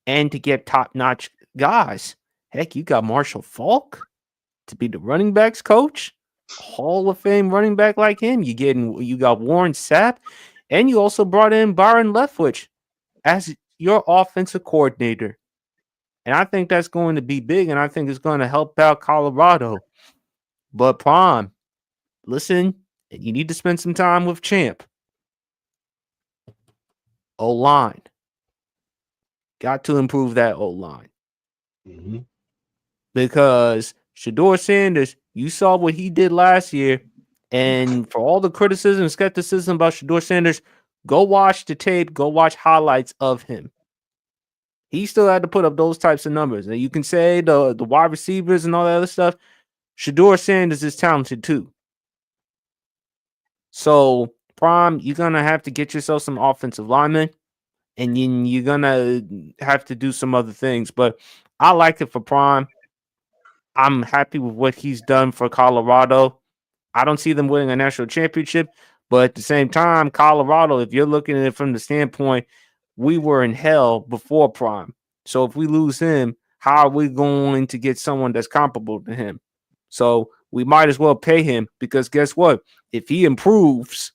and to get top-notch guys. Heck, you got Marshall Faulk to be the running backs coach, Hall of Fame running back like him. You got Warren Sapp, and you also brought in Byron Leftwich as your offensive coordinator. And I think that's going to be big, and I think it's going to help out Colorado. But Prime, listen, you need to spend some time with Champ. O-line. Got to improve that O-line. Mm-hmm. Because Shedeur Sanders, you saw what he did last year. And for all the criticism and skepticism about Shedeur Sanders, go watch the tape, go watch highlights of him. He still had to put up those types of numbers. And you can say the wide receivers and all that other stuff. Shedeur Sanders is talented too. So, Prime, you're going to have to get yourself some offensive linemen. And you're going to have to do some other things. But I like it for Prime. I'm happy with what he's done for Colorado. I don't see them winning a national championship. But at the same time, Colorado, if you're looking at it from the standpoint, we were in hell before Prime. So if we lose him, how are we going to get someone that's comparable to him? So we might as well pay him because guess what? If he improves,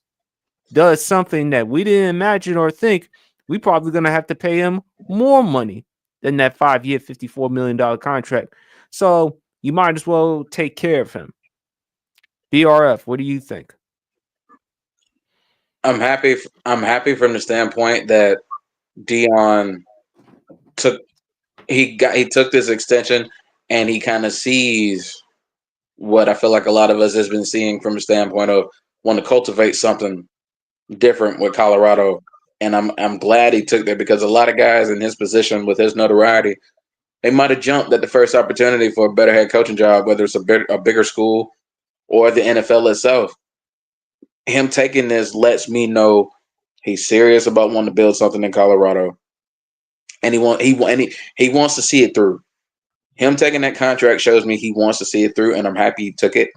does something that we didn't imagine or think, we probably going to have to pay him more money than that 5-year, $54 million contract. So you might as well take care of him. BRF, what do you think? I'm happy. I'm happy from the standpoint that Dion took he took this extension and he kind of sees what I feel like a lot of us has been seeing from the standpoint of want to cultivate something different with Colorado. And I'm glad he took that because a lot of guys in his position with his notoriety, they might have jumped at the first opportunity for a better head coaching job, whether it's a bigger school or the NFL itself. Him taking this lets me know he's serious about wanting to build something in Colorado, and he wants to see it through. Him taking that contract shows me he wants to see it through, and I'm happy he took it.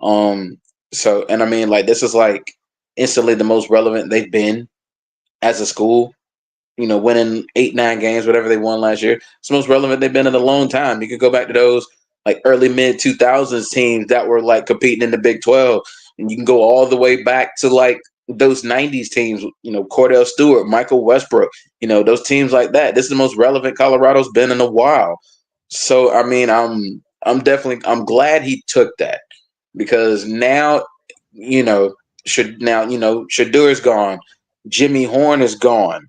So, and I mean, like, this is like instantly the most relevant they've been as a school. You know, winning 8-9 games, whatever they won last year. It's the most relevant they've been in a long time. You could go back to those like early mid 2000s teams that were like competing in the Big 12, and you can go all the way back to like those 90s teams. You know, Cordell Stewart, Michael Westbrook. You know, those teams like that. This is the most relevant Colorado's been in a while. So I mean, I'm glad he took that because now, Shedeur is gone, Jimmy Horn is gone.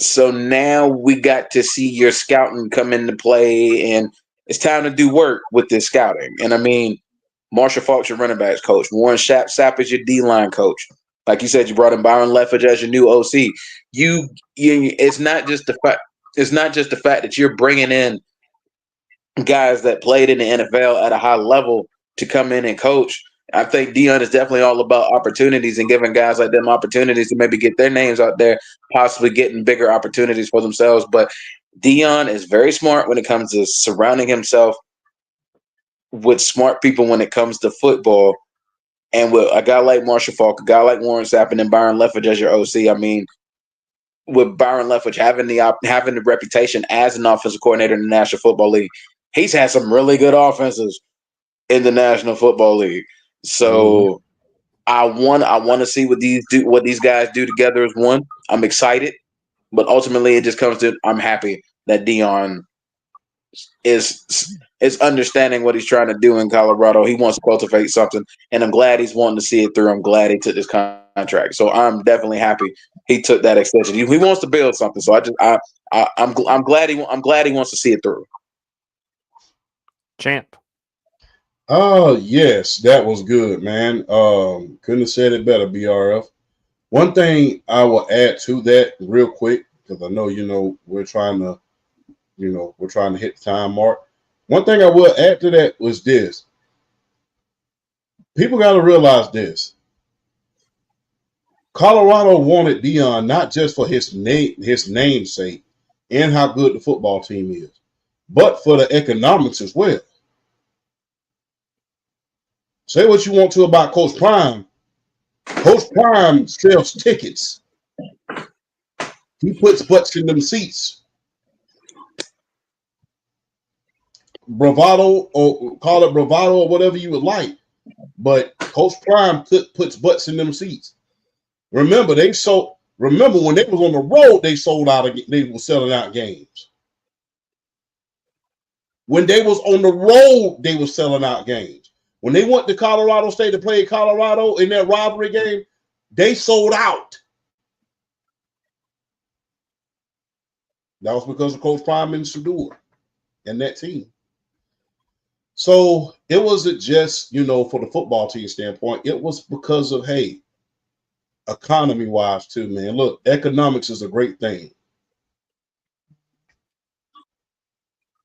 So now we got to see your scouting come into play, and it's time to do work with this scouting. And I mean, Marshall Faulk's your running backs coach. Warren Sapp is your D-line coach. Like you said, you brought in Byron Leftwich as your new OC. It's not just the fact. It's not just the fact that you're bringing in guys that played in the NFL at a high level to come in and coach. I think Deion is definitely all about opportunities and giving guys like them opportunities to maybe get their names out there, possibly getting bigger opportunities for themselves. But Deion is very smart when it comes to surrounding himself with smart people when it comes to football. And with a guy like Marshall Faulk, a guy like Warren Sapp, and then Byron Leftwich as your OC, I mean, with Byron Leftwich having the reputation as an offensive coordinator in the National Football League, he's had some really good offenses in the National Football League. So I want to see what these guys do together as one. I'm excited, but ultimately it just comes to I'm happy that Deion is understanding what he's trying to do in Colorado. He wants to cultivate something, and I'm glad he's wanting to see it through. I'm glad he took this contract. So I'm definitely happy he took that extension. He wants to build something. So I'm glad he wants to see it through. Champ. Oh, yes, that was good, man. Couldn't have said it better, BRF. One thing I will add to that real quick, because I know, we're trying to hit the time mark. One thing I will add to that was this. People got to realize this. Colorado wanted Deion not just for his namesake and how good the football team is, but for the economics as well. Say what you want to about Coach Prime. Coach Prime sells tickets. He puts butts in them seats. Bravado, or call it bravado or whatever you would like. But Coach Prime puts butts in them seats. Remember when they was on the road, they were selling out games. When they was on the road, they were selling out games. When they went to Colorado State to play Colorado in that rivalry game, they sold out. That was because of Coach Prime and Shador and that team. So it wasn't just, for the football team standpoint. It was because of, hey, economy-wise too, man. Look, economics is a great thing.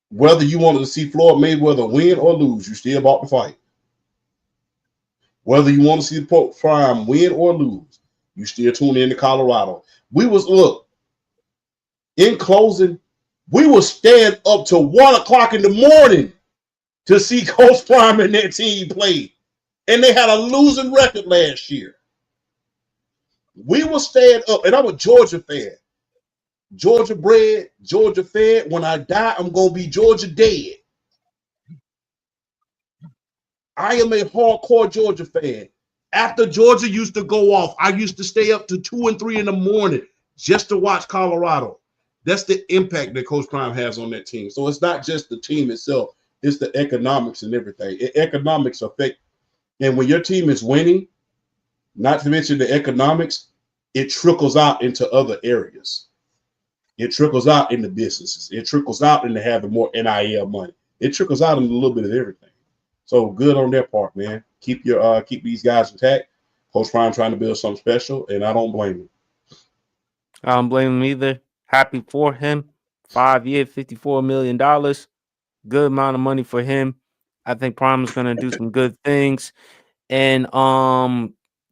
Whether you wanted to see Floyd Mayweather win or lose, you still bought the fight. Whether you want to see Prime win or lose, you still tune in to Colorado. In closing, we were staying up till 1 o'clock in the morning to see Coach Prime and that team play. And they had a losing record last year. We were staying up, and I'm a Georgia fan. Georgia bred, Georgia fed. When I die, I'm going to be Georgia dead. I am a hardcore Georgia fan. After Georgia used to go off, I used to stay up to 2 and 3 in the morning just to watch Colorado. That's the impact that Coach Prime has on that team. So it's not just the team itself. It's the economics and everything. Economics affect, and when your team is winning, not to mention the economics, it trickles out into other areas. It trickles out into businesses. It trickles out into having more NIL money. It trickles out into a little bit of everything. So good on their part, man. Keep these guys intact. Coach Prime trying to build something special, and I don't blame him. I don't blame him either. Happy for him. 5 years, $54 million. Good amount of money for him. I think Prime is gonna do some good things. And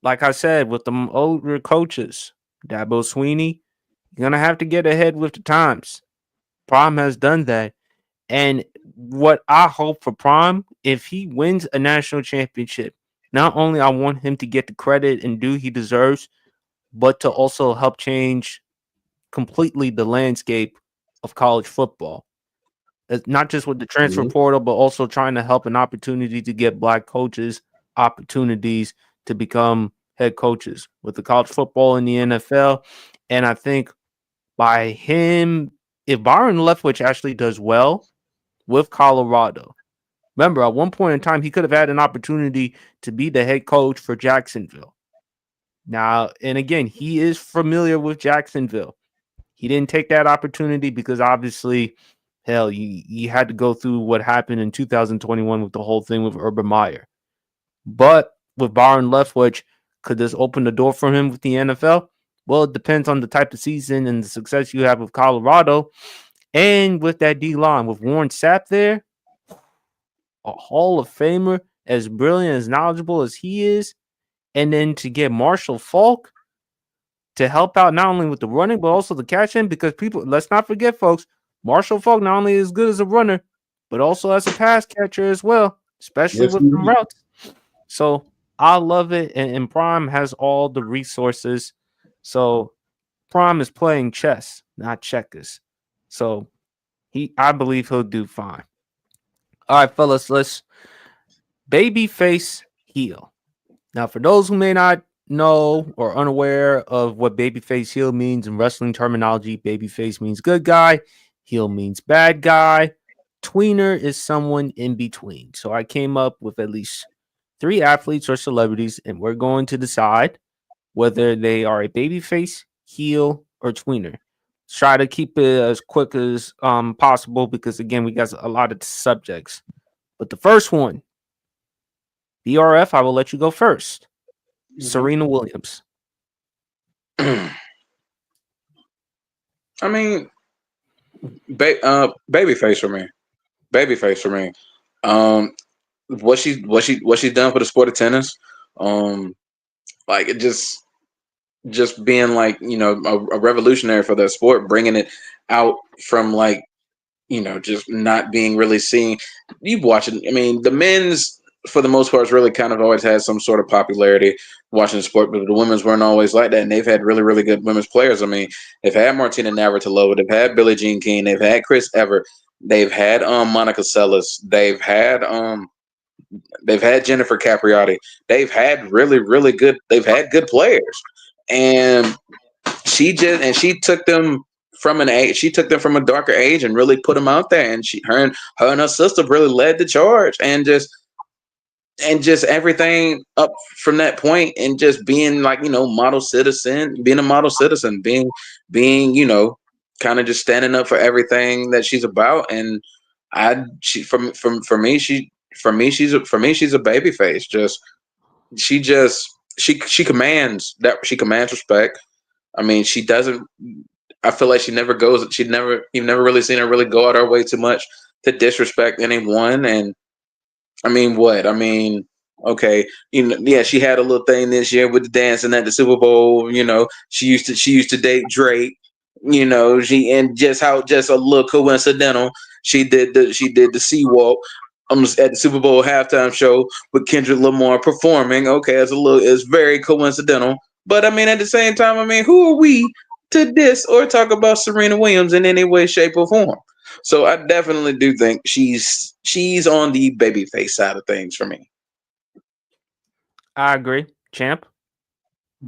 like I said, with the older coaches, Dabo Sweeney, you're gonna have to get ahead with the times. Prime has done that. And what I hope for Prime, if he wins a national championship, not only I want him to get the credit and due he deserves, but to also help change completely the landscape of college football. It's not just with the transfer portal, but also trying to help an opportunity to get black coaches opportunities to become head coaches with the college football in the NFL. And I think by him, if Byron Leftwich actually does well with Colorado, remember at one point in time, he could have had an opportunity to be the head coach for Jacksonville. Now, and again, he is familiar with Jacksonville. He didn't take that opportunity because obviously, hell, you had to go through what happened in 2021 with the whole thing with Urban Meyer. But with Byron Leftwich, could this open the door for him with the NFL? Well, it depends on the type of season and the success you have with Colorado. And with that D line, with Warren Sapp there, a Hall of Famer, as brilliant, as knowledgeable as he is, and then to get Marshall Faulk to help out not only with the running, but also the catching, because people, let's not forget, folks, Marshall Faulk not only is good as a runner, but also as a pass catcher as well, especially Yes, with some indeed. routes. So I love it. And Prime has all the resources. So Prime is playing chess, not checkers. So I believe he'll do fine. All right, fellas, let's babyface heel. Now, for those who may not know or unaware of what babyface heel means in wrestling terminology, babyface means good guy, heel means bad guy. Tweener is someone in between. So I came up with at least 3 athletes or celebrities, and we're going to decide whether they are a babyface, heel, or tweener. Try to keep it as quick as possible because, again, we got a lot of subjects. But the first one, BRF, I will let you go first. Serena Williams. I mean, babyface for me. Babyface for me. What she's done for the sport of tennis. Like it just being like a revolutionary for that sport, bringing it out from like just not being really seen. You watch it. I mean, the men's for the most part has really kind of always had some sort of popularity watching the sport, but the women's weren't always like that, and they've had really really good women's players. I mean, they've had Martina Navratilova, they've had Billie Jean King, they've had Chris Evert, they've had Monica Seles, they've had Jennifer Capriati, they've had really really good, they've had good players, and she took them from an age. She took them from a darker age and really put them out there. And her and her sister really led the charge, and just everything up from that point, and just being like model citizen, being a model citizen, being kind of just standing up for everything that she's about. And she's a baby face. She commands respect. I mean, she doesn't. I feel like she never goes. You've never really seen her really go out her way too much to disrespect anyone. And I mean, what? I mean, okay, yeah, she had a little thing this year with the dancing at the Super Bowl. She used to date Drake. Just a little coincidental. She did the Sea Walk at the Super Bowl halftime show with Kendrick Lamar performing. Okay, it's very coincidental. But I mean, at the same time, I mean, who are we to diss or talk about Serena Williams in any way, shape, or form? So I definitely do think she's on the babyface side of things for me. I agree. Champ.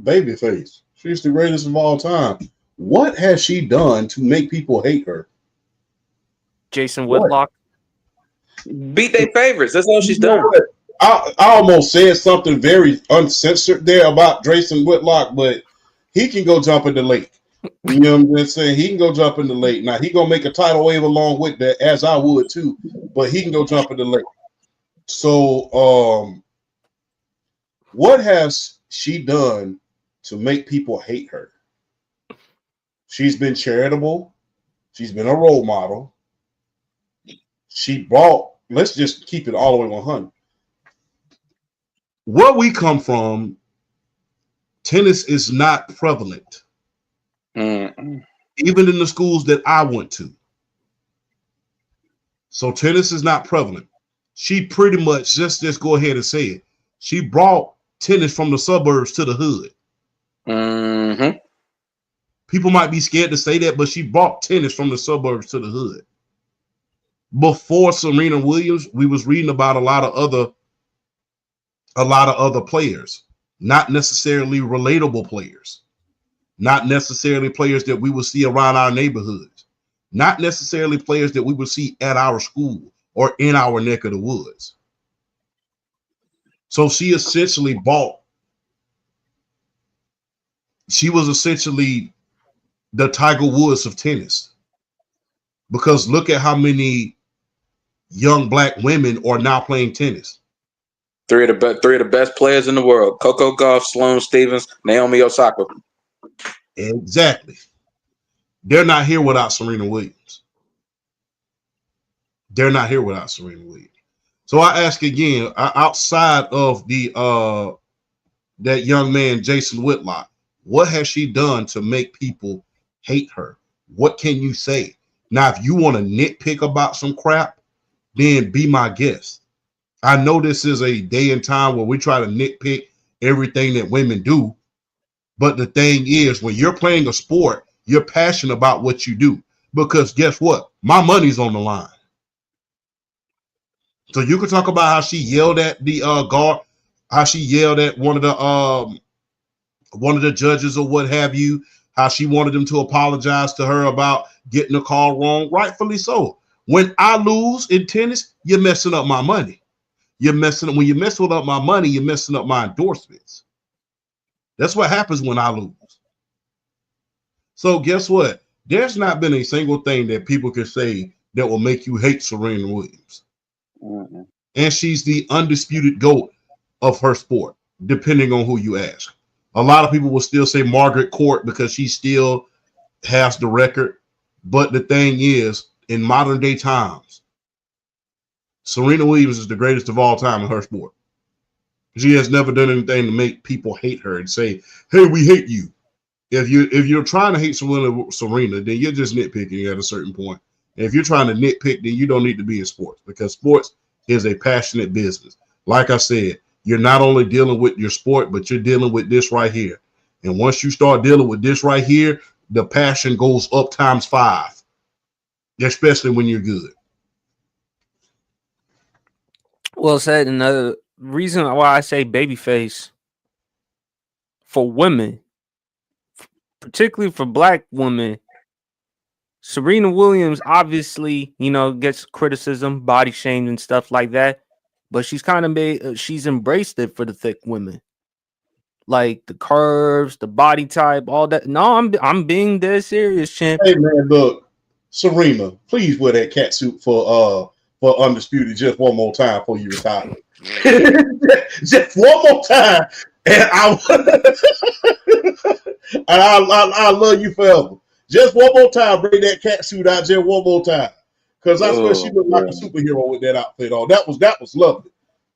Babyface. She's the greatest of all time. What has she done to make people hate her? Jason Whitlock. Beat their favorites. That's all she's done. I almost said something very uncensored there about Jason Whitlock, but he can go jump in the lake. You know what I'm saying? He can go jump in the lake. Now, he going to make a tidal wave along with that, as I would too, but he can go jump in the lake. So, what has she done to make people hate her? She's been charitable. She's been a role model. Let's just keep it all the way 100. Where we come from, tennis is not prevalent. Mm-mm. Even in the schools that I went to. So tennis is not prevalent. She pretty much, just go ahead and say it, she brought tennis from the suburbs to the hood. Mm-hmm. People might be scared to say that, but she brought tennis from the suburbs to the hood. Before Serena Williams, we was reading about a lot of other players, not necessarily relatable players, not necessarily players that we would see around our neighborhoods, not necessarily players that we would see at our school or in our neck of the woods. So she was essentially the Tiger Woods of tennis. Because look at how many young black women are now playing tennis. Three of the best players in the world: Coco Gauff, Sloane Stephens, Naomi Osaka. Exactly. They're not here without Serena Williams. They're not here without Serena Williams. So I ask again, outside of the that young man, Jason Whitlock, what has she done to make people hate her? What can you say? Now, if you want to nitpick about some crap, then be my guest. I know this is a day and time where we try to nitpick everything that women do. But the thing is, when you're playing a sport, you're passionate about what you do. Because guess what? My money's on the line. So you can talk about how she yelled at the guard, how she yelled at one of the judges or what have you, how she wanted them to apologize to her about getting the call wrong. Rightfully so. When I lose in tennis, you're messing up my money. When you're messing up my money, you're messing up my endorsements. That's what happens when I lose. So guess what? There's not been a single thing that people can say that will make you hate Serena Williams. Mm-hmm. And she's the undisputed GOAT of her sport, depending on who you ask. A lot of people will still say Margaret Court because she still has the record. But the thing is, in modern day times, Serena Williams is the greatest of all time in her sport. She has never done anything to make people hate her and say, hey, we hate you. If you're trying to hate Serena, then you're just nitpicking at a certain point. And if you're trying to nitpick, then you don't need to be in sports, because sports is a passionate business. Like I said, you're not only dealing with your sport, but you're dealing with this right here. And once you start dealing with this right here, the passion goes up times 5, especially when you're good. Well said. Another reason why I say babyface for women, particularly for black women, Serena Williams obviously, gets criticism, body shamed and stuff like that, but she's kind of she's embraced it for the thick women, like the curves, the body type, all that. No, I'm being dead serious, champ. Hey man, look, Serena, please wear that cat suit for Undisputed just one more time before you retire. Just one more time, and I love you forever. Just one more time, bring that cat suit out just one more time, because I swear she looked like a superhero with that outfit on. That was lovely.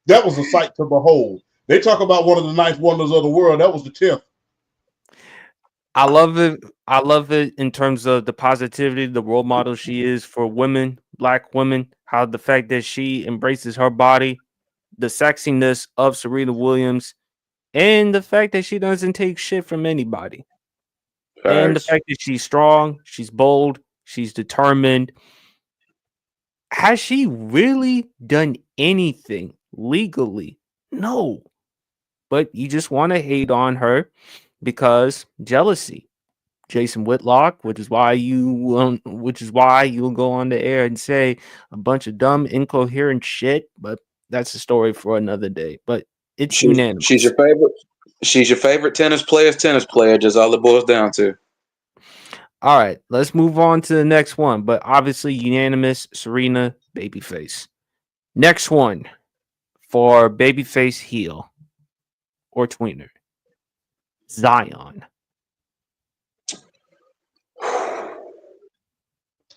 That was a sight to behold. They talk about one of the ninth wonders of the world. That was the 10th. I love it. I love it in terms of the positivity, the role model she is for women, black women, how the fact that she embraces her body, the sexiness of Serena Williams, and the fact that she doesn't take shit from anybody. And the fact that she's strong, she's bold, she's determined. Has she really done anything legally? No. But you just want to hate on her because jealousy. Jason Whitlock, which is why you'll go on the air and say a bunch of dumb, incoherent shit. But that's a story for another day. But it's unanimous. She's your favorite. She's your favorite tennis player. Just all it boils down to. All right, let's move on to the next one. But obviously, unanimous, Serena, babyface. Next one for babyface heel or tweener, Zion.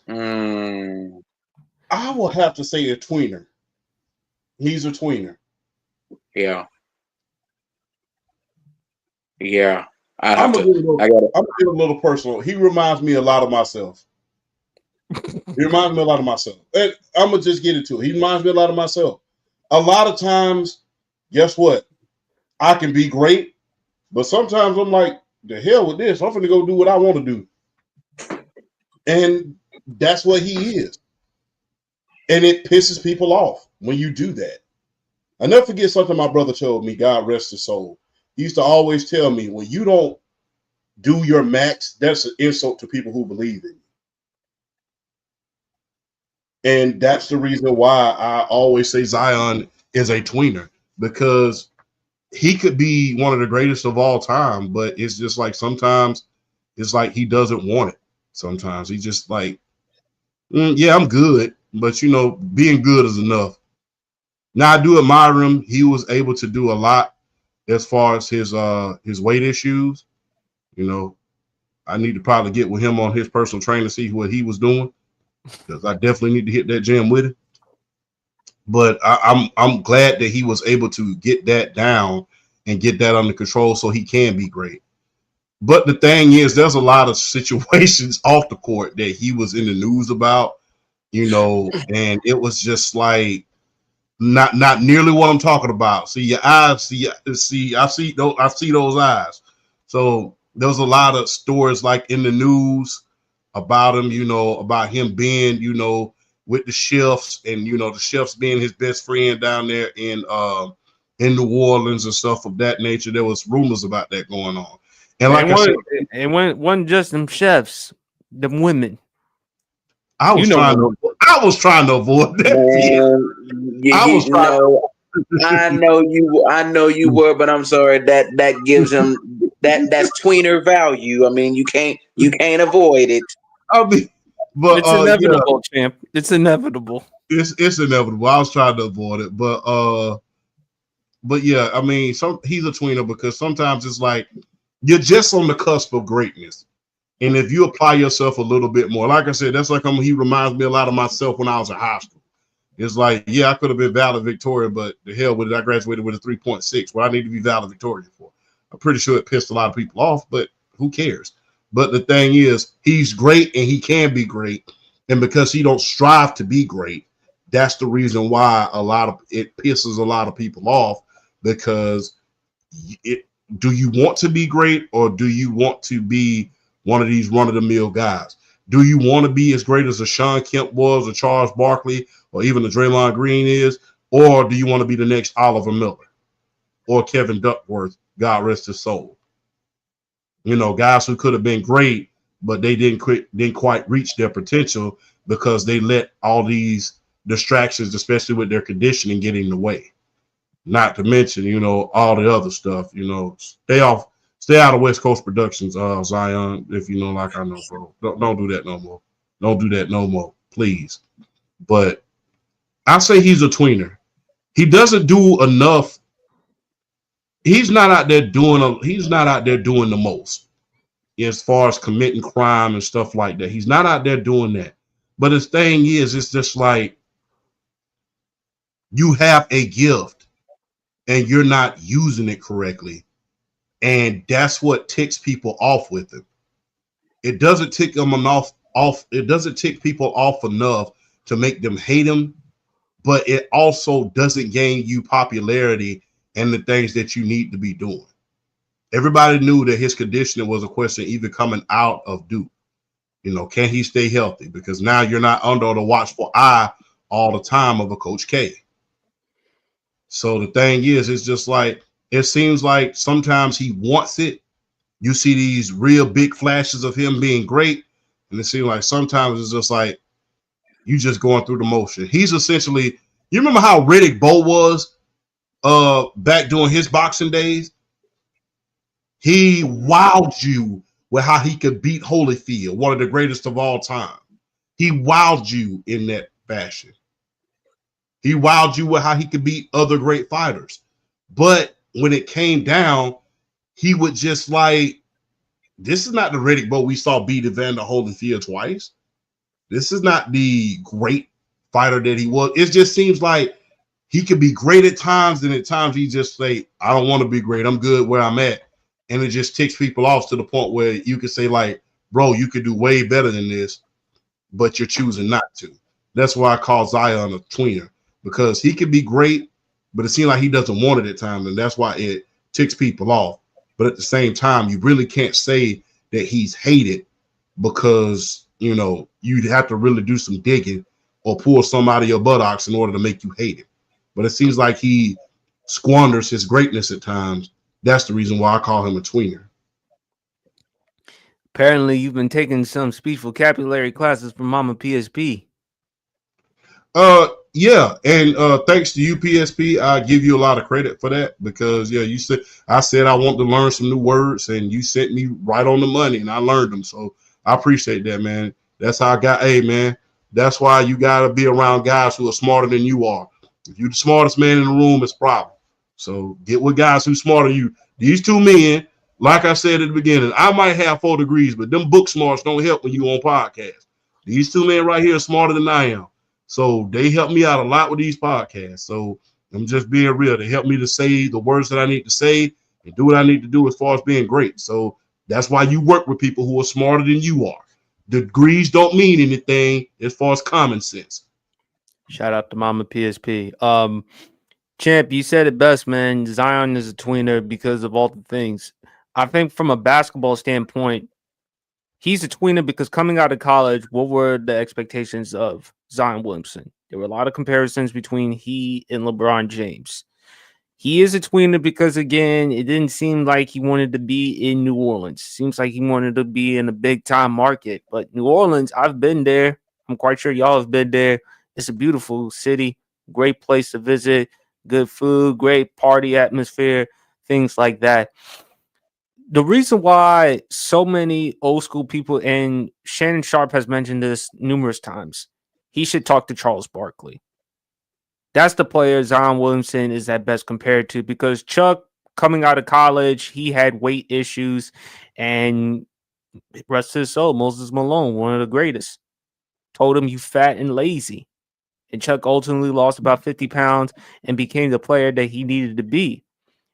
I will have to say a tweener. He's a tweener. Yeah. I'm gonna get a little personal. He reminds me a lot of myself. And I'm gonna just get into it. He reminds me a lot of myself. A lot of times, guess what? I can be great, but sometimes I'm like, the hell with this. I'm gonna go do what I want to do. And that's what he is. And it pisses people off when you do that. I never forget something my brother told me, God rest his soul. He used to always tell me, when you don't do your max, that's an insult to people who believe in you. And that's the reason why I always say Zion is a tweener, because he could be one of the greatest of all time, but it's just like sometimes it's like he doesn't want it. Sometimes he just like, yeah, I'm good, but being good is enough. Now I do admire him. He was able to do a lot as far as his weight issues. You know, I need to probably get with him on his personal trainer to see what he was doing, because I definitely need to hit that gym with him. But I'm glad that he was able to get that down and get that under control so he can be great. But the thing is, there's a lot of situations off the court that he was in the news about, and it was just like not nearly what I'm talking about. See your eyes, I see those eyes. So there's a lot of stories like in the news about him, about him being, with the chefs, and the chefs being his best friend down there in New Orleans and stuff of that nature. There was rumors about that going on. And like I said, it wasn't just them chefs, them women. I was trying to avoid that. Man, I know you were, but I'm sorry, that gives him that's tweener value. I mean, you can't avoid it. I mean, but it's inevitable, champ. It's inevitable. It's inevitable. I was trying to avoid it, but yeah, I mean, he's a tweener because sometimes it's like you're just on the cusp of greatness. And if you apply yourself a little bit more, like I said, that's like he reminds me a lot of myself when I was in high school. It's like, yeah, I could have been valedictorian, but the hell with it, I graduated with a 3.6. What I need to be valedictorian for? I'm pretty sure it pissed a lot of people off, but who cares? But the thing is, he's great and he can be great. And because he don't strive to be great, that's the reason why it pisses a lot of people off, because do you want to be great, or do you want to be one of these run-of-the-mill guys? Do you want to be as great as a Sean Kemp was, or Charles Barkley, or even a Draymond Green is? Or do you want to be the next Oliver Miller or Kevin Duckworth, God rest his soul? Guys who could have been great, but they didn't quite reach their potential because they let all these distractions, especially with their conditioning, get in the way. Not to mention, all the other stuff. Stay out of West Coast Productions, Zion. If you know, like I know, bro, don't do that no more. Don't do that no more, please. But I say he's a tweener. He doesn't do enough. He's not out there doing the most as far as committing crime and stuff like that. He's not out there doing that. But his thing is, it's just like you have a gift and you're not using it correctly. And that's what ticks people off with him. It doesn't tick them off. It doesn't tick people off enough to make them hate him, but it also doesn't gain you popularity and the things that you need to be doing. Everybody knew that his conditioning was a question even coming out of Duke. Can he stay healthy? Because now you're not under the watchful eye all the time of a Coach K. So the thing is, it's just like, it seems like sometimes he wants it. You see these real big flashes of him being great, and it seems like sometimes it's just like you just going through the motion. He's essentially, you remember how Riddick Bowe was back during his boxing days? He wowed you with how he could beat Holyfield, one of the greatest of all time. He wowed you in that fashion. He wowed you with how he could beat other great fighters. But when it came down, he would just like, this is not the Riddick Bowe we saw beat Evander Holyfield twice. This is not the great fighter that he was. It just seems like he could be great at times, and at times he just say, I don't want to be great. I'm good where I'm at. And it just ticks people off to the point where you could say, like, bro, you could do way better than this, but you're choosing not to. That's why I call Zion a tweener, because he could be great, but it seems like he doesn't want it at times, and that's why it ticks people off. But at the same time, you really can't say that he's hated, because, you'd have to really do some digging or pull some out of your buttocks in order to make you hate it. But it seems like he squanders his greatness at times. That's the reason why I call him a tweener. Apparently, you've been taking some speech vocabulary classes from Mama PSP. Yeah, and thanks to UPSP, I give you a lot of credit for that because you said I said I want to learn some new words, and you sent me right on the money, and I learned them. So I appreciate that, man. That's how I got. Hey, man, that's why you got to be around guys who are smarter than you are. If you're the smartest man in the room, it's a problem. So get with guys who smarter than you. These two men, like I said at the beginning, I might have 4 degrees, but them book smarts don't help when you on podcast. These two men right here are smarter than I am. So they help me out a lot with these podcasts. So I'm just being real. They help me to say the words that I need to say and do what I need to do as far as being great. So that's why you work with people who are smarter than you are. Degrees don't mean anything as far as common sense. Shout out to Mama PSP. Champ, you said it best, man. Zion is a tweener because of all the things. I think from a basketball standpoint, he's a tweener because coming out of college, what were the expectations of Zion Williamson? There were a lot of comparisons between he and LeBron James. He is a tweener because, again, it didn't seem like he wanted to be in New Orleans. Seems like he wanted to be in a big-time market. But New Orleans, I've been there. I'm quite sure y'all have been there. It's a beautiful city, great place to visit, good food, great party atmosphere, things like that. The reason why so many old school people, and Shannon Sharp has mentioned this numerous times, he should talk to Charles Barkley. That's the player Zion Williamson is at best compared to, because Chuck, coming out of college, he had weight issues, and rest his soul, Moses Malone, one of the greatest, told him you fat and lazy. And Chuck ultimately lost about 50 pounds and became the player that he needed to be.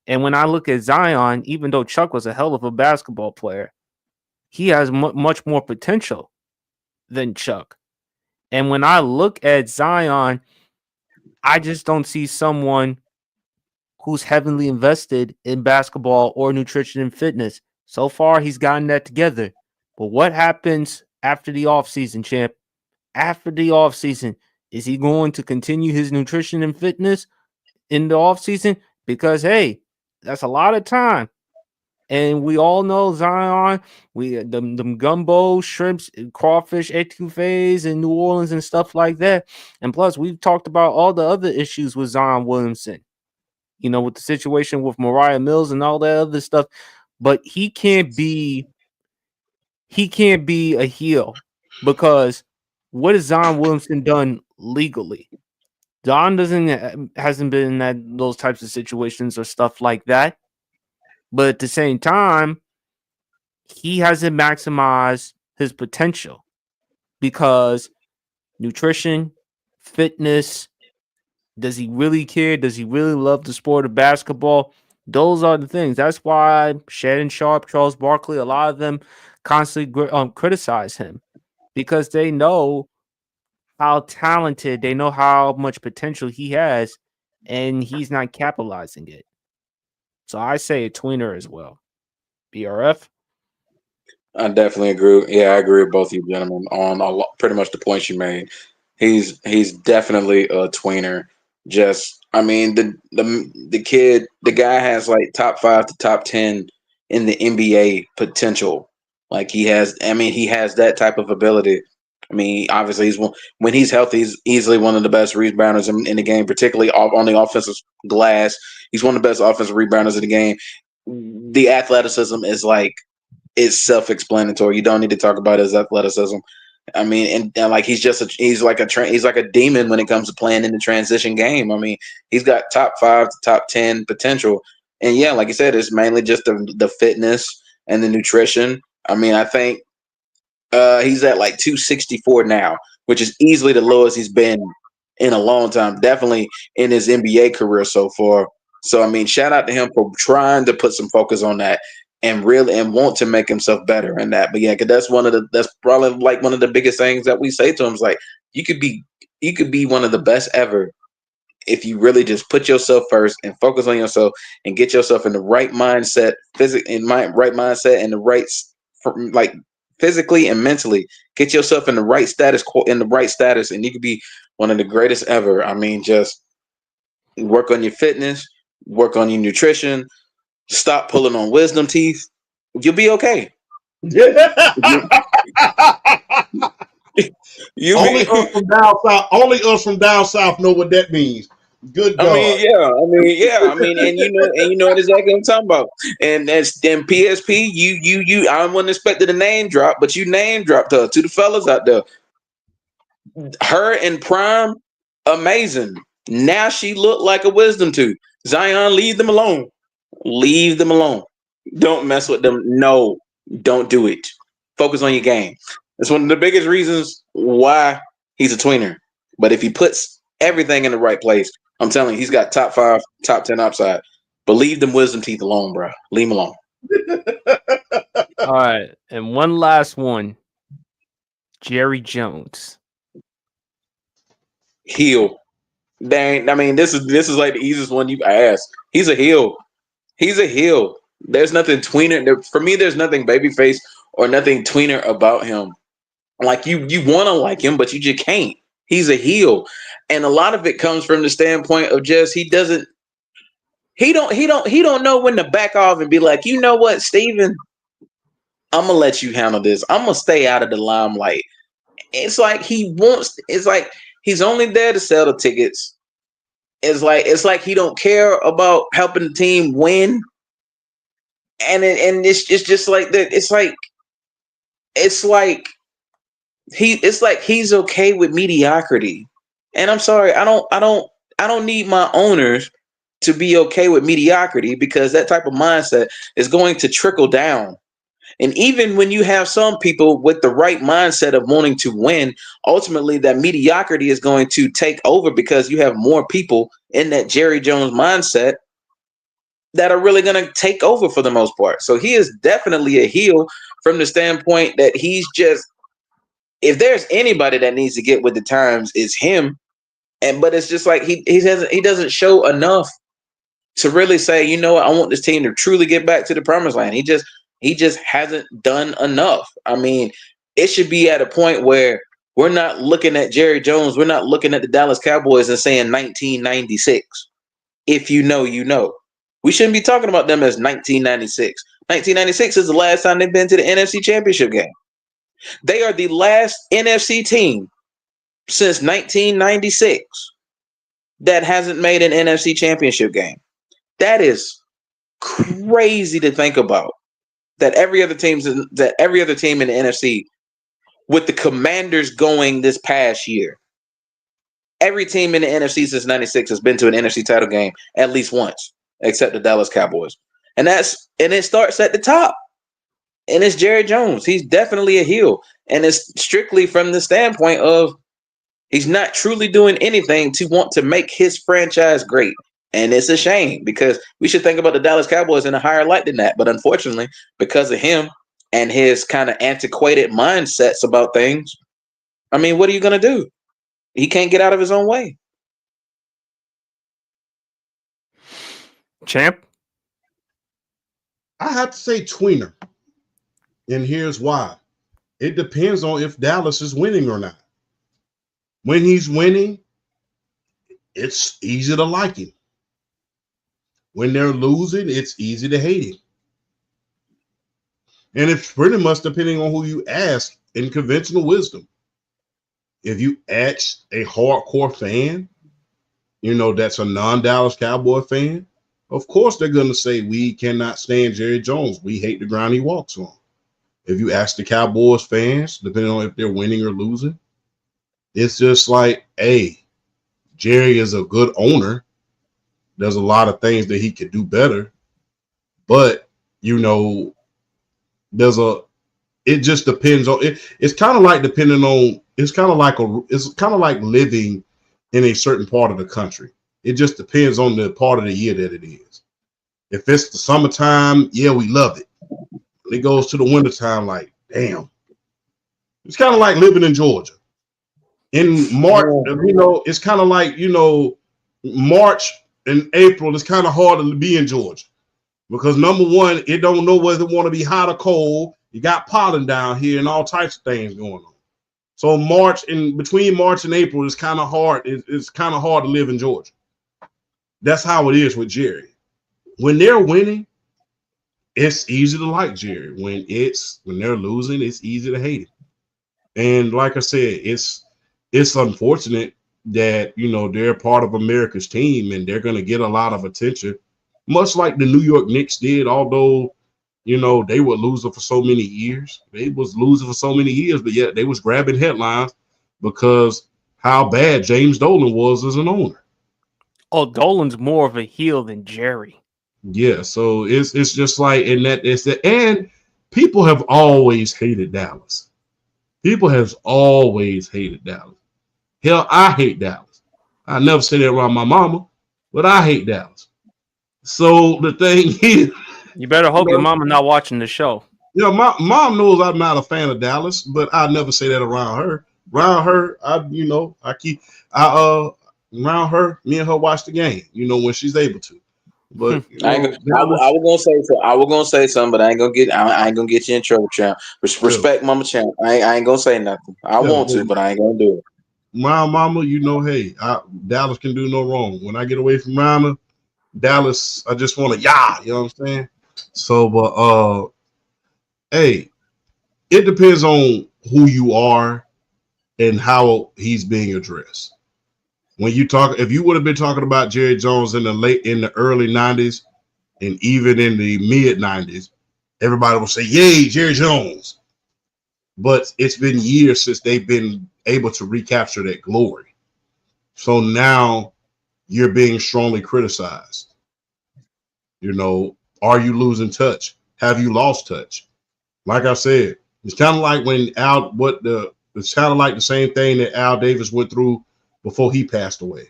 And when I look at Zion, even though Chuck was a hell of a basketball player, he has much more potential than Chuck. And when I look at Zion, I just don't see someone who's heavily invested in basketball or nutrition and fitness. So far, he's gotten that together. But what happens after the offseason, champ? After the offseason, is he going to continue his nutrition and fitness in the offseason? Because, hey, that's a lot of time. And we all know Zion, them gumbo, shrimps, crawfish, etouffees in New Orleans and stuff like that. And plus, we've talked about all the other issues with Zion Williamson, with the situation with Mariah Mills and all that other stuff. But he can't be a heel, because what has Zion Williamson done legally? Zion hasn't been in those types of situations or stuff like that. But at the same time, he hasn't maximized his potential, because nutrition, fitness, does he really care? Does he really love the sport of basketball? Those are the things. That's why Shannon Sharp, Charles Barkley, a lot of them constantly criticize him, because they know how talented, they know how much potential he has, and he's not capitalizing it. So I say a tweener as well. BRF? I definitely agree. Yeah, I agree with both of you gentlemen on pretty much the points you made. He's definitely a tweener. Just, I mean, the kid, the guy has like top 5 to top 10 in the NBA potential. Like he has, I mean, he has that type of ability. I mean, obviously, when he's healthy, he's easily one of the best rebounders in the game, particularly on the offensive glass. He's one of the best offensive rebounders in the game. The athleticism is like, it's self-explanatory. You don't need to talk about his athleticism. I mean, and like he's like a demon when it comes to playing in the transition game. I mean, he's got top 5 to top 10 potential. And yeah, like you said, it's mainly just the fitness and the nutrition. I mean, I think he's at like 264 now, which is easily the lowest he's been in a long time. Definitely in his NBA career so far. So I mean, shout out to him for trying to put some focus on that and want to make himself better in that. But yeah, because that's probably like one of the biggest things that we say to him is like, you could be one of the best ever if you really just put yourself first and focus on yourself and get yourself in the right mindset, right mindset and the right, like physically and mentally, get yourself in the right status, and you could be one of the greatest ever. I mean, just work on your fitness, work on your nutrition, stop pulling on wisdom teeth. You'll be okay. You Only mean? us from down south. Only us from down south know what that means. Good I mean, God. yeah. And you know what exactly I'm talking about. And that's then PSP. You. I wasn't expecting a name drop, but you name dropped her to the fellas out there. Her in prime, amazing. Now she looked like a wisdom tooth. Zion, leave them alone. Leave them alone. Don't mess with them. No, don't do it. Focus on your game. That's one of the biggest reasons why he's a tweener. But if he puts everything in the right place, I'm telling you, he's got top 5, top 10 upside. But leave them wisdom teeth alone, bro. Leave them alone. All right, and one last one. Jerry Jones. Heel. Dang, I mean, this is like the easiest one you asked. He's a heel. He's a heel. There's nothing tweener. For me, there's nothing babyface or nothing tweener about him. Like you want to like him, but you just can't. He's a heel, and a lot of it comes from the standpoint of just he don't know when to back off and be like, you know what, Steven, I'm gonna let you handle this. I'm gonna stay out of the limelight. It's like It's like he's only there to sell the tickets. It's like he don't care about helping the team win. And it's just like that. It's like he's okay with mediocrity. And I'm sorry, I don't need my owners to be okay with mediocrity, because that type of mindset is going to trickle down. And even when you have some people with the right mindset of wanting to win, ultimately that mediocrity is going to take over, because you have more people in that Jerry Jones mindset that are really going to take over for the most part. So he is definitely a heel from the standpoint that he's just, if there's anybody that needs to get with the times, is him. But it's just like he doesn't show enough to really say, you know what, I want this team to truly get back to the promised land. He just hasn't done enough. I mean, it should be at a point where we're not looking at Jerry Jones, we're not looking at the Dallas Cowboys and saying 1996. If you know, you know. We shouldn't be talking about them as 1996. 1996 is the last time they've been to the NFC Championship game. They are the last NFC team since 1996 that hasn't made an NFC Championship game. That is crazy to think about. That every other team in the NFC, with the Commanders going this past year, every team in the NFC since 96 has been to an NFC title game at least once, except the Dallas Cowboys. And it starts at the top. And it's Jerry Jones. He's definitely a heel. And it's strictly from the standpoint of he's not truly doing anything to want to make his franchise great. And it's a shame, because we should think about the Dallas Cowboys in a higher light than that. But unfortunately, because of him and his kind of antiquated mindsets about things, I mean, what are you going to do? He can't get out of his own way. Champ? I have to say tweener. And here's why. It depends on if Dallas is winning or not. When he's winning, it's easy to like him. When they're losing, it's easy to hate him. And it's pretty much depending on who you ask in conventional wisdom. If you ask a hardcore fan, that's a non-Dallas Cowboy fan, of course they're going to say, we cannot stand Jerry Jones. We hate the ground he walks on. If you ask the Cowboys fans, depending on if they're winning or losing, it's just like, hey, Jerry is a good owner. There's a lot of things that he could do better. But, it just depends on it. It's kind of like it's kind of like living in a certain part of the country. It just depends on the part of the year that it is. If it's the summertime, yeah, we love it. When it goes to the wintertime, like, damn. It's kind of like living in Georgia. In March, it's kind of like, March and April, it's kind of hard to be in Georgia. Because number one, it don't know whether it want to be hot or cold. You got pollen down here and all types of things going on. So between March and April, it's kind of hard. It's kind of hard to live in Georgia. That's how it is with Jerry. When they're winning, it's easy to like Jerry. When they're losing, it's easy to hate him. And like I said, it's unfortunate that they're part of America's team and they're going to get a lot of attention, much like the New York Knicks did. Although they were losing for so many years, but yet they was grabbing headlines because how bad James Dolan was as an owner. Oh, Dolan's more of a heel than Jerry. Yeah, so it's just like in that it's the and people have always hated Dallas. People has always hated Dallas. Hell, I hate Dallas. I never say that around my mama, but I hate Dallas. So the thing is, You better hope your mama not watching the show. my mom knows I'm not a fan of Dallas, but I never say that around her. Around her, around her, me and her watch the game, when she's able to. But I was gonna say something, but I ain't gonna get you in trouble, champ. Respect, Mama Champ. I ain't gonna say nothing. I want to, but I ain't gonna do it. My mama, hey, Dallas can do no wrong. When I get away from Rama, Dallas, I just want to you know what I'm saying? So, but hey, it depends on who you are and how he's being addressed. When if you would have been talking about Jerry Jones in the early 90s and even in the mid 90s, everybody will say, "Yay, Jerry Jones." But it's been years since they've been able to recapture that glory. So now you're being strongly criticized. Are you losing touch? Have you lost touch? Like I said, it's kind of like when it's kind of like the same thing that Al Davis went through before he passed away.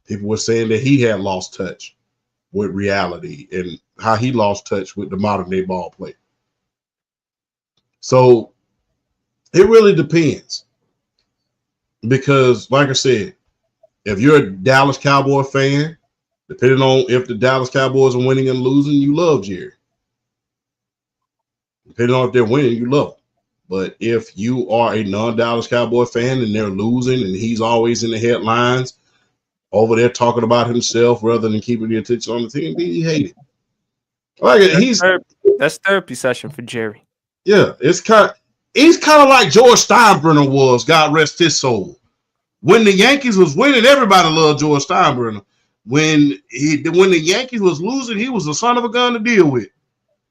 People were saying that he had lost touch with reality and how he lost touch with the modern day ball play. So it really depends. Because, like I said, if you're a Dallas Cowboy fan, depending on if the Dallas Cowboys are winning and losing, you love Jerry. Depending on if they're winning, you love him. But if you are a non-Dallas Cowboy fan and they're losing and he's always in the headlines over there talking about himself rather than keeping the attention on the team, then you hate it. That's therapy session for Jerry. Yeah, he's kind of like George Steinbrenner was, God rest his soul. When the Yankees was winning, everybody loved George Steinbrenner. When the Yankees was losing, he was a son of a gun to deal with.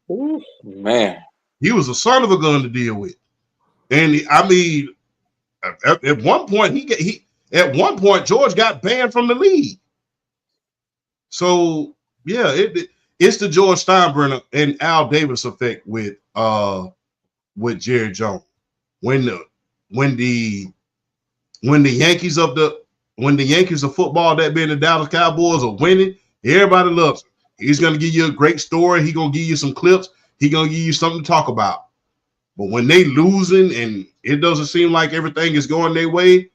Ooh, man. He was a son of a gun to deal with. And I mean, at one point George got banned from the league. So yeah, it's the George Steinbrenner and Al Davis effect with Jerry Jones. When the Yankees of football, that being the Dallas Cowboys, are winning, everybody loves him. He's gonna give you a great story. He's gonna give you some clips. He's gonna give you something to talk about. But when they losing and it doesn't seem like everything is going their way,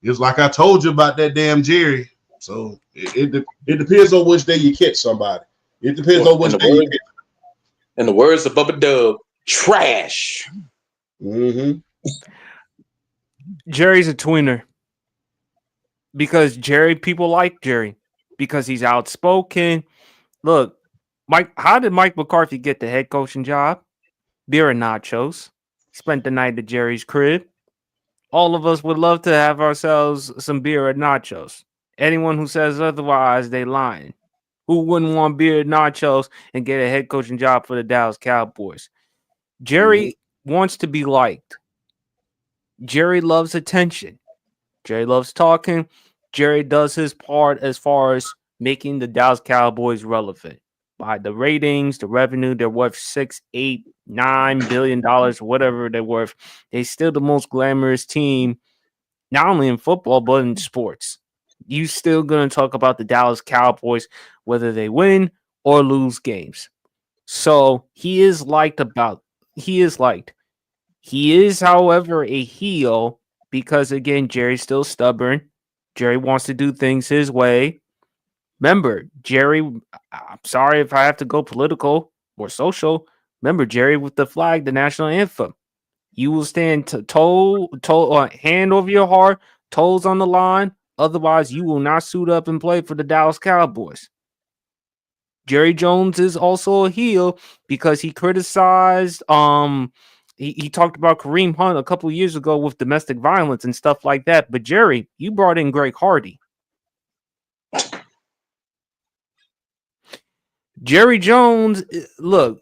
it's like I told you about that damn Jerry. So it depends on which day you catch somebody. It depends on which day. In the words of Bubba Dub, trash. Mm-hmm. Jerry's a tweener because people like Jerry because he's outspoken. Look, Mike, how did Mike McCarthy get the head coaching job? Beer and nachos. Spent the night at Jerry's crib. All of us would love to have ourselves some beer and nachos. Anyone who says otherwise, they lying. Who wouldn't want beer and nachos and get a head coaching job for the Dallas Cowboys? Jerry wants to be liked. Jerry loves attention. Jerry loves talking. Jerry does his part as far as making the Dallas Cowboys relevant. By the ratings, the revenue, they're worth $6, $8, $9 billion, whatever they're worth. They're still the most glamorous team, not only in football, but in sports. You still going to talk about the Dallas Cowboys, whether they win or lose games. So he is liked. He is, however, a heel because, again, Jerry's still stubborn. Jerry wants to do things his way. Remember, Jerry, I'm sorry if I have to go political or social. Remember, Jerry with the flag, the national anthem. You will stand hand over your heart, toes on the line. Otherwise, you will not suit up and play for the Dallas Cowboys. Jerry Jones is also a heel because he criticized he talked about Kareem Hunt a couple years ago with domestic violence and stuff like that. But Jerry, you brought in Greg Hardy. Jerry Jones, look,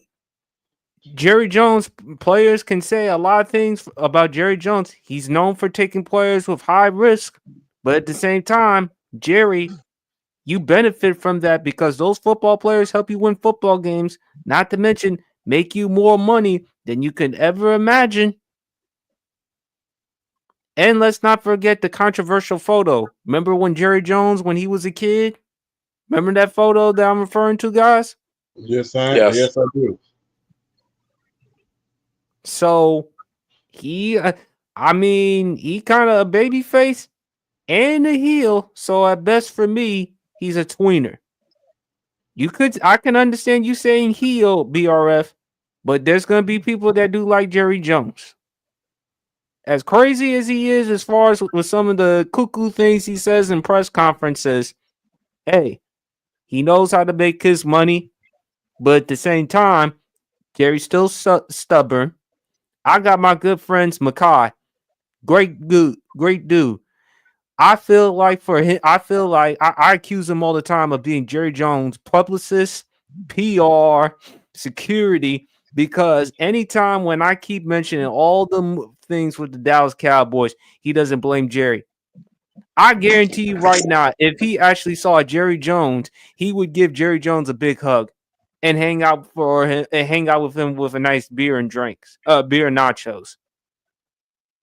Jerry Jones, players can say a lot of things about Jerry Jones. He's known for taking players with high risk, but at the same time, Jerry, you benefit from that because those football players help you win football games, not to mention make you more money than you could ever imagine. And let's not forget the controversial photo. Remember when Jerry Jones, when he was a kid? Remember that photo that I'm referring to, guys? Yes, Yes. I do. So he, he kind of a baby face and a heel. So at best for me, he's a tweener. I can understand you saying heel, BRF, but there's gonna be people that do like Jerry Jones. As crazy as he is, as far as with some of the cuckoo things he says in press conferences, hey, he knows how to make his money, but at the same time, Jerry's still stubborn. I got my good friends Makai, great dude. I feel like for him, I accuse him all the time of being Jerry Jones' publicist, PR, security, because anytime when I keep mentioning all the things with the Dallas Cowboys, he doesn't blame Jerry. I guarantee you right now, if he actually saw Jerry Jones, he would give Jerry Jones a big hug and hang out with him with a nice beer and drinks, beer and nachos.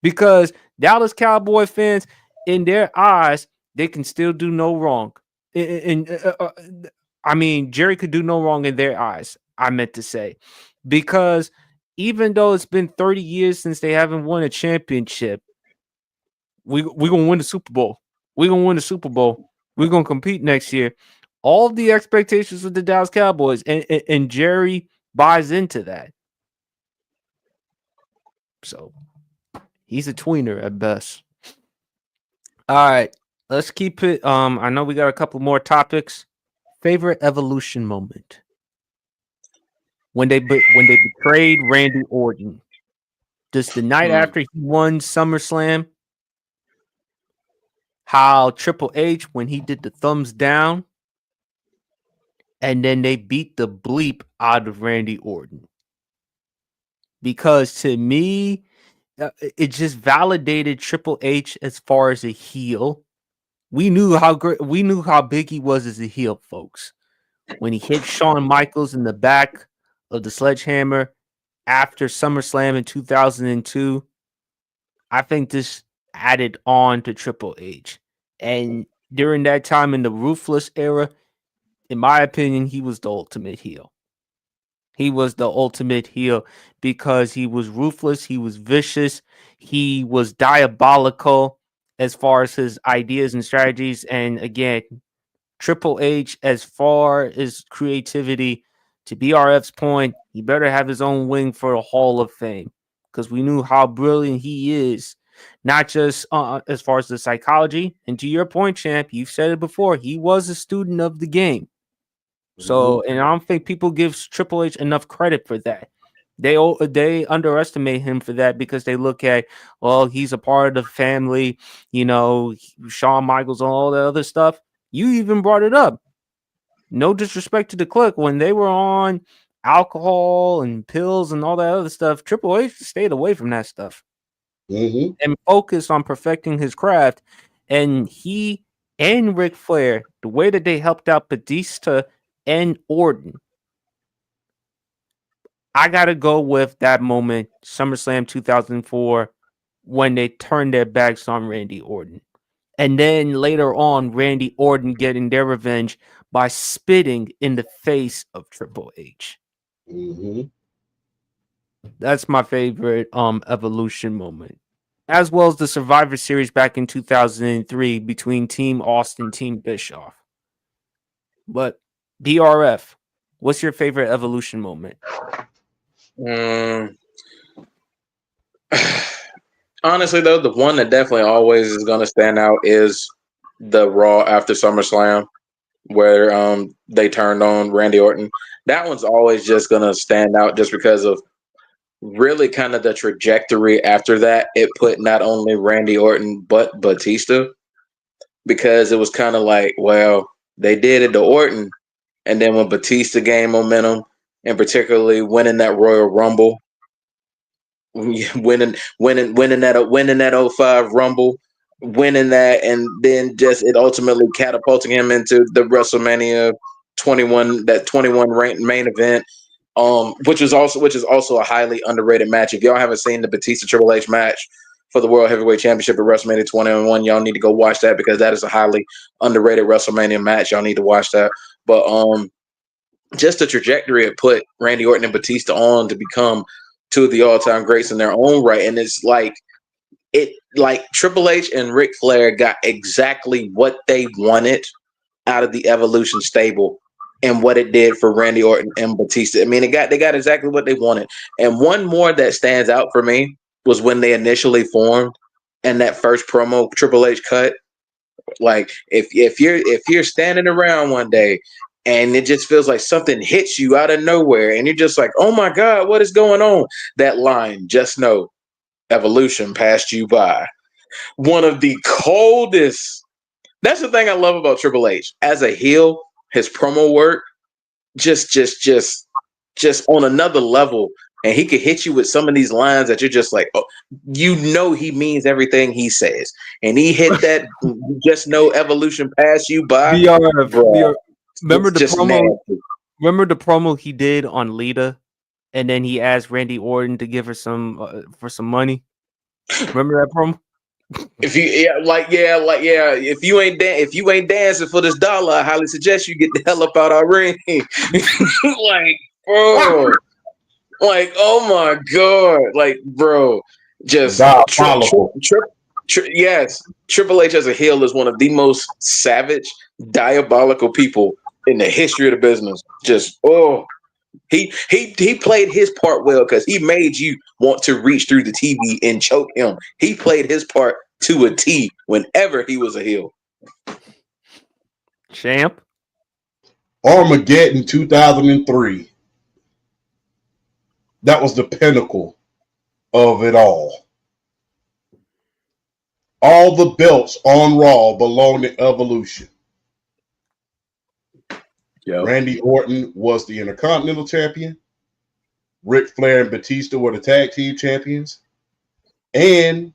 Because Dallas Cowboy fans, in their eyes, they can still do no wrong. Jerry could do no wrong in their eyes. I meant to say, because even though it's been 30 years since they haven't won a championship, we're gonna win the Super Bowl. We're gonna win the Super Bowl. We're gonna compete next year. All the expectations of the Dallas Cowboys, and Jerry buys into that. So he's a tweener at best. All right, let's keep it. I know we got a couple more topics. Favorite evolution moment when they betrayed Randy Orton. Just the night after he won SummerSlam, how Triple H when he did the thumbs down, and then they beat the bleep out of Randy Orton. Because to me, it just validated Triple H as far as a heel. We knew how big he was as a heel, folks. When he hit Shawn Michaels in the back of the sledgehammer after SummerSlam in 2002, I think this added on to Triple H. And during that time in the Ruthless era, in my opinion, he was the ultimate heel. He was the ultimate heel because he was ruthless, he was vicious, he was diabolical as far as his ideas and strategies. And again, Triple H, as far as creativity, to BRF's point, he better have his own wing for the Hall of Fame because we knew how brilliant he is, not just as far as the psychology. And to your point, Champ, you've said it before, he was a student of the game. So, and I don't think people give Triple H enough credit for that. They underestimate him for that because they look at, well, he's a part of the family, Shawn Michaels and all that other stuff. You even brought it up. No disrespect to the Click, when they were on alcohol and pills and all that other stuff, Triple H stayed away from that stuff and focused on perfecting his craft. And he and Ric Flair, the way that they helped out Batista and Orton, I gotta go with that moment, SummerSlam 2004, when they turned their backs on Randy Orton. And then later on, Randy Orton getting their revenge by spitting in the face of Triple H. That's my favorite evolution moment. As well as the Survivor Series back in 2003 between Team Austin, Team Bischoff. But BRF, what's your favorite evolution moment? Honestly, though, the one that definitely always is going to stand out is the Raw after SummerSlam, where they turned on Randy Orton. That one's always just going to stand out just because of really kind of the trajectory after that, it put not only Randy Orton but Batista, because it was kind of like, well, they did it to Orton, and then when Batista gained momentum, and particularly winning that Royal Rumble, winning that '05 Rumble, winning that, and then just it ultimately catapulting him into the WrestleMania 21 main event, which is also a highly underrated match. If y'all haven't seen the Batista Triple H match for the World Heavyweight Championship at WrestleMania 21, y'all need to go watch that, because that is a highly underrated WrestleMania match. Y'all need to watch that. But just the trajectory it put Randy Orton and Batista on to become two of the all-time greats in their own right. And it's like Triple H and Ric Flair got exactly what they wanted out of the Evolution stable and what it did for Randy Orton and Batista. I mean, they got exactly what they wanted. And one more that stands out for me was when they initially formed, and that first promo Triple H cut. Like, if you're standing around one day and it just feels like something hits you out of nowhere and you're just like, oh my God, what is going on? That line, just know Evolution passed you by. One of the coldest. That's the thing I love about Triple H. As a heel, his promo work just on another level. And he could hit you with some of these lines that you're just like, oh, he means everything he says. And he hit that just know Evolution pass you by. Remember the promo? Nasty. Remember the promo he did on Lita, and then he asked Randy Orton to give her some for some money. Remember that promo? If you ain't dancing for this dollar, I highly suggest you get the hell up out our ring. Like, bro. Like, oh my God. Like, bro. Just yes. Triple H as a heel is one of the most savage, diabolical people in the history of the business. Just he played his part well, because he made you want to reach through the TV and choke him. He played his part to a T whenever he was a heel. Champ. Armageddon 2003. That was the pinnacle of it all. All the belts on Raw belong to Evolution. Yep. Randy Orton was the Intercontinental Champion. Ric Flair and Batista were the Tag Team Champions. And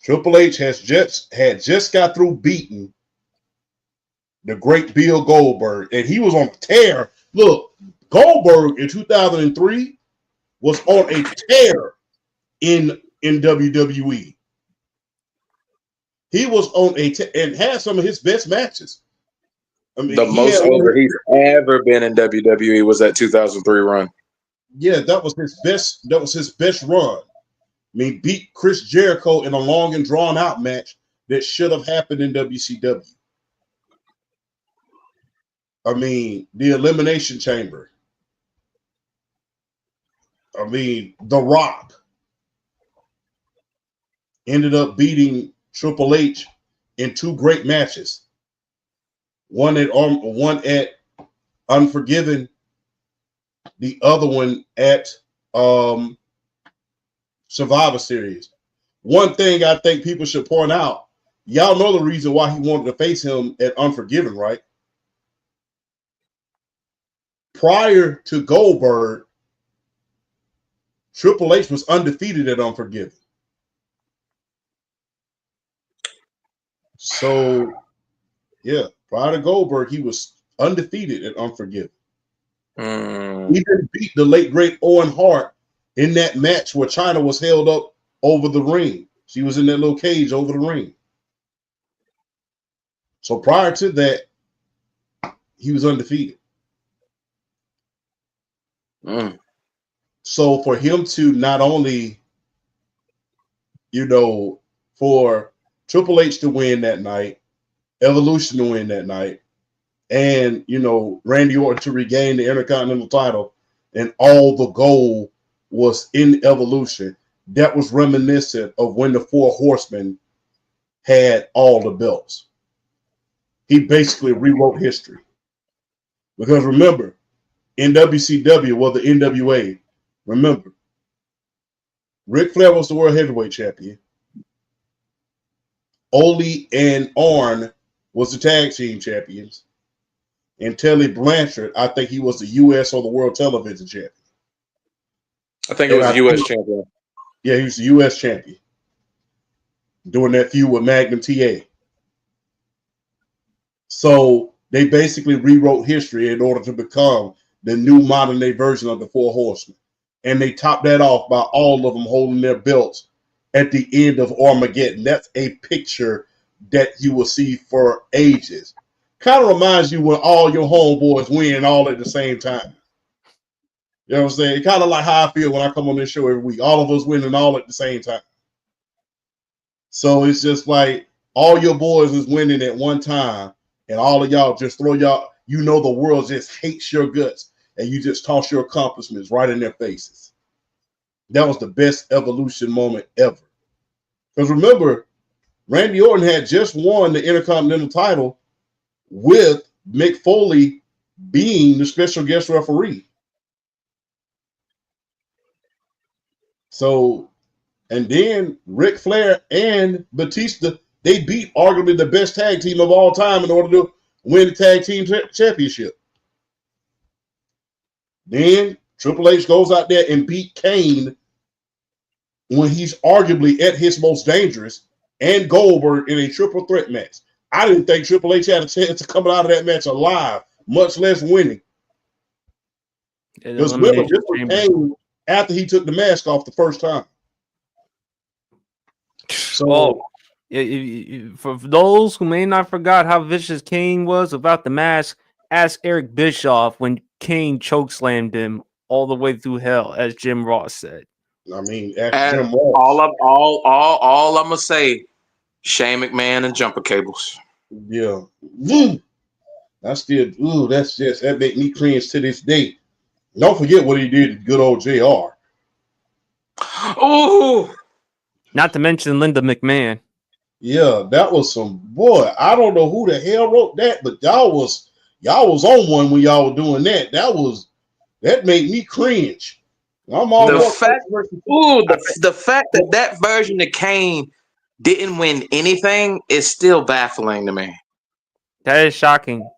Triple H had just got through beating the great Bill Goldberg. And he was on a tear. Look, Goldberg in 2003 was on a tear in WWE. He was on and had some of his best matches. I mean, the most over he's ever been in WWE was that 2003 run. Yeah, that was his best. That was his best run. I mean, beat Chris Jericho in a long and drawn out match that should have happened in WCW. I mean, the Elimination Chamber. I mean, The Rock ended up beating Triple H in two great matches. One at Unforgiven, the other one at Survivor Series. One thing I think people should point out, y'all know the reason why he wanted to face him at Unforgiven, right? Prior to Goldberg, Triple H was undefeated at Unforgiven. So, yeah, prior to Goldberg, he was undefeated at Unforgiven. He even beat the late, great Owen Hart in that match where Chyna was held up over the ring. She was in that little cage over the ring. So prior to that, he was undefeated. So for him to not only, for Triple H to win that night, Evolution to win that night, and, Randy Orton to regain the Intercontinental title, and all the gold was in Evolution, that was reminiscent of when the Four Horsemen had all the belts. He basically rewrote history. Because remember, in WCW, the NWA, Remember, Ric Flair was the world heavyweight champion. Ole and Arn was the tag team champions. And Tully Blanchard, I think he was the U.S. or the world television champion. I think it was the U.S. champion. Yeah, he was the U.S. champion. Doing that feud with Magnum TA. So they basically rewrote history in order to become the new modern day version of the Four Horsemen. And they topped that off by all of them holding their belts at the end of Armageddon. That's a picture that you will see for ages. Kind of reminds you when all your homeboys win all at the same time. You know what I'm saying? Kind of like how I feel when I come on this show every week. All of us winning all at the same time. So it's just like all your boys is winning at one time, and all of y'all just throw y'all, you know, the world just hates your guts, and you just toss your accomplishments right in their faces. That was the best evolution moment ever. Because remember, Randy Orton had just won the Intercontinental title with Mick Foley being the special guest referee. So, and then Ric Flair and Batista, they beat arguably the best tag team of all time in order to win the tag team championship. Then Triple H goes out there and beat Kane when he's arguably at his most dangerous, and Goldberg in a triple threat match. I didn't think Triple H had a chance of coming out of that match alive, much less winning. Because remember, this was Kane after he took the mask off the first time. So, for those who may not forgot how vicious Kane was about the mask, ask Eric Bischoff when Kane chokeslammed him all the way through hell, as Jim Ross said. I mean, Jim Ross. All I'm gonna say, Shane McMahon and jumper cables. Yeah, that's that make me cringe to this day. Don't forget what he did to good old JR. Oh, not to mention Linda McMahon. Yeah, that was some boy. I don't know who the hell wrote that, but y'all was on one when y'all were doing that. That made me cringe. I'm all the fact that version of Kane didn't win anything is still baffling to me. That is shocking.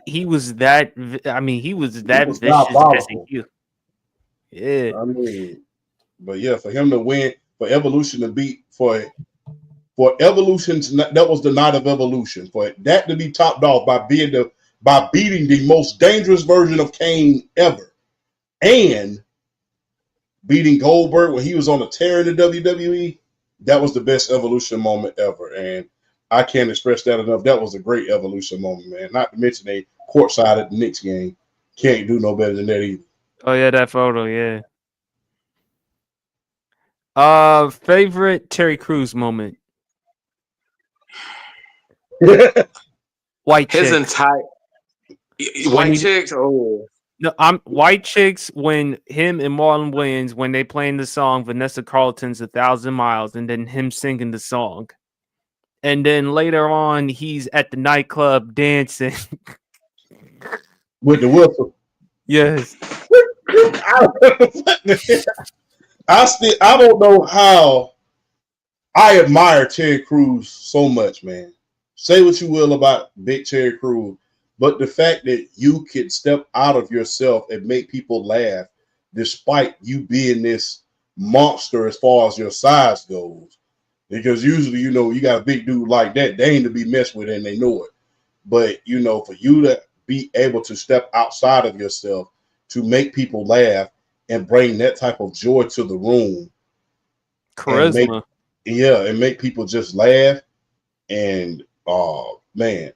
He was that. I mean, he was that vicious. Yeah. I mean, but yeah, for him to win, for Evolution to beat, for Evolution, that was the night of Evolution. For that to be topped off by beating the most dangerous version of Kane ever, and beating Goldberg when he was on a tear in the WWE, that was the best Evolution moment ever. And I can't express that enough. That was a great Evolution moment, man. Not to mention a courtside at the Knicks game. Can't do no better than that either. Oh, yeah, that photo, yeah. Favorite Terry Crews moment? White His chicks. entire white chicks. Oh. No, I'm White Chicks when him and Marlon Wayans when they playing the song Vanessa Carlton's 1,000 Miles and then him singing the song. And then later on he's at the nightclub dancing. With the whistle. Yes. I don't know how I admire Terry Crews so much, man. Say what you will about Big Terry Crews. But the fact that you can step out of yourself and make people laugh despite you being this monster as far as your size goes. Because usually, you got a big dude like that, they ain't to be messed with and they know it. But, for you to be able to step outside of yourself to make people laugh and bring that type of joy to the room. Charisma. And make people just laugh. And, man.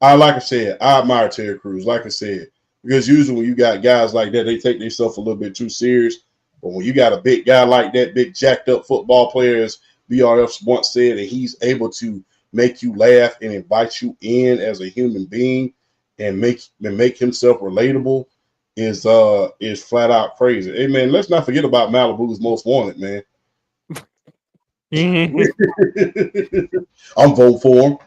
Like I said, I admire Terry Crews, like I said, because usually when you got guys like that, they take themselves a little bit too serious. But when you got a big guy like that, big jacked up football player, as BRF once said, and he's able to make you laugh and invite you in as a human being and make himself relatable is flat out crazy. Hey man, let's not forget about Malibu's Most Wanted, man. I'm voting for him.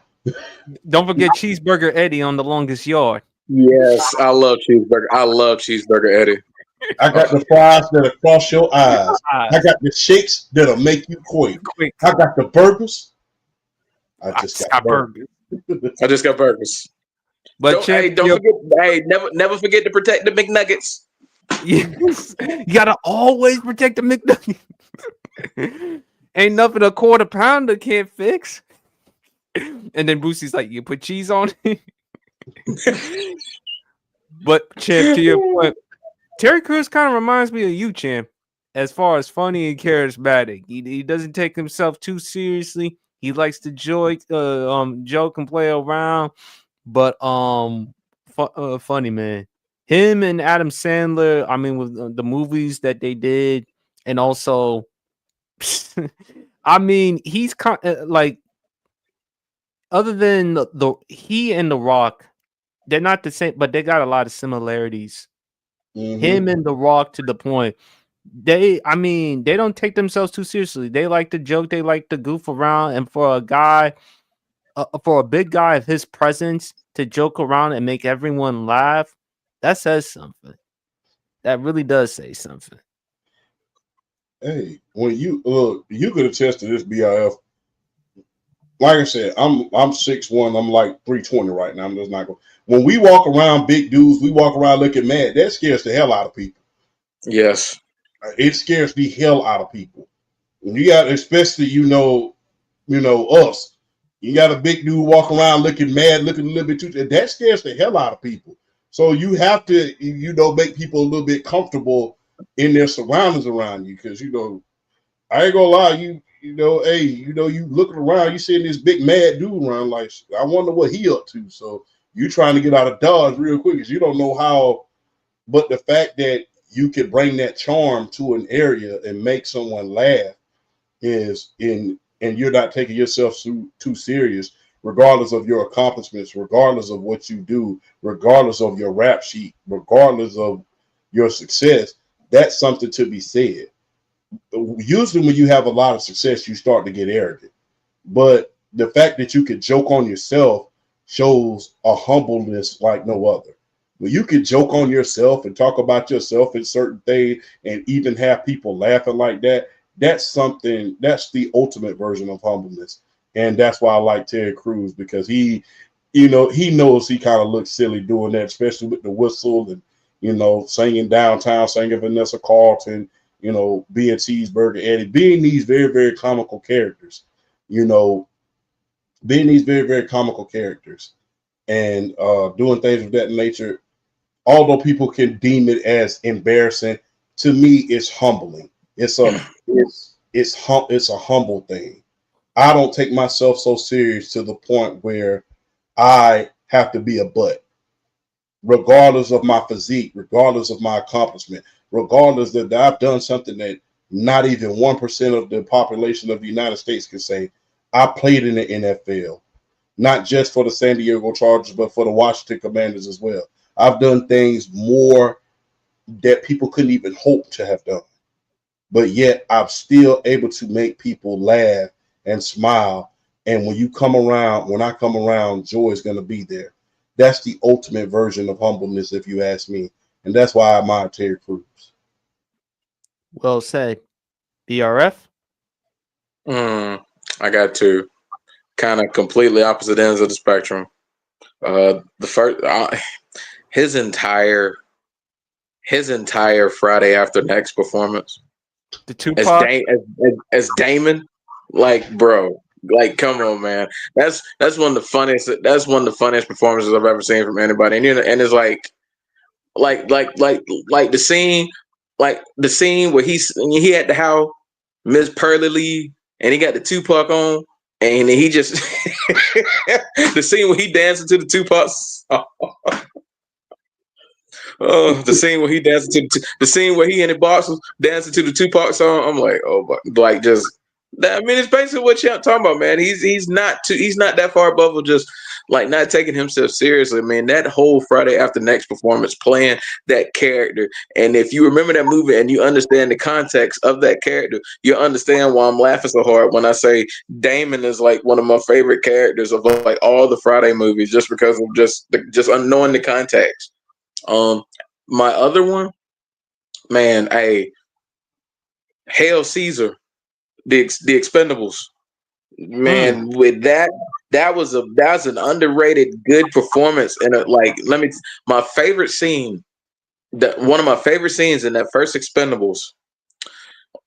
Don't forget Cheeseburger Eddie on The Longest Yard. Yes, I love Cheeseburger. I love Cheeseburger Eddie. I got the fries that'll cross your eyes. I got the shakes that'll make you quake. Quick. I got the burgers. I I just just got got burgers. burgers. I just got burgers. But Don't forget. Hey, never forget to protect the McNuggets. yes, you gotta always protect the McNugget. Ain't nothing a quarter pounder can't fix. And then Boosie's like, you put cheese on it. But Champ, to your point, Terry Crews kind of reminds me of you, Champ, as far as funny and charismatic. He doesn't take himself too seriously. He likes to joke and play around, but funny man. Him and Adam Sandler. I mean, with the movies that they did, and also, I mean, he's like, other than he and The Rock, they're not the same, but they got a lot of similarities. Mm-hmm. Him and The Rock, to the point, they don't take themselves too seriously. They like to joke, they like to goof around, and for a guy, for a big guy of his presence to joke around and make everyone laugh, that says something. That really does say something. Hey, when you look, you could attest to this, BIF. Like I said, I'm 6'1", I'm like 320 right now. I'm just not going. When we walk around big dudes, we walk around looking mad. That scares the hell out of people. Yes. It scares the hell out of people. When you got, especially us. You got a big dude walk around looking mad, looking a little bit too. That scares the hell out of people. So you have to, make people a little bit comfortable in their surroundings around you, because I ain't gonna lie, you looking around, you seeing this big mad dude around, like, I wonder what he up to. So you trying to get out of Dodge real quick, because you don't know how. But the fact that you could bring that charm to an area and make someone laugh and you're not taking yourself too serious, regardless of your accomplishments, regardless of what you do, regardless of your rap sheet, regardless of your success. That's something to be said. Usually when you have a lot of success, you start to get arrogant. But the fact that you could joke on yourself shows a humbleness like no other. When you can joke on yourself and talk about yourself in certain things and even have people laughing like that, that's the ultimate version of humbleness. And that's why I like Terry Crews, because he knows he kind of looks silly doing that, especially with the whistle and, singing Downtown, singing Vanessa Carlton, being Cheeseburger Eddie, being these very, very comical characters, and doing things of that nature. Although people can deem it as embarrassing, to me, it's humbling. It's a humble thing. I don't take myself so serious to the point where I have to be a butt, regardless of my physique, regardless of my accomplishment, regardless that I've done something that not even 1% of the population of the United States can say. I played in the NFL, not just for the San Diego Chargers, but for the Washington Commanders as well. I've done things more that people couldn't even hope to have done. But yet I'm still able to make people laugh and smile. And when I come around, joy is going to be there. That's the ultimate version of humbleness, if you ask me. And that's why I admire Terry Crews. Well said. BRF? I got two kind of completely opposite ends of the spectrum. The first, his entire Friday After Next performance, The Tupac? as Damon, like, bro, like, come on, man, that's one of the funniest performances I've ever seen from anybody, and it's like the scene where he had to how Miss Pearly Lee, and he got the Tupac on, and he just the scene where he dancing to the Tupac song. Oh, the scene where he dancing to the scene where he in the box was dancing to the Tupac song. I'm like, oh, but like, just that. I mean, it's basically what you're talking about, man. He's not that far above of just like not taking himself seriously, man. That whole Friday After Next performance, playing that character, and if you remember that movie and you understand the context of that character, you understand why I'm laughing so hard when I say Damon is like one of my favorite characters of like all the Friday movies, just because of just unknowing the context. My other one man, hey, Hail Caesar, the Expendables, man. With that's an underrated good performance, and my favorite scene. That one of my favorite scenes in that first Expendables.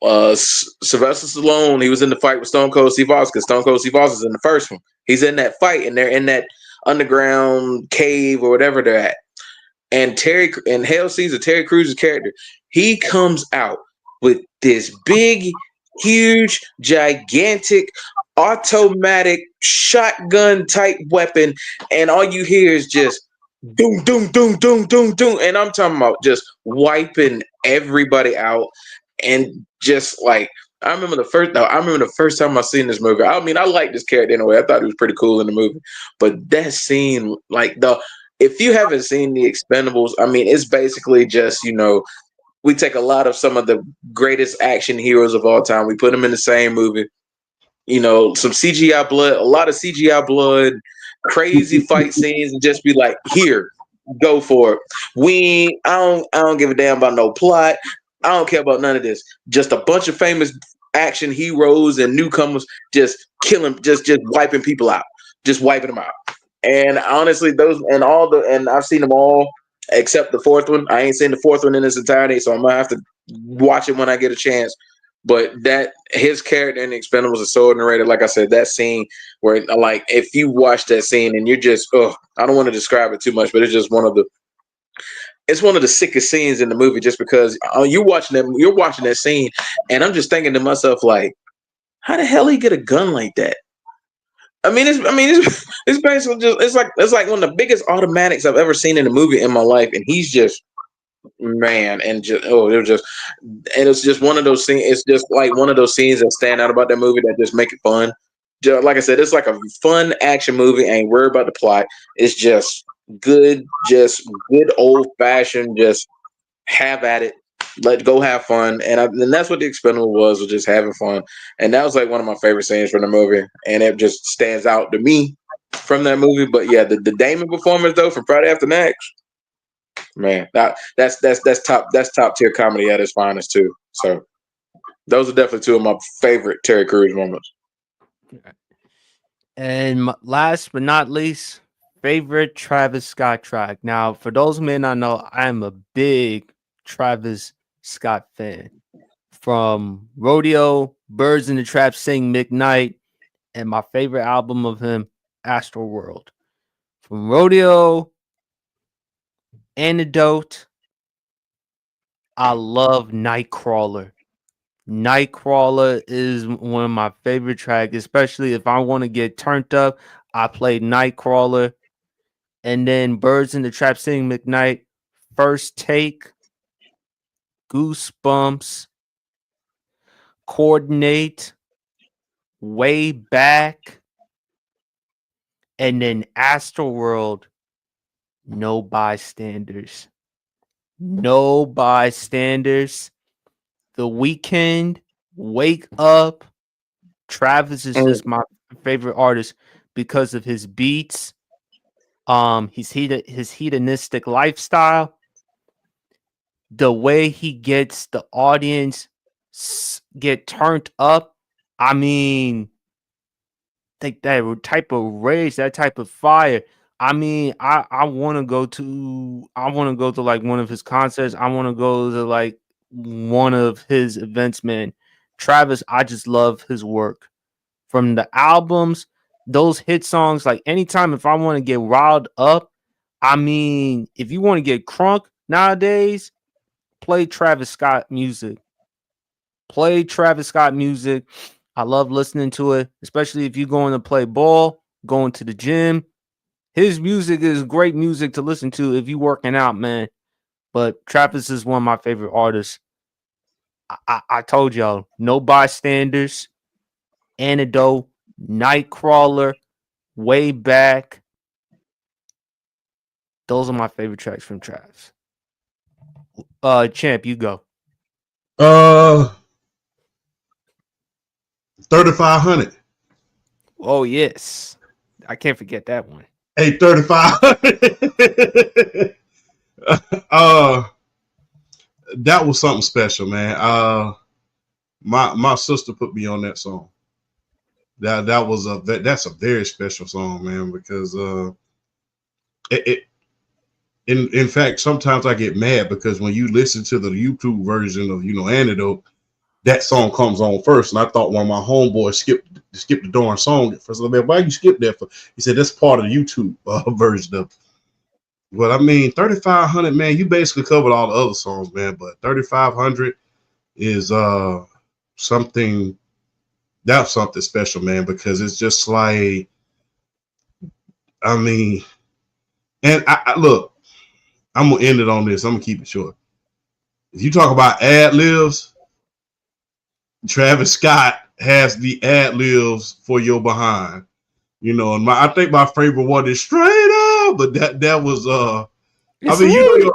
Sylvester Stallone, he was in the fight with Stone Cold Steve Austin. Stone Cold Steve Austin's in the first one. He's in that fight, and they're in that underground cave or whatever they're at. And Hail Caesar, Terry Crews' character, he comes out with this big, huge, gigantic, automatic shotgun type weapon, and all you hear is just doom, doom, doom, doom, doom, doom. And I'm talking about just wiping everybody out. And just like I remember the first time I seen this movie. I mean, I liked this character in a way. I thought he was pretty cool in the movie. But that scene, if you haven't seen the Expendables, I mean, it's basically just, we take a lot of some of the greatest action heroes of all time. We put them in the same movie. Some CGI blood, a lot of CGI blood, crazy fight scenes, and just be like, here, go for it. I don't give a damn about no plot. I don't care about none of this. Just a bunch of famous action heroes and newcomers just killing, just wiping people out, just wiping them out. And honestly, I've seen them all except the fourth one. I ain't seen the fourth one in its entirety, so I'm gonna have to watch it when I get a chance. But his character in the Expendables is so underrated. Like I said, that scene where, like, if you watch that scene and you're just, I don't want to describe it too much, but it's just one of the sickest scenes in the movie, just because you're watching that scene, and I'm just thinking to myself, like, how the hell he get a gun like that? It's basically just it's like one of the biggest automatics I've ever seen in a movie in my life, and he's just, man, and just it's just one of those scenes. It's just like one of those scenes that stand out about that movie that just make it fun. Just, like I said, it's like a fun action movie. Ain't worried about the plot. It's just good old fashioned. Just have at it. Let go, have fun, and that's what the Expendable was just having fun. And that was like one of my favorite scenes from the movie, and it just stands out to me from that movie. But yeah, the Damon performance though from Friday After Next, man, that's top tier comedy at its finest too. So those are definitely two of my favorite Terry Crews moments. And last but not least, favorite Travis Scott track. Now, for those who may not know, I'm a big Travis Scott fan. From Rodeo, Birds in the Trap, Sing McKnight, and my favorite album of him, Astral World. From Rodeo, Antidote, I love Nightcrawler. Nightcrawler is one of my favorite tracks, especially if I want to get turned up. I play Nightcrawler. And then Birds in the Trap, Sing McKnight, First Take, Goosebumps, Coordinate, Way Back, and then Astroworld, No Bystanders. No Bystanders. The Weeknd, Wake Up. Travis is just my favorite artist because of his beats, his hedonistic lifestyle, the way he gets the audience get turned up. I mean, like that type of rage, that type of fire. I mean, I want to go to like one of his concerts. I want to go to like one of his events, man. Travis, I just love his work. From the albums, those hit songs, like anytime if I want to get riled up, I mean, if you want to get crunk nowadays, play Travis Scott music. Play Travis Scott music. I love listening to it, especially if you're going to play ball, going to the gym. His music is great music to listen to if you're working out, man. But Travis is one of my favorite artists. I told y'all, No Bystanders, Antidote, Nightcrawler, Way Back. Those are my favorite tracks from Travis. Champ, you go. 3,500. Oh yes, I can't forget that one. Hey, 3,500. that was something special, man. My sister put me on that song. That's a very special song, man, because it in fact sometimes I get mad because when you listen to the YouTube version of Antidote, that song comes on first, and I thought one of my homeboys skipped the darn song at first. I mean, why you skip that for? He said that's part of the YouTube version of it. But I mean, 3,500, man, you basically covered all the other songs, man. But 3,500 is something that's something special, man, because it's just like, I mean, and I look, I'm gonna end it on this. I'm gonna keep it short. If you talk about ad libs, Travis Scott has the ad libs for your behind. And I think my favorite one is Straight Up, but that was It's I mean, lit.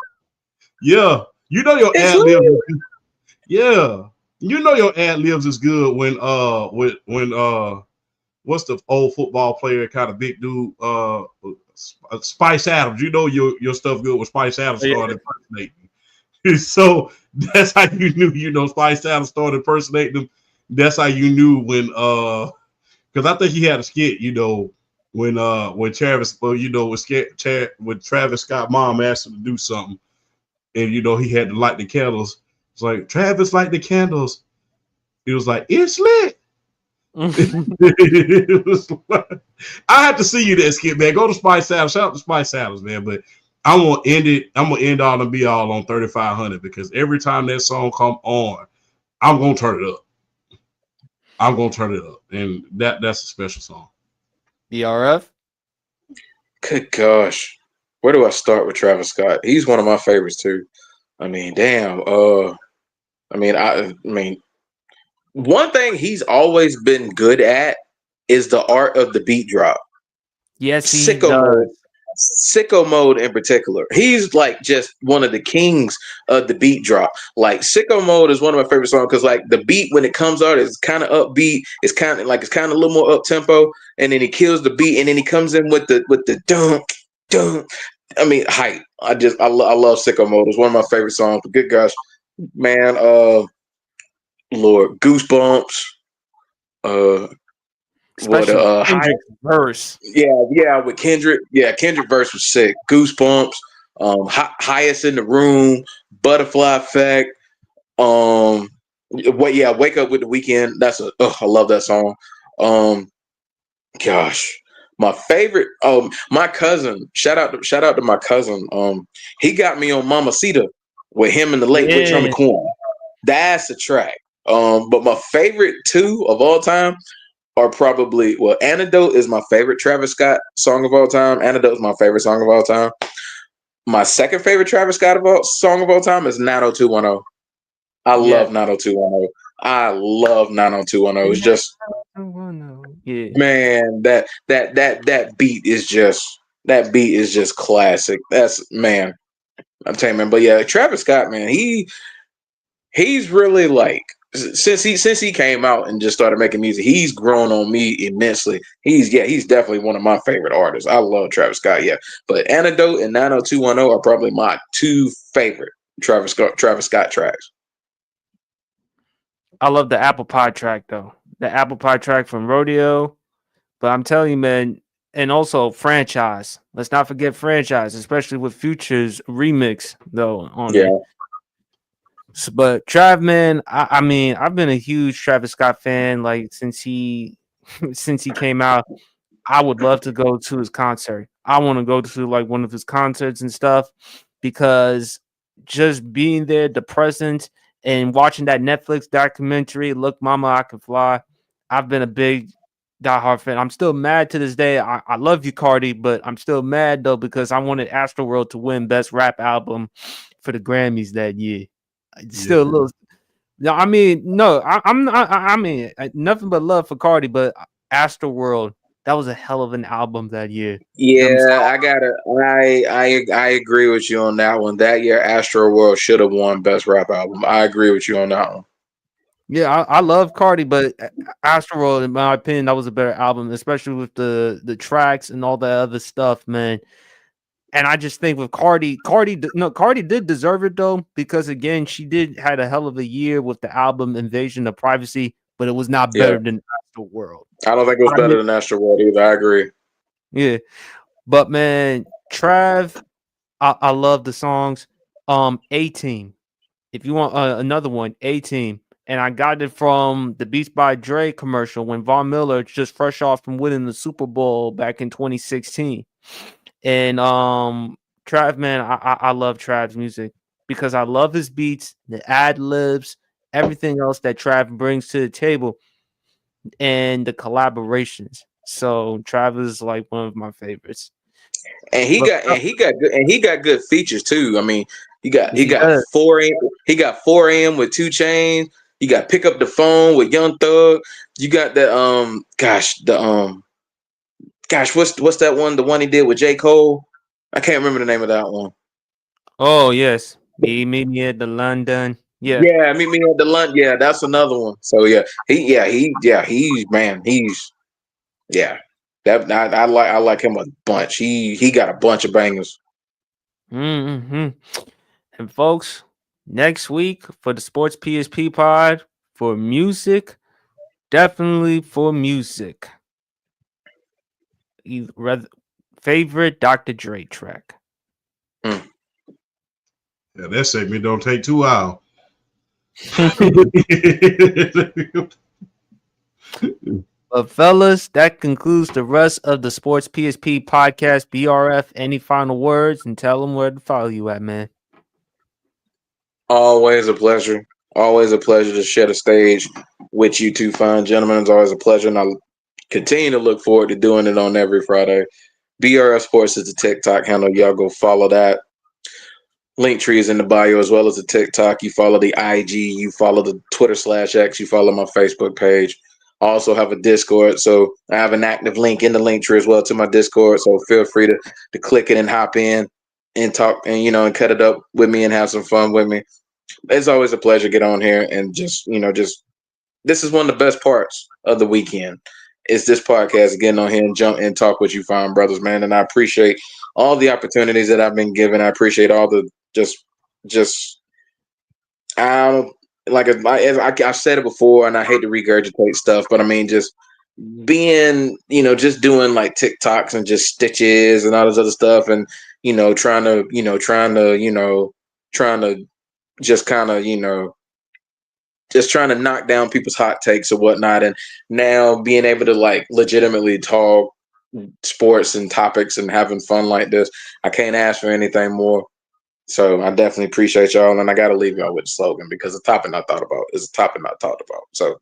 your It's ad libs. Yeah, your ad libs is good when what's the old football player, kind of big dude, Spice Adams. Your stuff good when Spice Adams started impersonating. So that's how you knew, Spice Adams started impersonating him. That's how you knew when because I think he had a skit, when Travis, when Travis Scott mom asked him to do something, and he had to light the candles. It's like, Travis, light the candles. He was like, it's lit. It was like, I have to see you that skit, man. Go to Spice Adams. Shout out to Spice Adams, man. But I'm gonna end all and be all on 3,500 because every time that song come on, I'm gonna turn it up. And that's a special song. BRF. Good gosh, where do I start with Travis Scott? He's one of my favorites too. I mean, damn. I mean, one thing he's always been good at is the art of the beat drop. Yes, he Sicko does. mode. Sicko mode in particular. He's like just one of the kings of the beat drop. Like Sicko mode is one of my favorite songs because like the beat when it comes out is kind of upbeat. It's kind of a little more up tempo, and then he kills the beat, and then he comes in with the dunk dunk. I mean, hype. I love Sicko mode. It's one of my favorite songs. But good gosh, man. Lord, Goosebumps. Especially Kendrick's verse. Yeah, with Kendrick. Yeah, Kendrick verse was sick. Goosebumps. Highest in the Room. Butterfly Effect. Wake Up with the Weekend. I love that song. Gosh, my favorite. My cousin. Shout out to my cousin. He got me on Mamacita with him and the late Rich Homie Quan. That's a track. But my favorite two of all time are probably, Antidote is my favorite Travis Scott song of all time. Antidote is my favorite song of all time. My second favorite Travis Scott song of all time is 90210. I love 90210. I love 90210. It's just, man, that beat is just classic. That's, man, I'm telling you, man. But yeah, Travis Scott, man, he's really like, since he came out and just started making music, he's grown on me immensely. He's definitely one of my favorite artists. I love Travis Scott, yeah. But Antidote and 90210 are probably my two favorite Travis Scott tracks. I love the Apple Pie track though. The Apple Pie track from Rodeo. But I'm telling you, man, and also Franchise. Let's not forget Franchise, especially with Future's remix though on it. But Trav, man, I mean, I've been a huge Travis Scott fan like since he came out. I would love to go to his concert. I want to go to like one of his concerts and stuff because just being there, the presence, and watching that Netflix documentary, Look Mama, I Can Fly. I've been a big diehard fan. I'm still mad to this day. I love you, Cardi, but I'm still mad though because I wanted Astroworld to win Best Rap Album for the Grammys that year. Still a little. No, I mean, no, I'm not. I mean, nothing but love for Cardi, but Astroworld, that was a hell of an album that year. Yeah, I agree with you on that one. That year, Astroworld should have won Best Rap Album. I agree with you on that one. Yeah, I love Cardi, but Astroworld, in my opinion, that was a better album, especially with the tracks and all that other stuff, man. And I just think with Cardi did deserve it though, because again, she did had a hell of a year with the album Invasion of Privacy, but it was not Yeah, better than Astro World. I don't think it was I better mean, than Astro World either. I agree. yeah, but man, Trav, I love the songs. A Team. If you want another one, A Team. And I got it from the Beats by Dre commercial when Von Miller just fresh off from winning the Super Bowl back in 2016. And Trav, man, I love Trav's music because I love his beats, the ad libs, everything else that Trav brings to the table, and the collaborations. So Trav is like one of my favorites. And he But got good features too. I mean, he he got does. 4 a.m. with 2 Chainz. You got pick up the phone with Young Thug. You got the what's that one? The one he did with J. Cole. I can't remember the name of that one. Oh yes, meet me at the London. Yeah. Yeah, meet me at the lunch. Yeah, that's another one. So he's man, he's yeah. That I like him a bunch. He got a bunch of bangers. hmm And folks, next week for the Sports PSP pod for music, definitely for music. Rather, favorite Dr. Dre track. Mm. Yeah, that segment don't take 2 hours. But fellas, that concludes the rest of the Sports PSP podcast. BRF, any final words and tell them where to follow you at, man. Always a pleasure. Always a pleasure to share the stage with you two fine gentlemen. It's always a pleasure, and I continue to look forward to doing it on every Friday. BRF Sports is the TikTok handle. Y'all go follow that. Linktree is in the bio as well as the TikTok. You follow the IG. You follow the Twitter/X. You follow my Facebook page. I also have a Discord, so I have an active link in the Linktree as well to my Discord. So feel free to click it and hop in and talk and and cut it up with me and have some fun with me. It's always a pleasure to get on here and just this is one of the best parts of the weekend. It's this podcast getting on here and jump and talk with you fine brothers, man. And I appreciate all the opportunities that I've been given. I appreciate all the just I don't I've said it before, and I hate to regurgitate stuff, but I mean just being just doing like TikToks and just stitches and all this other stuff, and trying to just kind of just trying to knock down people's hot takes or whatnot, and now being able to like legitimately talk sports and topics and having fun like this, I can't ask for anything more. So I definitely appreciate y'all, and I got to leave y'all with the slogan because the topic I thought about is a topic not thought about. So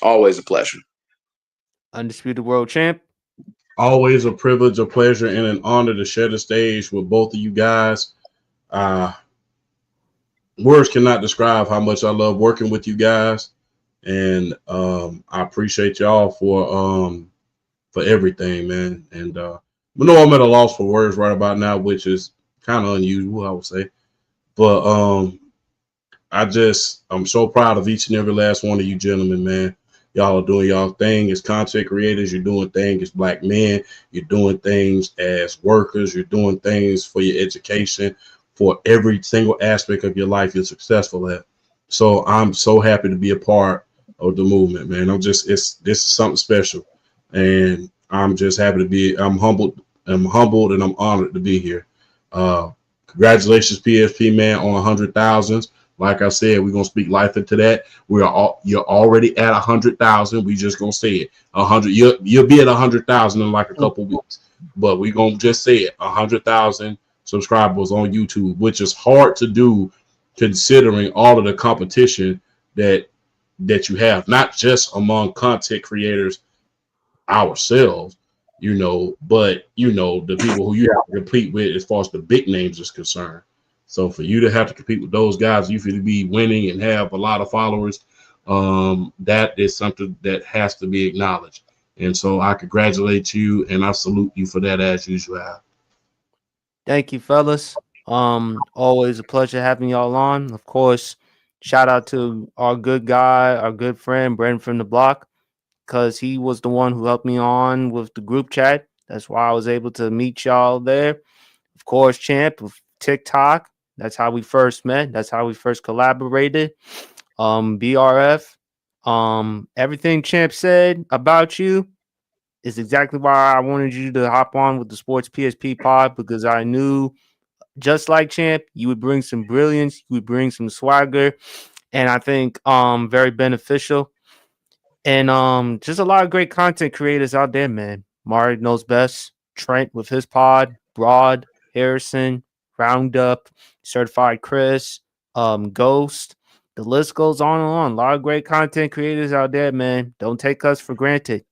always a pleasure. Undisputed World Champ. Always a privilege, a pleasure, and an honor to share the stage with both of you guys. Words cannot describe how much I love working with you guys, and I appreciate y'all for everything, man. And we know I'm at a loss for words right about now, which is kind of unusual, I would say. But I'm so proud of each and every last one of you gentlemen, man. Y'all are doing y'all thing as content creators. You're doing things as black men. You're doing things as workers. You're doing things for your education, for every single aspect of your life you're successful at. So I'm so happy to be a part of the movement, man. This is something special. And I'm just happy to be, I'm humbled and I'm honored to be here. Congratulations, PSP, man, on 100,000. Like I said, we're gonna speak life into that. You're already at 100,000. We just gonna say it. 100. You'll be at 100,000 in like a couple weeks. But we gonna just say it. 100,000 subscribers on YouTube, which is hard to do considering all of the competition that you have, not just among content creators ourselves, but the people who you have to compete with as far as the big names is concerned. So for you to have to compete with those guys, you feel to be winning and have a lot of followers, that is something that has to be acknowledged. And so I congratulate you and I salute you for that as usual. Thank you, fellas. Always a pleasure having y'all on. Of course, shout out to our good guy, our good friend, Brandon from the block, because he was the one who helped me on with the group chat. That's why I was able to meet y'all there. Of course, Champ of TikTok. That's how we first met. That's how we first collaborated. BRF. Everything Champ said about you is exactly why I wanted you to hop on with the Sports PSP pod, because I knew, just like Champ, you would bring some brilliance, you would bring some swagger, and I think very beneficial. And just a lot of great content creators out there, man. Mari knows best. Trent with his pod, Broad, Harrison, Roundup, Certified Chris, Ghost. The list goes on and on. A lot of great content creators out there, man. Don't take us for granted.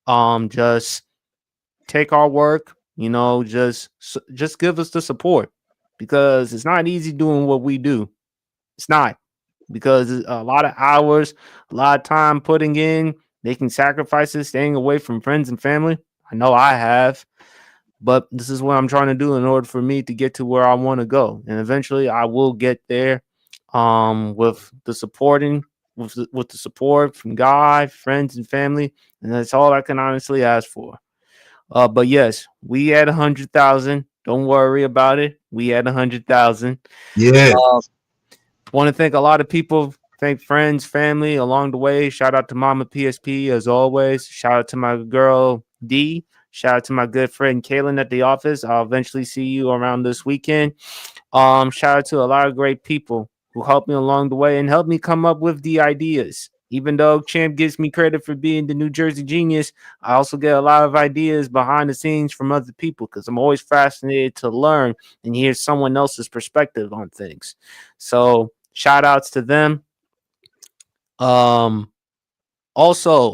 Just take our work, just give us the support, because it's not easy doing what we do. It's not, because it's a lot of hours, a lot of time putting in, making sacrifices, staying away from friends and family. I know I have, but this is what I'm trying to do in order for me to get to where I want to go, and eventually I will get there. With the supporting, with the support from God, friends, and family, and that's all I can honestly ask for. But yes, we had 100,000. Don't worry about it. We had 100,000. Yeah. Want to thank a lot of people. Thank friends, family along the way. Shout out to Mama PSP as always. Shout out to my girl D. Shout out to my good friend Kaylin at the office. I'll eventually see you around this weekend. Shout out to a lot of great people who helped me along the way and helped me come up with the ideas. Even though Champ gives me credit for being the New Jersey genius, I also get a lot of ideas behind the scenes from other people, because I'm always fascinated to learn and hear someone else's perspective on things. So shout outs to them. Also,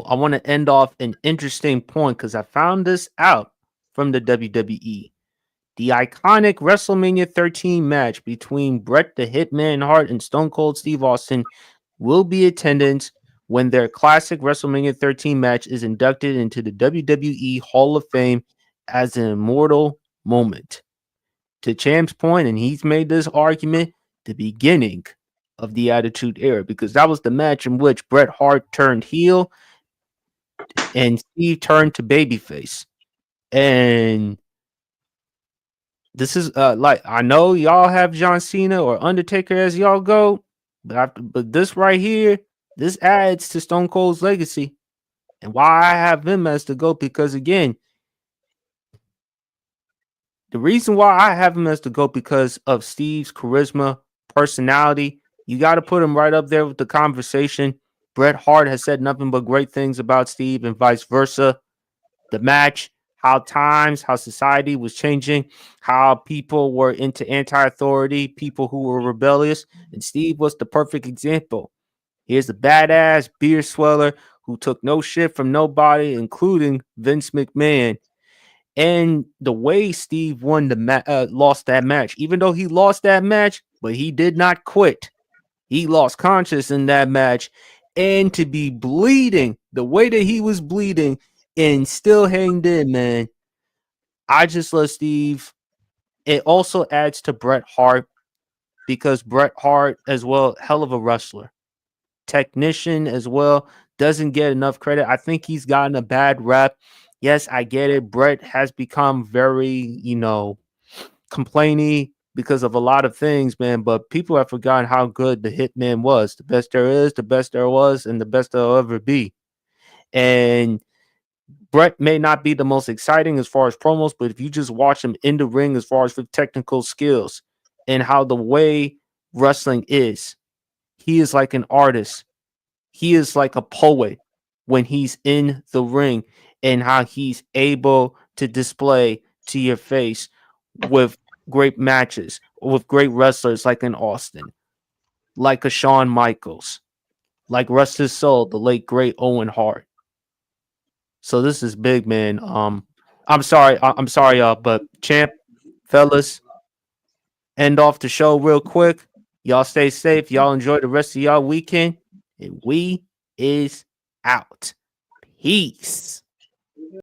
I want to end off an interesting point, because I found this out from the WWE. The iconic WrestleMania 13 match between Bret the Hitman Hart and Stone Cold Steve Austin will be attendance when their classic WrestleMania 13 match is inducted into the WWE Hall of Fame as an immortal moment. To Champ's point, and he's made this argument, the beginning of the Attitude Era, because that was the match in which Bret Hart turned heel and Steve turned to babyface. And this is like, I know y'all have John Cena or Undertaker as y'all go, but this right here, this adds to Stone Cold's legacy, and why I have him as the GOAT, because again, the reason why I have him as the GOAT, because of Steve's charisma, personality. You got to put him right up there with the conversation. Bret Hart has said nothing but great things about Steve, and vice versa. The match, how society was changing, how people were into anti-authority, people who were rebellious, and Steve was the perfect example. Here's a badass beer sweller who took no shit from nobody, including Vince McMahon. And the way Steve lost that match, even though he lost that match, but he did not quit. He lost conscious in that match, and to be bleeding the way that he was bleeding and still hanged in, man. I just love Steve. It also adds to Bret Hart, because Bret Hart as well, hell of a wrestler, technician as well, doesn't get enough credit. I think he's gotten a bad rep. Yes, I get it. Bret has become very, complainy because of a lot of things, man. But people have forgotten how good the Hitman was. The best there is, the best there was, and the best there'll ever be. And Bret may not be the most exciting as far as promos, but if you just watch him in the ring, as far as with technical skills and how the way wrestling is, he is like an artist. He is like a poet when he's in the ring, and how he's able to display to your face with great matches, with great wrestlers like an Austin, like a Shawn Michaels, like rest his soul, the late great Owen Hart. So this is big, man. I'm sorry, y'all, but Champ, fellas, end off the show real quick. Y'all stay safe. Y'all enjoy the rest of y'all weekend. And we is out. Peace.